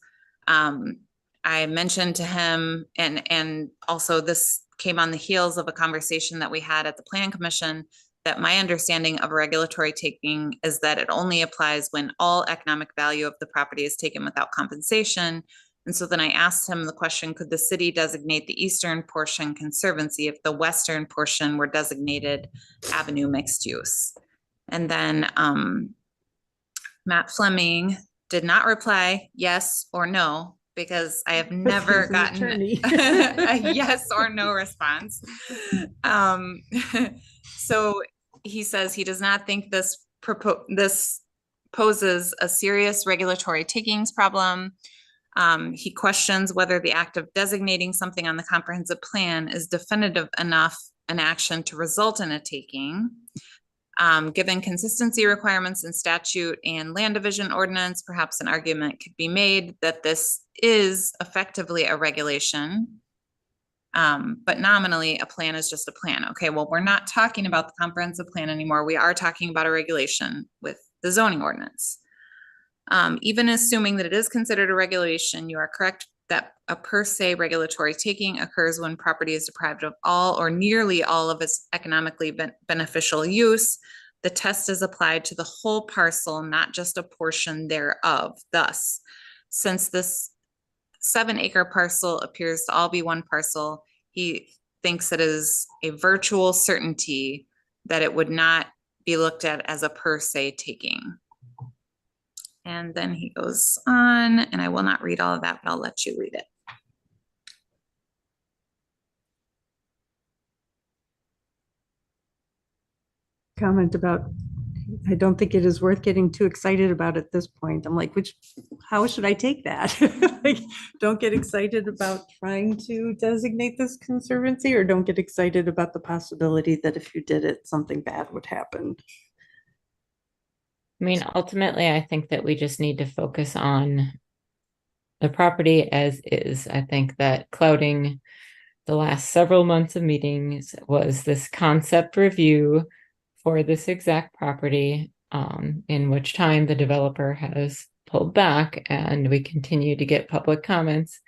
I mentioned to him, and also this came on the heels of a conversation that we had at the Plan Commission, that my understanding of regulatory taking is that it only applies when all economic value of the property is taken without compensation. And so then I asked him the question, could the city designate the eastern portion conservancy if the western portion were designated avenue mixed use? And then Matt Fleming did not reply yes or no, because I have never gotten a yes or no response. So he says he does not think this poses a serious regulatory takings problem. He questions whether the act of designating something on the comprehensive plan is definitive enough an action to result in a taking. Given consistency requirements in statute and land division ordinance, perhaps an argument could be made that this is effectively a regulation, but nominally a plan is just a plan. Okay, well, we're not talking about the comprehensive plan anymore. We are talking about a regulation with the zoning ordinance. Even assuming that it is considered a regulation, you are correct that a per se regulatory taking occurs when property is deprived of all or nearly all of its economically beneficial use. The test is applied to the whole parcel, not just a portion thereof. Thus, since this 7-acre parcel appears to all be one parcel, he thinks it is a virtual certainty that it would not be looked at as a per se taking. And then he goes on, and I will not read all of that, but I'll let you read it. Comment about, I don't think it is worth getting too excited about at this point. I'm like, how should I take that? Like, don't get excited about trying to designate this conservancy, or don't get excited about the possibility that if you did it, something bad would happen. I mean, ultimately, I think that we just need to focus on the property as is. I think that clouding the last several months of meetings was this concept review for this exact property, in which time the developer has pulled back, and we continue to get public comments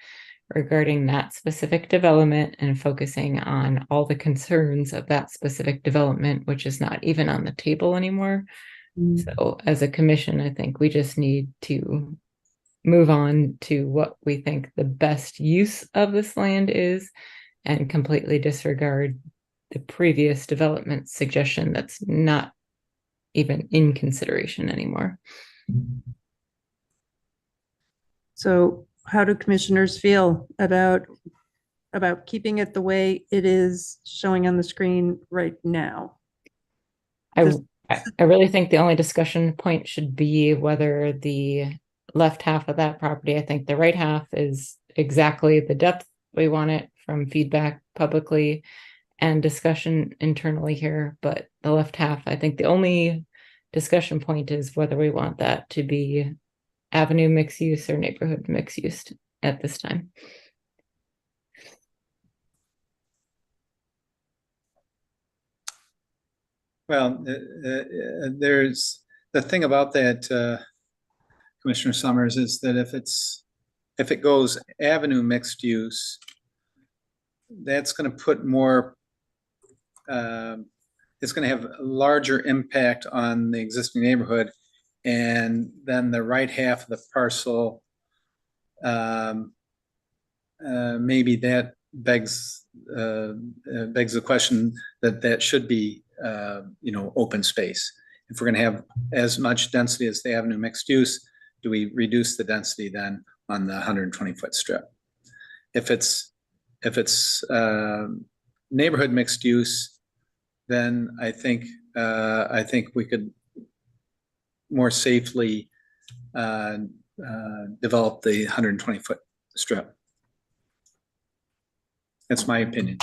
regarding that specific development and focusing on all the concerns of that specific development, which is not even on the table anymore. So as a commission, I think we just need to move on to what we think the best use of this land is, and completely disregard the previous development suggestion that's not even in consideration anymore. So how do commissioners feel about keeping it the way it is showing on the screen right now? I really think the only discussion point should be whether the left half of that property, I think the right half is exactly the depth we want it from feedback publicly and discussion internally here, but the left half, I think the only discussion point is whether we want that to be avenue mixed use or neighborhood mixed use at this time. Well, there's the thing about that, Commissioner Summers, is that if it goes avenue mixed use, that's going to put more, it's going to have a larger impact on the existing neighborhood, and then the right half of the parcel, maybe that begs the question that should be open space. If we're going to have as much density as the avenue mixed use, do we reduce the density then on the 120-foot strip? If it's neighborhood mixed use, then I think we could more safely develop the 120-foot strip. That's my opinion.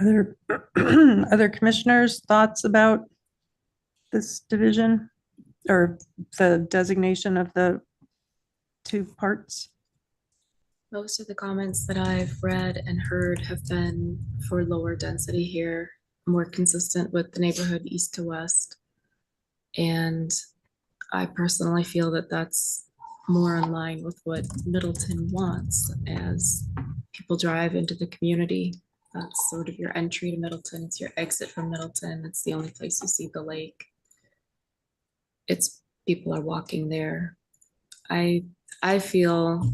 Other commissioners' thoughts about this division or the designation of the two parts? Most of the comments that I've read and heard have been for lower density here, more consistent with the neighborhood east to west. And I personally feel that that's more in line with what Middleton wants as people drive into the community. That's sort of your entry to Middleton. It's your exit from Middleton. It's the only place you see the lake. People are walking there. I feel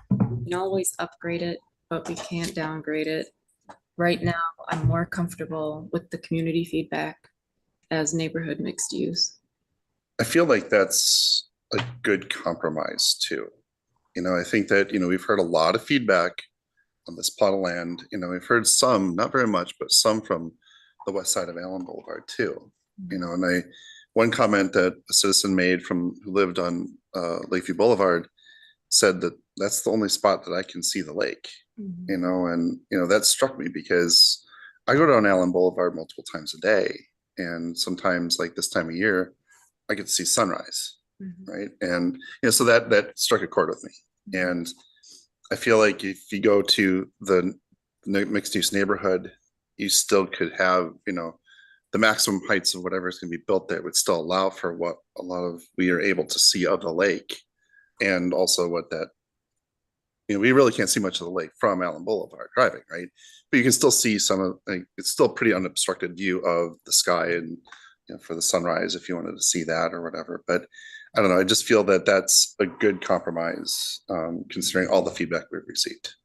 we can always upgrade it, but we can't downgrade it. Right now, I'm more comfortable with the community feedback as neighborhood mixed use. I feel like that's a good compromise too. I think that, we've heard a lot of feedback on this plot of land. We've heard some, not very much, but some from the west side of Allen Boulevard too. And one comment that a citizen made who lived on Lakeview Boulevard said that that's the only spot that I can see the lake. And that struck me because I go down Allen Boulevard multiple times a day, and sometimes like this time of year, I get to see sunrise, right? And so that struck a chord with me. And I feel like if you go to the mixed use neighborhood, you still could have, the maximum heights of whatever is going to be built there would still allow for what a lot of we are able to see of the lake. And also what that, we really can't see much of the lake from Allen Boulevard driving, right? But you can still see some of, it's still pretty unobstructed view of the sky and for the sunrise if you wanted to see that or whatever. But I don't know, I just feel that that's a good compromise considering all the feedback we've received.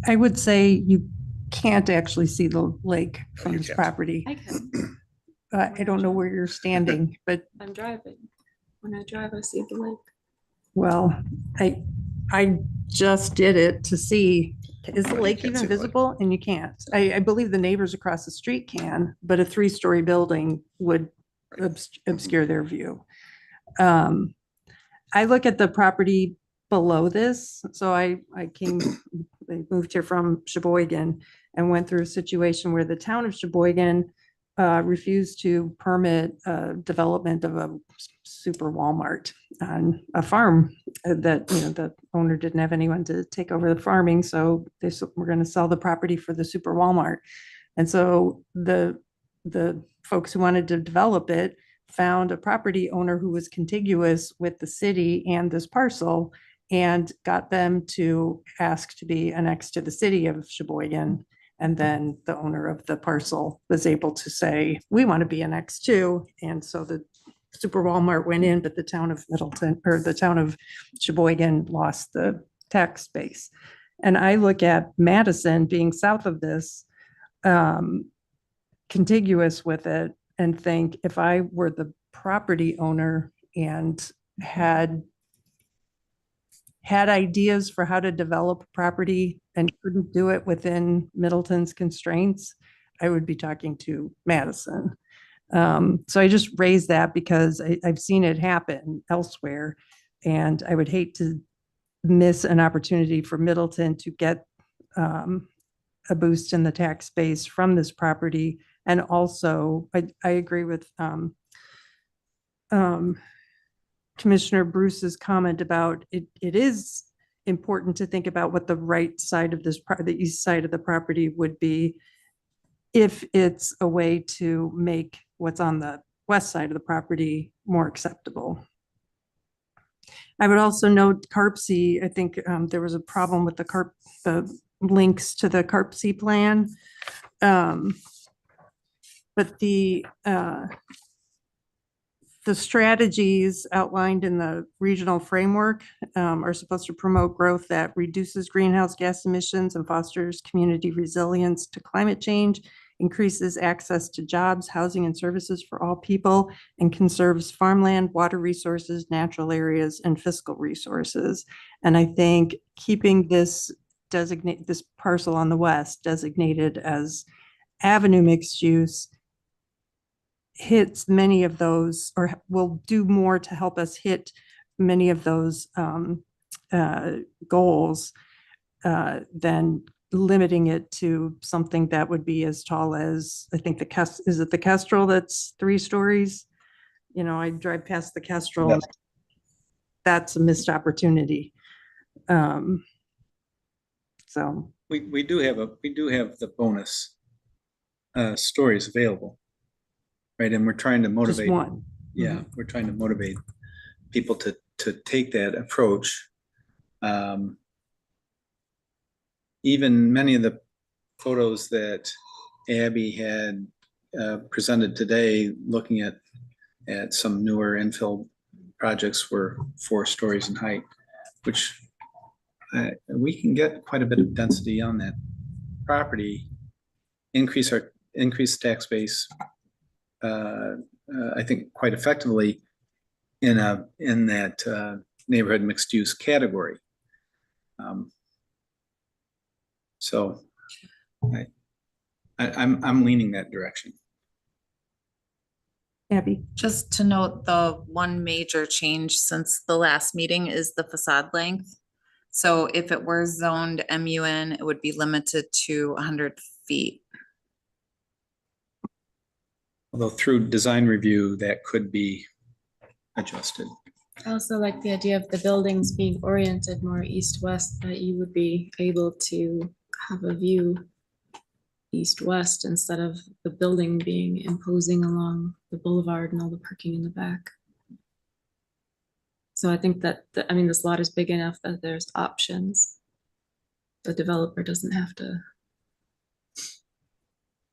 I would say you can't actually see the lake from this property. I can. I don't know where you're standing, but I'm driving. when I drive, I see the lake. Well, I just did it to see, is the Oh, you lake can't see even the lake. visible? And you can't. I believe the neighbors across the street can, but a 3-story building would obscure their view. I look at the property below this. So I moved here from Sheboygan and went through a situation where the town of Sheboygan refused to permit development of a super Walmart on a farm that, the owner didn't have anyone to take over the farming. So they were going to sell the property for the super Walmart. And so the folks who wanted to develop it found a property owner who was contiguous with the city and this parcel and got them to ask to be annexed to the city of Sheboygan. And then the owner of the parcel was able to say, we want to be annexed too. And so the super Walmart went in, but the town of Middleton or the town of Sheboygan lost the tax base. And I look at Madison being south of this, contiguous with it, and think if I were the property owner and had ideas for how to develop property and couldn't do it within Middleton's constraints, I would be talking to Madison. So I just raised that because I've seen it happen elsewhere, and I would hate to miss an opportunity for Middleton to get a boost in the tax base from this property. And also, I agree with Commissioner Bruce's comment about it is important to think about what the right side of this, the east side of the property would be if it's a way to make what's on the west side of the property more acceptable. I would also note CARPC. I think there was a problem with the links to the CARPC plan. But the strategies outlined in the regional framework are supposed to promote growth that reduces greenhouse gas emissions and fosters community resilience to climate change, increases access to jobs, housing, and services for all people, and conserves farmland, water resources, natural areas, and fiscal resources. And I think keeping this parcel on the west designated as avenue mixed use hits many of those, or will do more to help us hit many of those goals than limiting it to something that would be as tall as, I think is it the Kestrel that's 3 stories? I drive past the Kestrel. Yes. That's a missed opportunity. So We do have the bonus stories available, right? And we're trying to just motivate. one. Yeah, we're trying to motivate people to take that approach. Even many of the photos that Abby had presented today, looking at some newer infill projects, were 4 stories in height, which we can get quite a bit of density on that property, increase tax base, I think quite effectively in that neighborhood mixed use category. So I'm leaning that direction. Abby. Just to note, the one major change since the last meeting is the facade length. So if it were zoned MUN, it would be limited to 100 feet. Although through design review, that could be adjusted. I also like the idea of the buildings being oriented more east-west, that you would be able to have a view east-west instead of the building being imposing along the boulevard and all the parking in the back. So I think that, this lot is big enough that there's options. The developer doesn't have to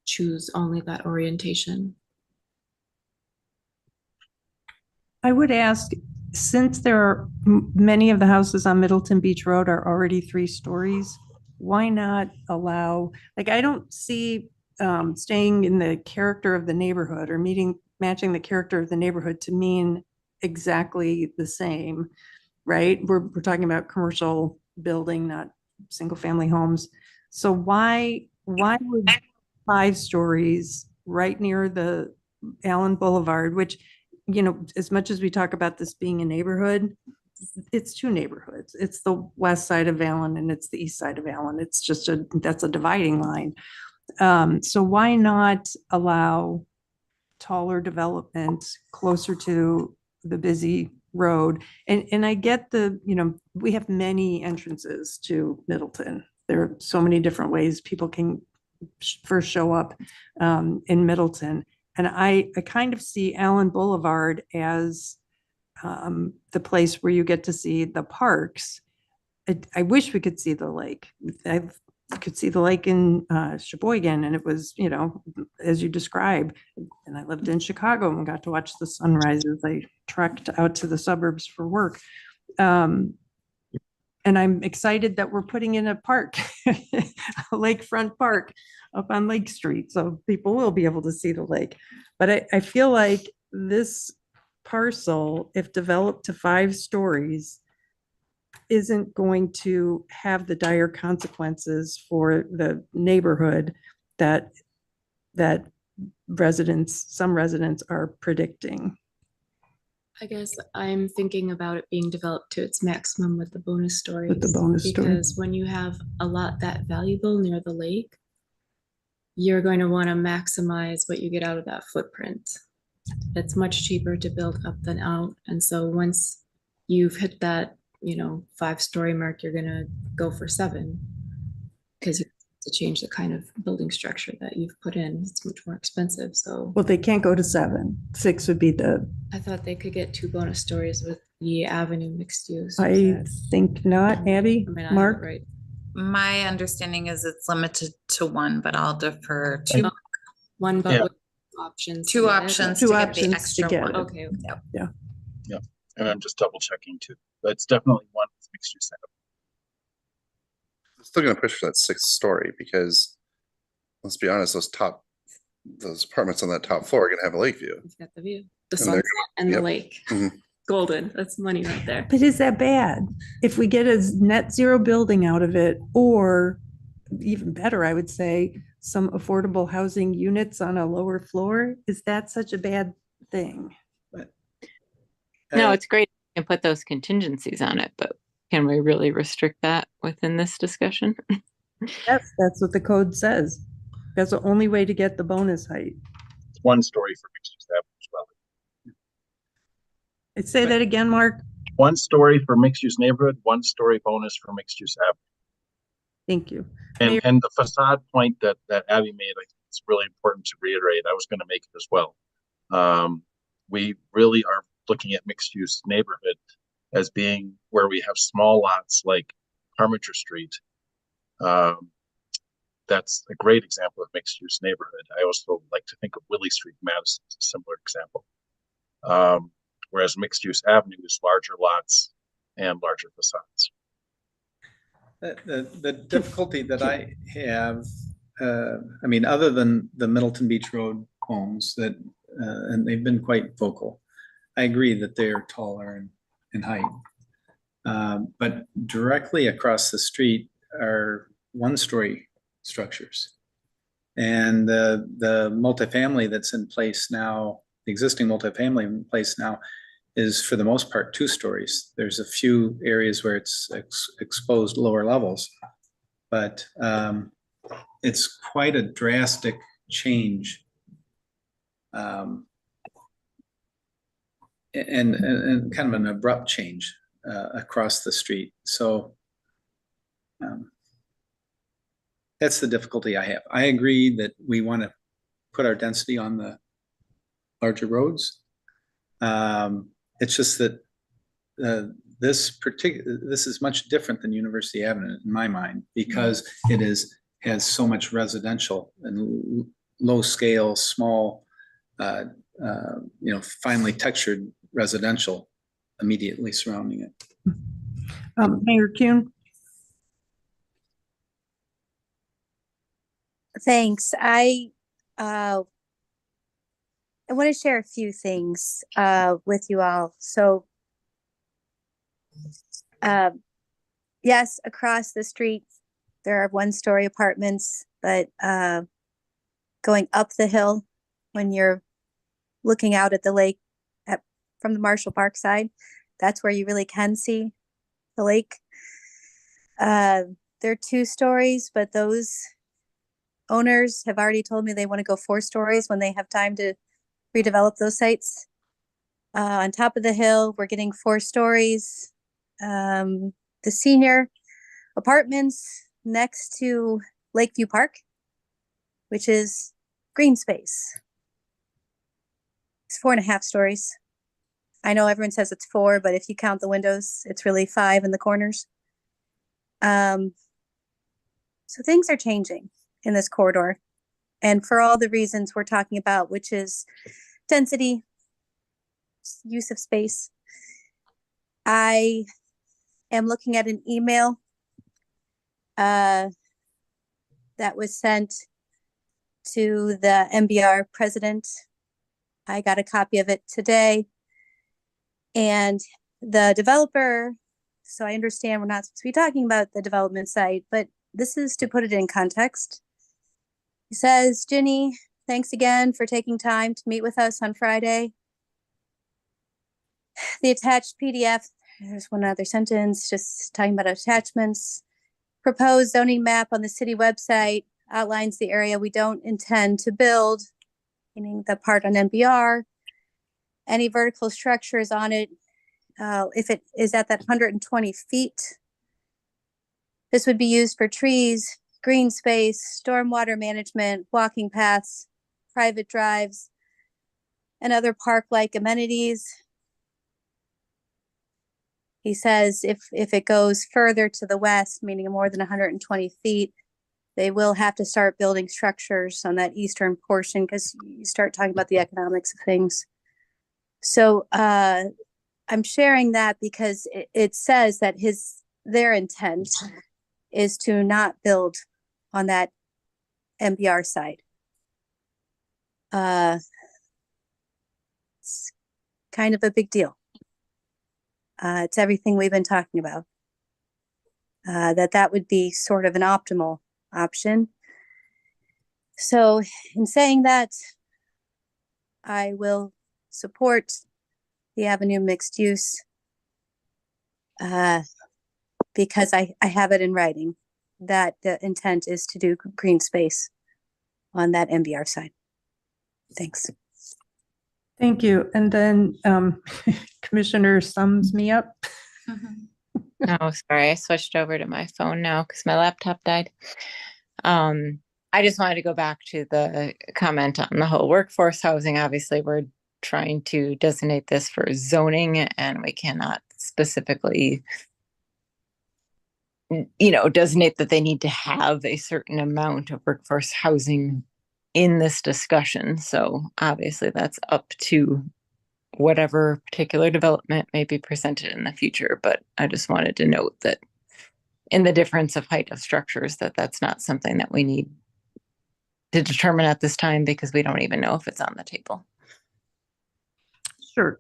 choose only that orientation. I would ask, since there are many of the houses on Middleton Beach Road are already 3 stories, why not allow, I don't see staying in the character of the neighborhood or matching the character of the neighborhood to mean exactly the same, right? We're talking about commercial building, not single family homes. So why would 5 stories right near the Allen Boulevard, which, you know, as much as we talk about this being a neighborhood, it's 2 neighborhoods. It's the west side of Allen and it's the east side of Allen. It's just that's a dividing line. So why not allow taller development closer to the busy road? And I get you know, we have many entrances to Middleton. There are so many different ways people can first show up in Middleton. And I kind of see Allen Boulevard as the place where you get to see the parks. I wish we could see the lake. I could see the lake in Sheboygan, and it was, you know, as you describe. And I lived in Chicago and got to watch the sunrises. I trekked out to the suburbs for work. And I'm excited that we're putting in a park, a lakefront park up on Lake Street, so people will be able to see the lake. But I feel like this parcel, if developed to 5 stories, isn't going to have the dire consequences for the neighborhood that some residents are predicting. I guess I'm thinking about it being developed to its maximum with the bonus stories. With the bonus story. Because when you have a lot that valuable near the lake, you're going to want to maximize what you get out of that footprint. It's much cheaper to build up than out. And so once you've hit that, you know, 5-story mark, you're going to go for 7 because you have to change the kind of building structure that you've put in. It's much more expensive. So, Well, they can't go to 7. 6 would be I thought they could get 2 bonus stories with the Avenue mixed use. I think not, Abby. I mean, I have it Mark? right. My understanding is it's limited to 1, but I'll defer to One, but Yeah. with options. 2 to get it. options Two to get the options to extra get 1. it. Okay. Yep. And I'm just double checking too. But it's definitely one with mixed use. I'm still gonna push for that 6th story because let's be honest, those apartments on that top floor are gonna have a lake view. We've got the view, the And they're- sunset and the yep. lake. Mhm. Golden. That's money right there. But is that bad? If we get a net zero building out of it, or even better, I would say, some affordable housing units on a lower floor, is that such a bad thing? No, it's great. You can put those contingencies on it, but can we really restrict that within this discussion? Yes, that's what the code says. That's the only way to get the bonus height. It's 1 story for mixed use avenue as well. Say that again, Mark. 1 story for mixed use neighborhood, 1 story bonus for mixed use avenue. Thank you. And the facade point that Abby made, I think it's really important to reiterate. I was going to make it as well. We really are looking at mixed use neighborhood as being where we have small lots like Parmenter Street. That's a great example of mixed use neighborhood. I also like to think of Willie Street, Madison, as a similar example. Whereas mixed use avenue is larger lots and larger facades. The difficulty that I have, I mean, other than the Middleton Beach Road homes that, and they've been quite vocal. I agree that they are taller in height. But directly across the street are 1-story structures. And the multifamily that's in place now, the existing multifamily in place now, is for the most part 2 stories. There's a few areas where it's exposed lower levels, but it's quite a drastic change. And kind of an abrupt change across the street. So that's the difficulty I have. I agree that we want to put our density on the larger roads. It's just that this is much different than University Avenue in my mind, because it has so much residential and low scale, small, finely textured residential immediately surrounding it. Mayor Kuhn? Thanks. I want to share a few things with you all. So, yes, across the street, there are one-story apartments, but going up the hill when you're looking out at the lake from the Marshall Park side, that's where you really can see the lake. They're 2 stories, but those owners have already told me they want to go 4 stories when they have time to redevelop those sites. On top of the hill, we're getting 4 stories. The senior apartments next to Lakeview Park, which is green space. It's 4.5 stories. I know everyone says it's 4, but if you count the windows, it's really 5 in the corners. So things are changing in this corridor. And for all the reasons we're talking about, which is density, use of space. I am looking at an email that was sent to the MBR president. I got a copy of it today. And the developer, so I understand we're not supposed to be talking about the development site, but this is to put it in context. He says, Ginny, thanks again for taking time to meet with us on Friday. The attached PDF, there's one other sentence, just talking about attachments. Proposed zoning map on the city website outlines the area we don't intend to build, meaning the part on MBR. Any vertical structures on it, if it is at that 120 feet, this would be used for trees, green space, stormwater management, walking paths, private drives, and other park-like amenities. He says if it goes further to the west, meaning more than 120 feet, they will have to start building structures on that eastern portion because you start talking about the economics of things. So I'm sharing that because it says that their intent is to not build on that MBR side. It's kind of a big deal. It's everything we've been talking about. That would be sort of an optimal option. So in saying that, I will support the Avenue mixed use because I have it in writing that the intent is to do green space on that MBR side. Thanks. Thank you. And then Commissioner sums me up. Oh, sorry. I switched over to my phone now because my laptop died. I just wanted to go back to the comment on the whole workforce housing. Obviously, we're trying to designate this for zoning, and we cannot specifically, designate that they need to have a certain amount of workforce housing in this discussion. So obviously that's up to whatever particular development may be presented in the future. But I just wanted to note that in the difference of height of structures, that's not something that we need to determine at this time because we don't even know if it's on the table. Sure.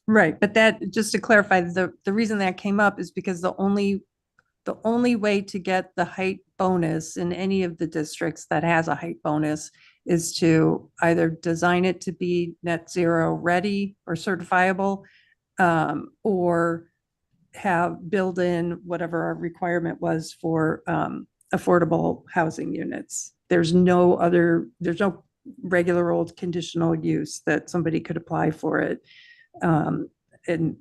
Right. But that, just to clarify, the reason that came up is because the only way to get the height bonus in any of the districts that has a height bonus is to either design it to be net zero ready or certifiable, or have build in whatever our requirement was for affordable housing units. There's no regular old conditional use that somebody could apply for it. And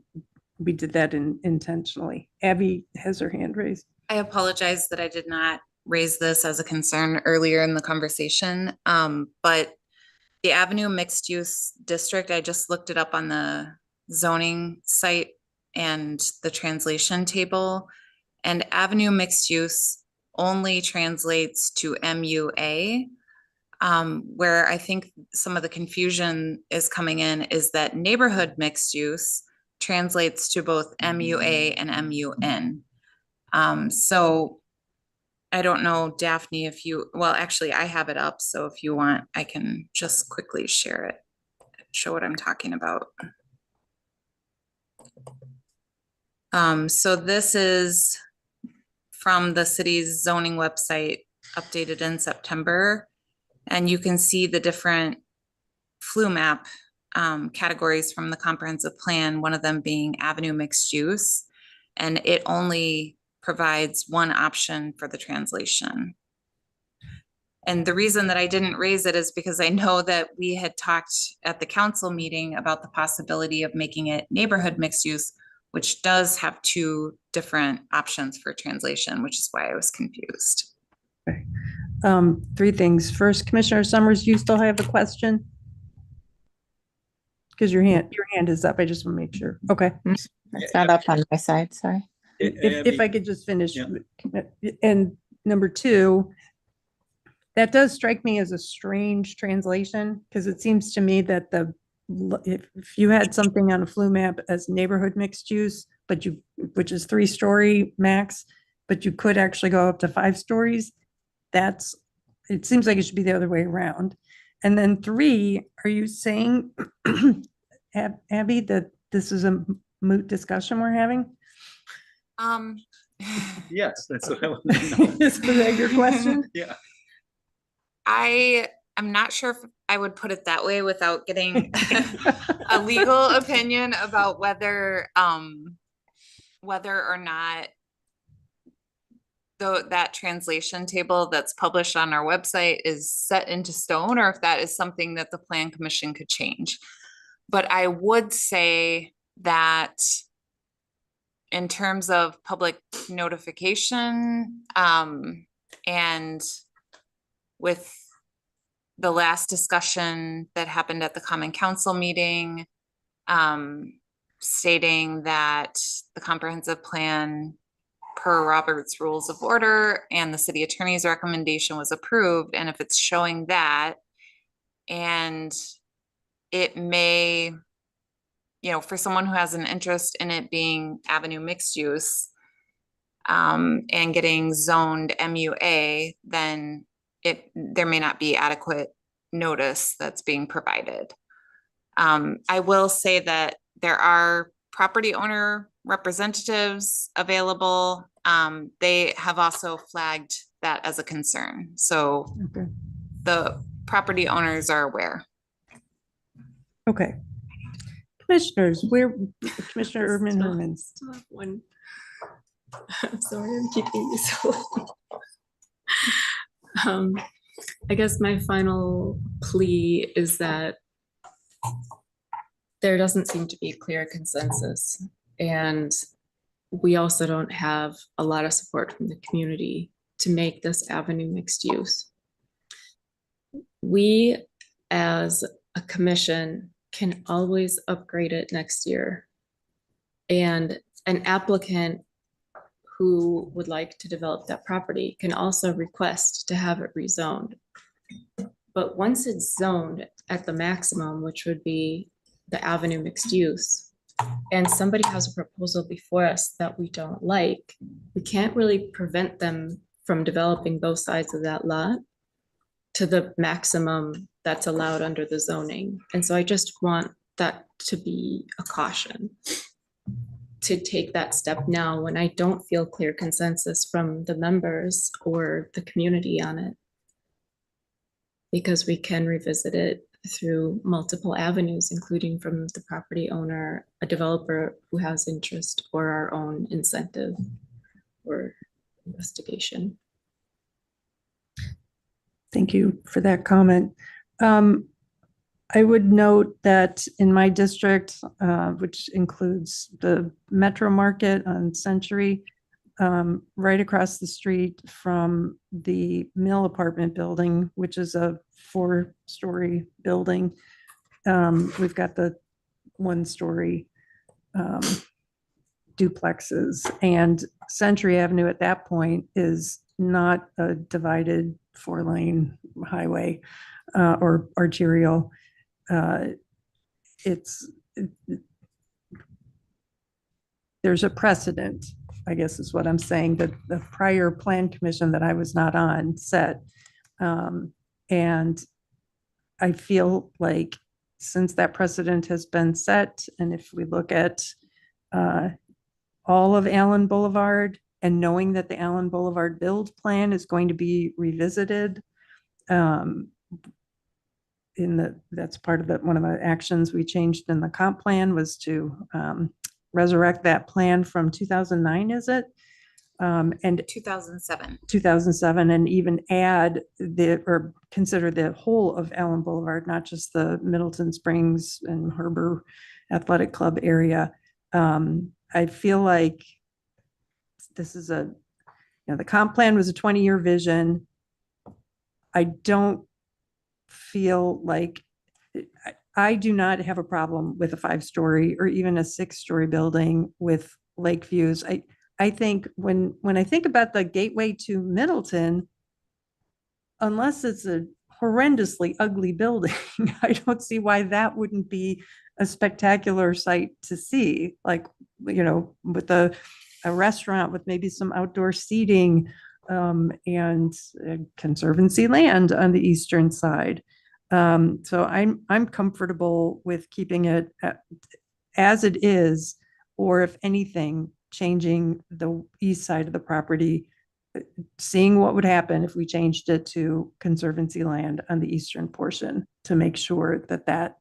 we did that intentionally. Abby has her hand raised. I apologize that I did not raise this as a concern earlier in the conversation. But the Avenue Mixed Use District, I just looked it up on the zoning site and the translation table. And Avenue Mixed Use only translates to MUA. Where I think some of the confusion is coming in is that neighborhood mixed use translates to both MUA and MUN. So I don't know, Daphne, actually I have it up. So if you want, I can just quickly share it. show what I'm talking about. So this is from the city's zoning website, updated in September. And you can see the different flu map categories from the comprehensive plan, one of them being avenue mixed use. And it only provides one option for the translation. And the reason that I didn't raise it is because I know that we had talked at the council meeting about the possibility of making it neighborhood mixed use, which does have two different options for translation, which is why I was confused. Okay. Three things. First, Commissioner Summers, you still have a question? Because your hand is up. I just want to make sure. Okay. It's not up on my side, sorry. If I could just finish. Yeah. And number two, that does strike me as a strange translation, because it seems to me that if you had something on a flu map as neighborhood mixed use, but which is 3-story max, but you could actually go up to 5 stories, it seems like it should be the other way around. And then 3, are you saying, Abby, that this is a moot discussion we're having? Yes, that's what I want to know. Is that your question? Yeah. I'm not sure if I would put it that way without getting a legal opinion about whether or not that translation table that's published on our website is set into stone, or if that is something that the Plan Commission could change. But I would say that in terms of public notification, and with the last discussion that happened at the Common Council meeting, stating that the comprehensive plan per Robert's Rules of Order and the city attorney's recommendation was approved. And if it's showing that, and it may, for someone who has an interest in it being avenue mixed use, and getting zoned MUA, then there may not be adequate notice that's being provided. I will say that there are property owner representatives available. They have also flagged that as a concern. So Okay. the property owners are aware. Okay. Commissioners, Commissioner Urban Hermans. Still have one. I'm sorry, I'm keeping you so long. I guess my final plea is that there doesn't seem to be a clear consensus, and we also don't have a lot of support from the community to make this avenue mixed use. We, as a commission, can always upgrade it next year. And an applicant who would like to develop that property can also request to have it rezoned. But once it's zoned at the maximum, which would be the avenue mixed use, and somebody has a proposal before us that we don't like, we can't really prevent them from developing both sides of that lot to the maximum that's allowed under the zoning. And so I just want that to be a caution to take that step now when I don't feel clear consensus from the members or the community on it. Because we can revisit it through multiple avenues, including from the property owner, a developer who has interest, or our own incentive or investigation. Thank you for that comment. I would note that in my district, which includes the Metro Market on Century, right across the street from the Mill apartment building, which is a 4-story building, we've got the 1-story duplexes, and Century Avenue at that point is not a divided 4-lane highway or arterial. There's a precedent, I guess is what I'm saying, that the prior plan commission that I was not on set. And I feel like since that precedent has been set, and if we look at all of Allen Boulevard and knowing that the Allen Boulevard build plan is going to be revisited, that's part of one of the actions we changed in the comp plan was to resurrect that plan from 2009, is it? And 2007. 2007, and even add or consider the whole of Allen Boulevard, not just the Middleton Springs and Harbor Athletic Club area. I feel like this is the comp plan was a 20-year vision. I don't feel like I do not have a problem with a 5-story or even a 6-story building with lake views. I think when I think about the gateway to Middleton, unless it's a horrendously ugly building, I don't see why that wouldn't be a spectacular sight to see, like, with a restaurant with maybe some outdoor seating, and conservancy land on the eastern side. So I'm comfortable with keeping it as it is, or if anything, changing the east side of the property, seeing what would happen if we changed it to conservancy land on the eastern portion to make sure that that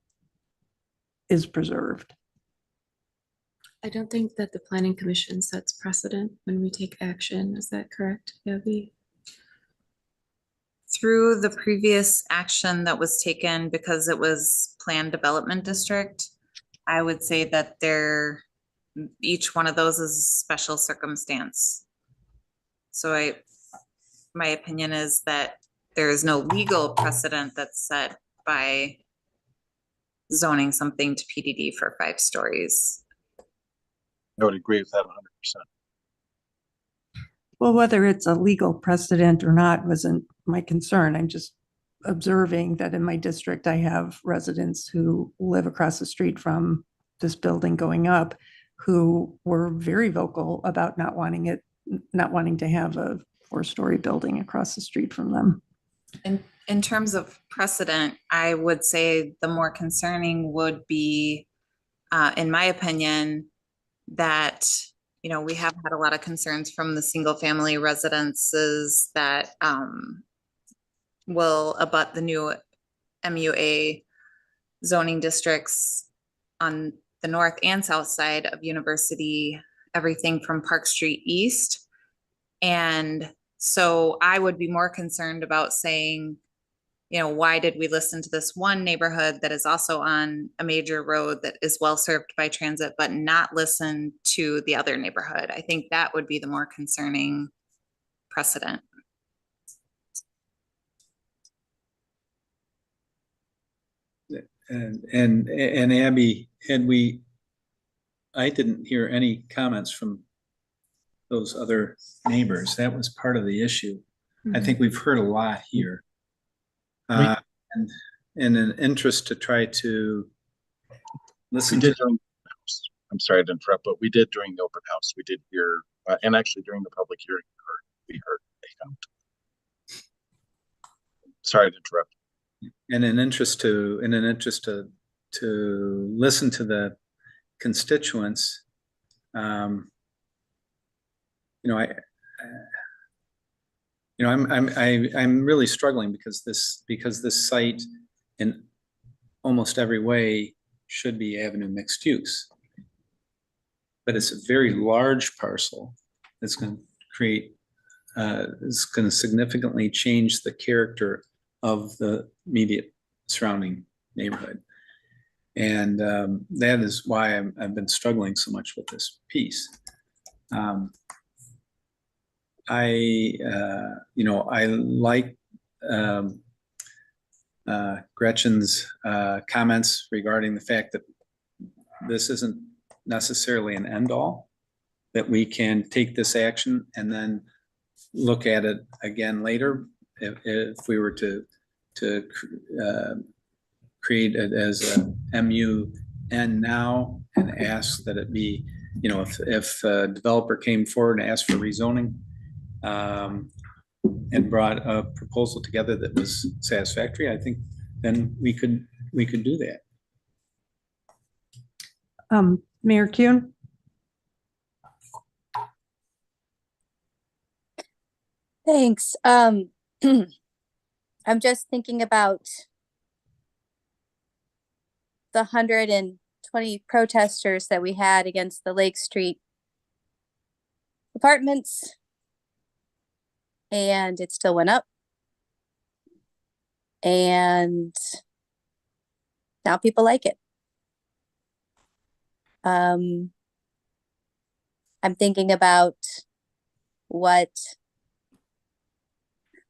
is preserved. I don't think that the planning commission sets precedent when we take action. Is that correct, Gabby? Through the previous action that was taken, because it was planned development district, I would say that each one of those is a special circumstance. So my opinion is that there is no legal precedent that's set by zoning something to PDD for 5 stories. I would agree with that 100%. Well, whether it's a legal precedent or not wasn't my concern. I'm just observing that in my district, I have residents who live across the street from this building going up who were very vocal about not wanting to have a 4-story building across the street from them. In terms of precedent, I would say the more concerning would be, in my opinion, that we have had a lot of concerns from the single family residences that will abut the new MUA zoning districts on the north and south side of University, everything from Park Street East. And so I would be more concerned about saying, why did we listen to this one neighborhood that is also on a major road that is well served by transit, but not listen to the other neighborhood? I think that would be the more concerning precedent. And Abby, I didn't hear any comments from those other neighbors. That was part of the issue. I think we've heard a lot here. And in an interest to try to listen to. I'm sorry to interrupt, but we did during the open house. We did hear, and actually during the public hearing, we heard a count. Sorry to interrupt. In an interest to listen to the constituents, I'm really struggling because this site in almost every way should be avenue mixed use, but it's a very large parcel that's going to create is going to significantly change the character of the immediate surrounding neighborhood. And that is why I've been struggling so much with this piece. I like Gretchen's comments regarding the fact that this isn't necessarily an end all, that we can take this action and then look at it again later if we were to create it as a MUN now and ask that it be, if a developer came forward and asked for rezoning and brought a proposal together that was satisfactory, I think then we could do that. Mayor Kuhn? Thanks. I'm just thinking about the 120 protesters that we had against the Lake Street apartments, and it still went up. And now people like it. I'm thinking about what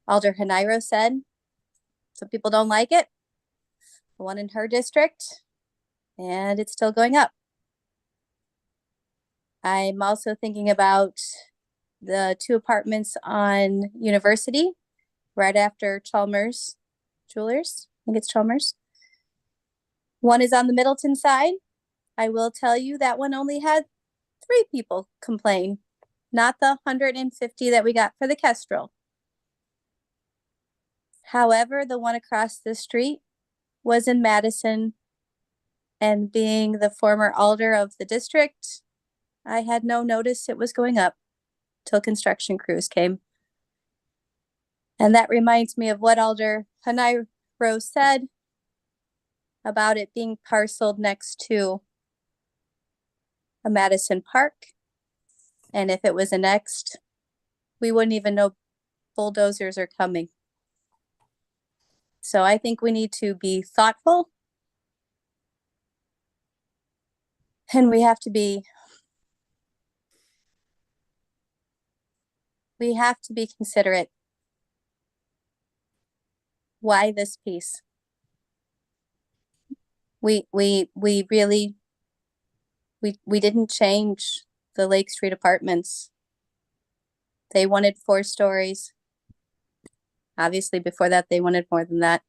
Alder Hanairo said. Some people don't like it. The one in her district, and it's still going up. I'm also thinking about the 2 apartments on University, right after Chalmers Jewelers. I think it's Chalmers. One is on the Middleton side. I will tell you that one only had 3 people complain, not the 150 that we got for the Kestrel. However, the one across the street was in Madison, and being the former alder of the district, I had no notice it was going up till construction crews came. And that reminds me of what Alder Hanairo said about it being parceled next to a Madison Park. And if it was annexed, we wouldn't even know bulldozers are coming. So I think we need to be thoughtful, and we have to be considerate. Why this piece? We really didn't change the Lake Street apartments. They wanted 4 stories. Obviously, before that, they wanted more than that.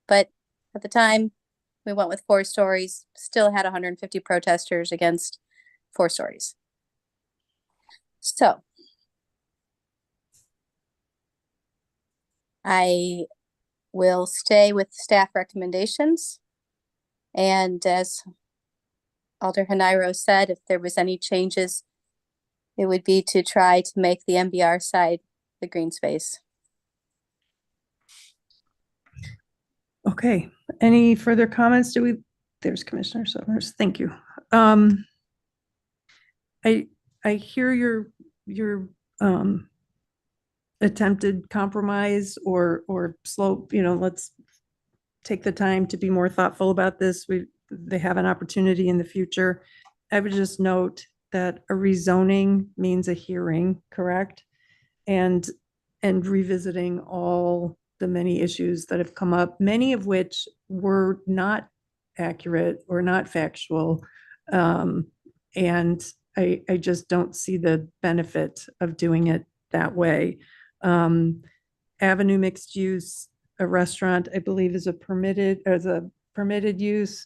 But at the time, we went with 4 stories, still had 150 protesters against 4 stories. So I will stay with staff recommendations. And as Alder Hanairo said, if there was any changes, it would be to try to make the MBR side the green space. Okay, any further comments? There's Commissioner Summers. Thank you. I hear your attempted compromise or slow, let's take the time to be more thoughtful about this. They have an opportunity in the future. I would just note that a rezoning means a hearing, correct? And revisiting all the many issues that have come up, many of which were not accurate or not factual. And I just don't see the benefit of doing it that way. Avenue mixed use, a restaurant, I believe, is a permitted use.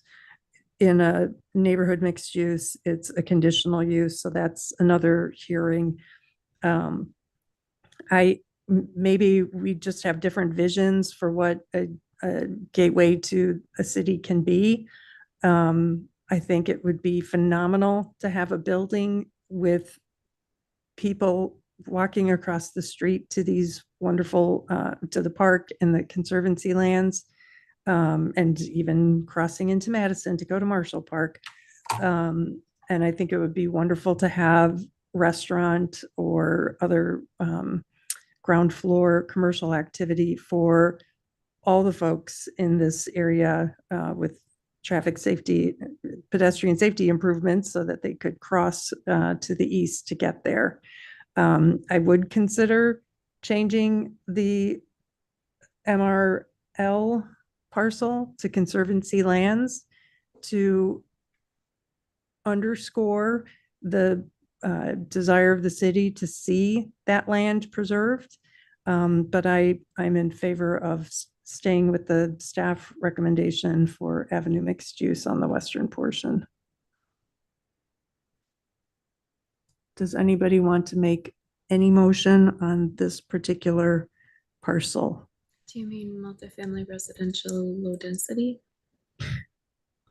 In a neighborhood mixed use, it's a conditional use. So that's another hearing. Maybe we just have different visions for what a gateway to a city can be. I think it would be phenomenal to have a building with people walking across the street to these wonderful, to the park and the conservancy lands, and even crossing into Madison to go to Marshall Park. And I think it would be wonderful to have restaurant or other ground floor commercial activity for all the folks in this area, with traffic safety, pedestrian safety improvements so that they could cross to the east to get there. I would consider changing the MRL parcel to conservancy lands to underscore the desire of the city to see that land preserved. But I'm in favor of staying with the staff recommendation for avenue mixed use on the western portion. Does anybody want to make any motion on this particular parcel? Do you mean multifamily residential low density?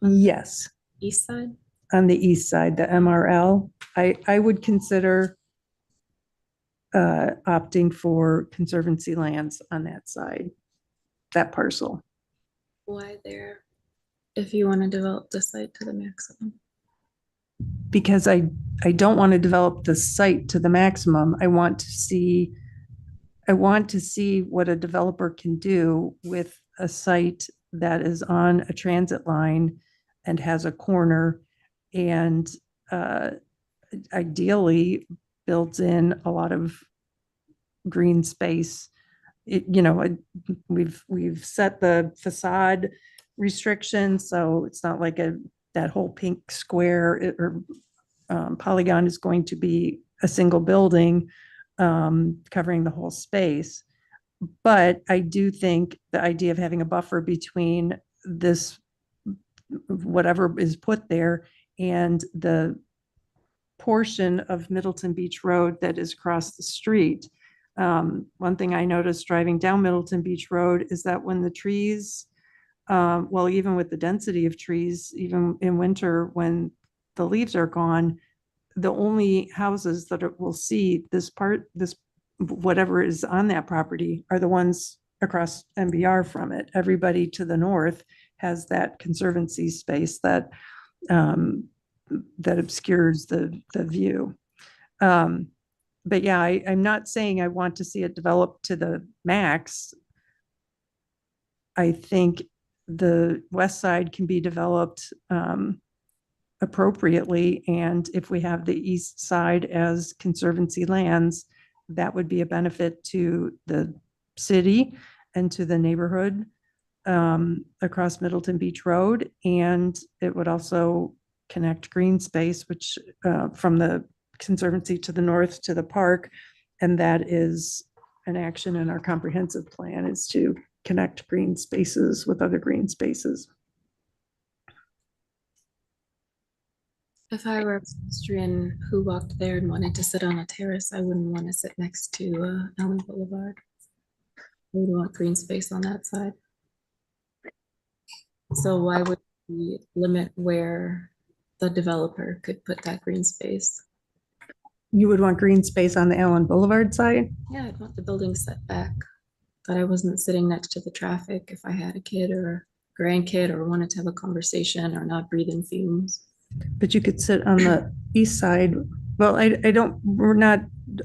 Yes. East side? on the east side, the MRL, I would consider opting for conservancy lands on that side, that parcel. Why there? If you want to develop the site to the maximum. Because I don't want to develop the site to the maximum. I want to see what a developer can do with a site that is on a transit line and has a corner and ideally builds in a lot of green space. We've set the facade restrictions, so it's not like that whole pink square or polygon is going to be a single building covering the whole space. But I do think the idea of having a buffer between this, whatever is put there, and the portion of Middleton Beach Road that is across the street. One thing I noticed driving down Middleton Beach Road is that when the trees, well, even with the density of trees, even in winter, when the leaves are gone, the only houses that will see this whatever is on that property are the ones across MBR from it. Everybody to the north has that conservancy space that obscures the view. But yeah, I'm not saying I want to see it develop to the max. I think the west side can be developed appropriately. And if we have the east side as conservancy lands, that would be a benefit to the city and to the neighborhood across Middleton Beach Road. And it would also connect green space, which from the conservancy to the north to the park. And that is an action in our comprehensive plan, is to connect green spaces with other green spaces. If I were a pedestrian who walked there and wanted to sit on a terrace, I wouldn't want to sit next to Allen Boulevard. I would want green space on that side. So why would we limit where the developer could put that green space? You would want green space on the Allen Boulevard side? Yeah, I'd want the building set back, that I wasn't sitting next to the traffic if I had a kid or a grandkid or wanted to have a conversation or not breathe in fumes. But you could sit on the east side. Well,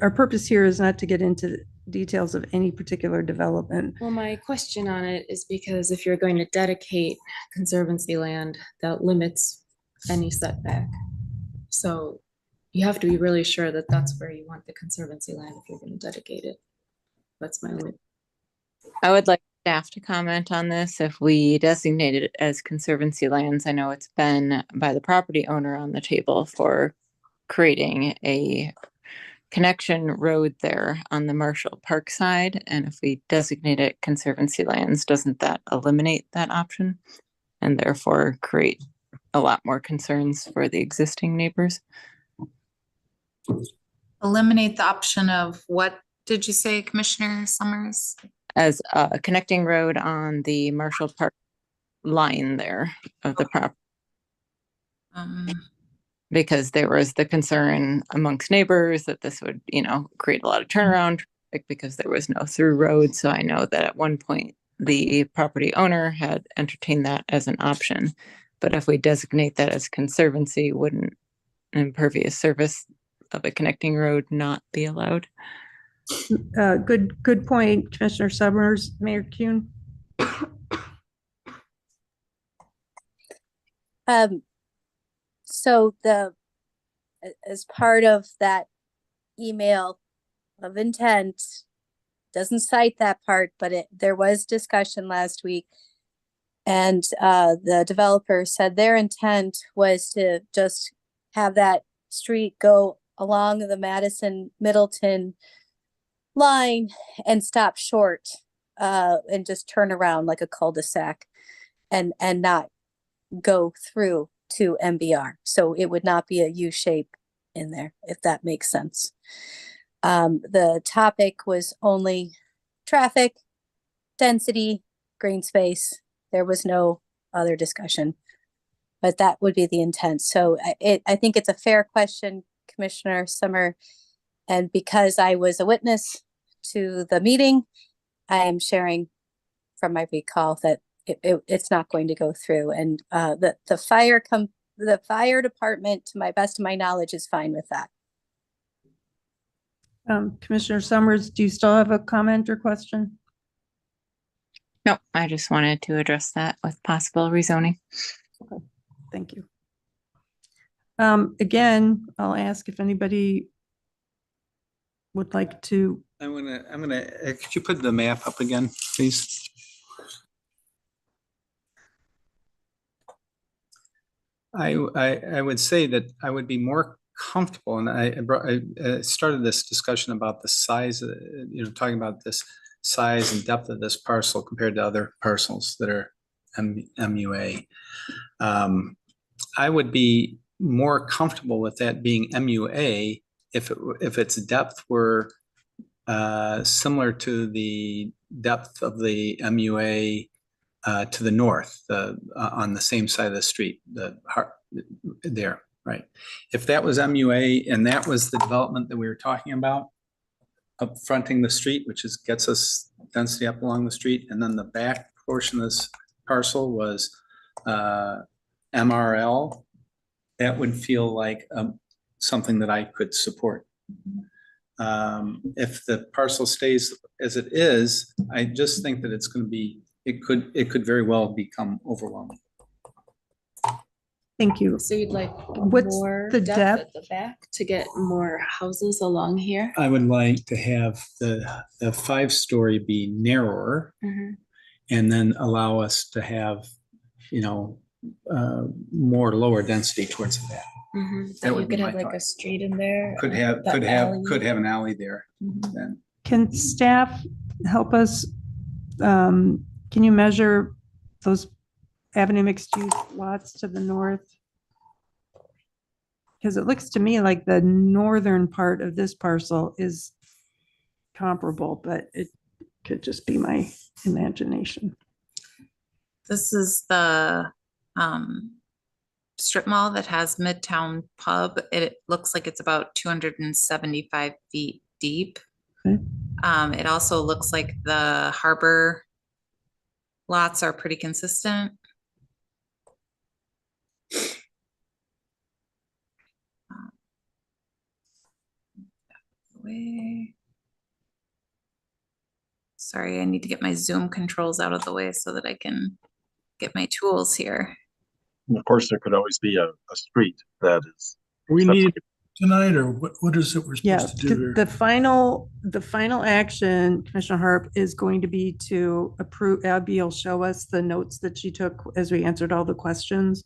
our purpose here is not to get into details of any particular development. Well, my question on it is because if you're going to dedicate conservancy land, that limits any setback. So you have to be really sure that that's where you want the conservancy land if you're going to dedicate it. That's my only. I would like staff to comment on this. If we designate it as conservancy lands, I know it's been by the property owner on the table for creating a connection road there on the Marshall Park side. And if we designate it conservancy lands, doesn't that eliminate that option and therefore create a lot more concerns for the existing neighbors? Eliminate the option of what did you say, Commissioner Summers? As a connecting road on the Marshall Park line there of the property. Because there was the concern amongst neighbors that this would, create a lot of turnaround traffic because there was no through road. So I know that at one point the property owner had entertained that as an option. But if we designate that as conservancy, wouldn't impervious surface of a connecting road not be allowed? Good point, Commissioner Summers. Mayor Kuhn. So as part of that email of intent, doesn't cite that part, but there was discussion last week. And the developer said their intent was to just have that street go along the Madison Middleton line and stop short and just turn around like a cul-de-sac and not go through to MBR. So it would not be a U shape in there, if that makes sense. The topic was only traffic, density, green space. There was no other discussion. but that would be the intent. So I think it's a fair question, Commissioner Summer. And because I was a witness to the meeting, I am sharing from my recall that it's not going to go through. And the fire department, to my best of my knowledge, is fine with that. Commissioner Summers, do you still have a comment or question? No, I just wanted to address that with possible rezoning. Okay, thank you. Again, I'll ask if anybody would like to. Could you put the map up again, please? I would say that I would be more comfortable, and I started this discussion about the size, talking about this size and depth of this parcel compared to other parcels that are MUA. I would be more comfortable with that being MUA if its depth were similar to the depth of the MUA to the north, on the same side of the street, there, right? If that was MUA and that was the development that we were talking about, up fronting the street, which gets us density up along the street, and then the back portion of this parcel was MRL, that would feel like something that I could support. If the parcel stays as it is, I just think that it's going to be, it could very well become overwhelming. Thank you. So you'd like What's more the depth depth? at the back to get more houses along here? I would like to have the 5-story be narrower, and then allow us to have, more lower density towards the back. So you would be could my have like thought. a street in there. Could have an alley there. Then. Can staff help us? Can you measure those Avenue mixed use lots to the north? Because it looks to me like the northern part of this parcel is comparable, but it could just be my imagination. This is the strip mall that has Midtown Pub. It looks like it's about 275 feet deep. Okay. It also looks like the harbor lots are pretty consistent. Sorry, I need to get my Zoom controls out of the way so that I can get my tools here. And of course, there could always be a street that is. We need tonight, or what is it we're supposed to do here? The final action, Commissioner Harp, is going to be to approve. Abby will show us the notes that she took as we answered all the questions.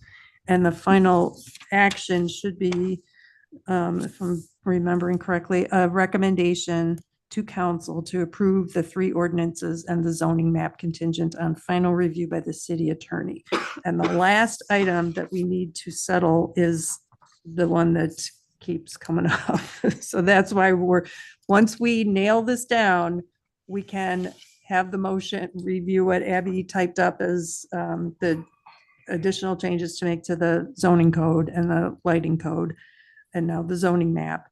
And the final action should be, if I'm remembering correctly, a recommendation to council to approve the 3 ordinances and the zoning map contingent on final review by the city attorney. And the last item that we need to settle is the one that keeps coming up. So that's why once we nail this down, we can have the motion, review what Abby typed up as the additional changes to make to the zoning code and the lighting code, and now the zoning map.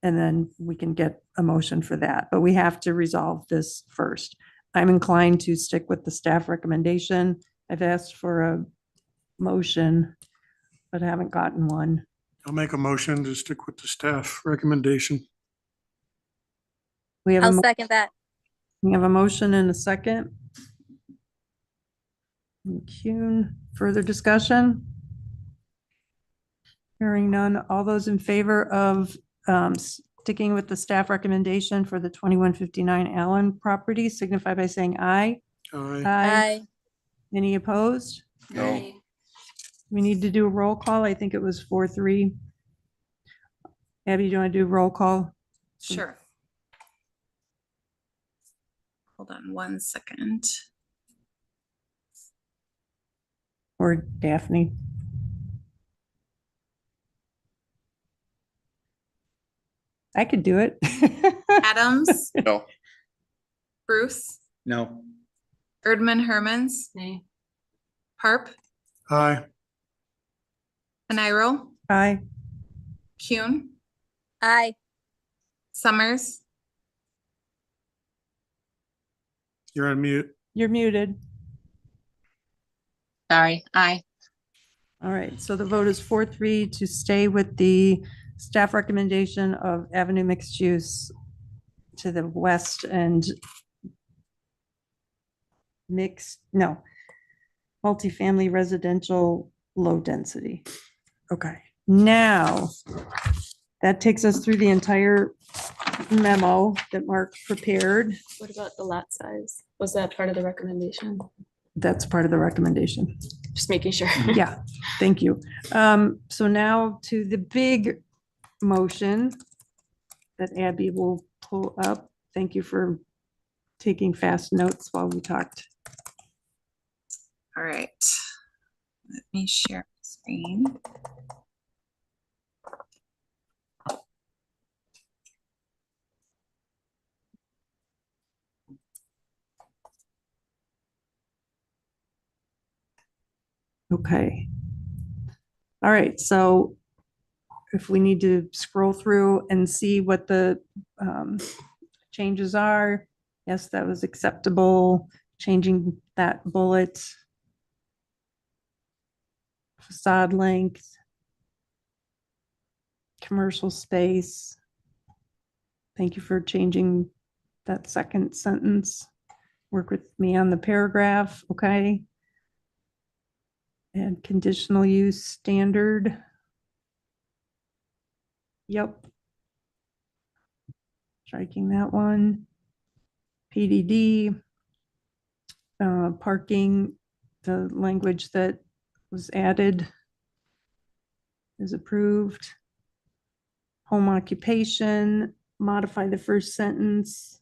And then we can get a motion for that, but we have to resolve this first. I'm inclined to stick with the staff recommendation. I've asked for a motion, but I haven't gotten one. I'll make a motion to stick with the staff recommendation. I'll second that. We have a motion and a second. Kuhn, further discussion? Hearing none. All those in favor of sticking with the staff recommendation for the 2159 Allen property signify by saying aye. Aye. Any opposed? No. We need to do a roll call. I think it was 4-3. Abby, do you want to do roll call? Sure. Hold on 1 second. Or Daphne? I could do it. Adams, No. Bruce, No. Erdman Hermans, Nay. Harp, Aye. Teniro, Aye. Kuhn, Aye. Summers, You're on mute. You're muted. Sorry, aye. All right, so the vote is 4-3 to stay with the staff recommendation of avenue mixed use to the west and multifamily residential low density. Okay, now that takes us through the entire memo that Mark prepared. What about the lot size? Was that part of the recommendation? That's part of the recommendation. Just making sure. Yeah, thank you. So now to the big motion that Abby will pull up. Thank you for taking fast notes while we talked. all right. Let me share my screen. Okay. All right, so if we need to scroll through and see what the changes are, yes, that was acceptable, changing that bullet. Facade length. Commercial space. Thank you for changing that second sentence. Work with me on the paragraph, okay? And conditional use standard. Yep. Striking that one. PDD. Parking, the language that was added is approved. Home occupation, modify the first sentence.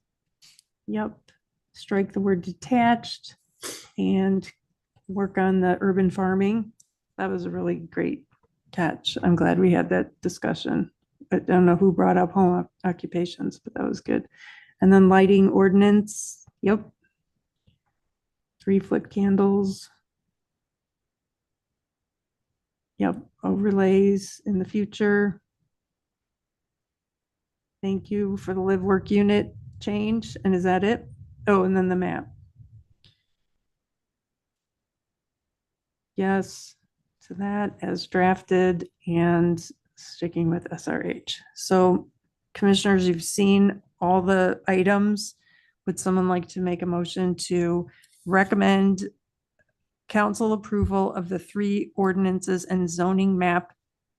Yep. Strike the word detached and work on the urban farming. That was a really great catch. I'm glad we had that discussion. I don't know who brought up home occupations, but that was good. And then lighting ordinance. Yep. 3 foot candles. Yep. Overlays in the future. Thank you for the live work unit change. And is that it? Oh, and then the map. Yes to that as drafted and sticking with SRH. So commissioners, you've seen all the items. Would someone like to make a motion to recommend council approval of the 3 ordinances and zoning map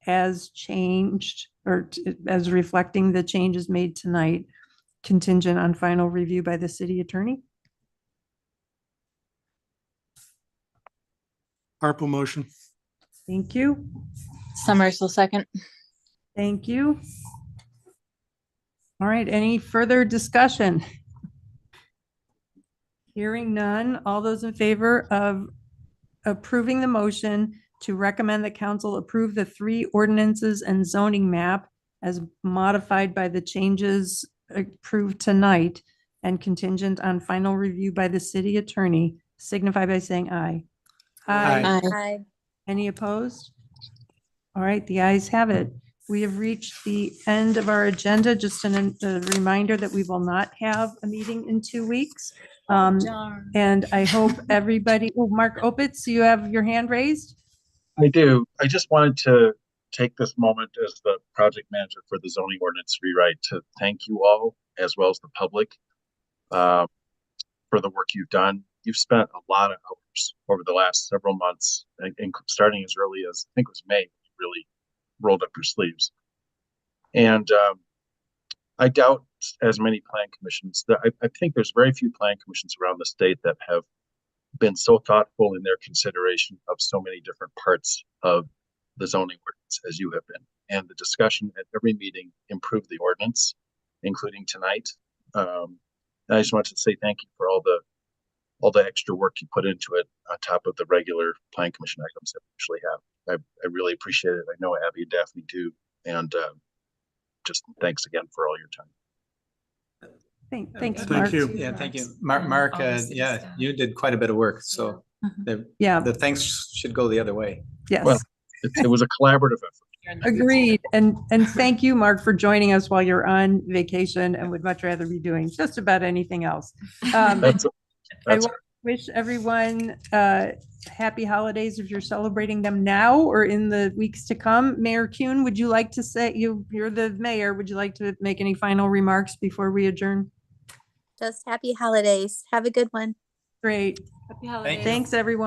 as changed or as reflecting the changes made tonight, contingent on final review by the city attorney? Harple motion. Thank you. Summers will second. Thank you. All right, any further discussion? Hearing none, all those in favor of approving the motion to recommend that council approve the 3 ordinances and zoning map as modified by the changes approved tonight and contingent on final review by the city attorney, signify by saying aye. Aye. Aye. Any opposed? All right, the ayes have it. We have reached the end of our agenda. Just a reminder that we will not have a meeting in 2 weeks. And I hope everybody, oh, Mark Opitz, you have your hand raised? I do. I just wanted to take this moment as the project manager for the zoning ordinance rewrite to thank you all, as well as the public, for the work you've done. You've spent a lot of hours over the last several months, starting as early as I think it was May, when you really rolled up your sleeves. And I doubt as many plan commissions that I think there's very few plan commissions around the state that have been so thoughtful in their consideration of so many different parts of the zoning ordinance as you have been. And the discussion at every meeting improved the ordinance, including tonight. And I just wanted to say thank you for all the extra work you put into it on top of the regular plan commission items that we usually have. I really appreciate it. I know Abby and Daphne do. And just thanks again for all your time. Thanks, Thank Mark. you. Yeah, thank you. Mark, all the city yeah, staff. you did quite a bit of work, so Yeah, the thanks should go the other way. yes. Well, It was a collaborative effort. Agreed. And thank you, Mark, for joining us while you're on vacation and would much rather be doing just about anything else. That's I all right. wish everyone happy holidays if you're celebrating them now or in the weeks to come. Mayor Kuhn, would you like to say, you're the mayor, would you like to make any final remarks before we adjourn? Just happy holidays. Have a good one. Great. Happy holidays. Thanks, everyone.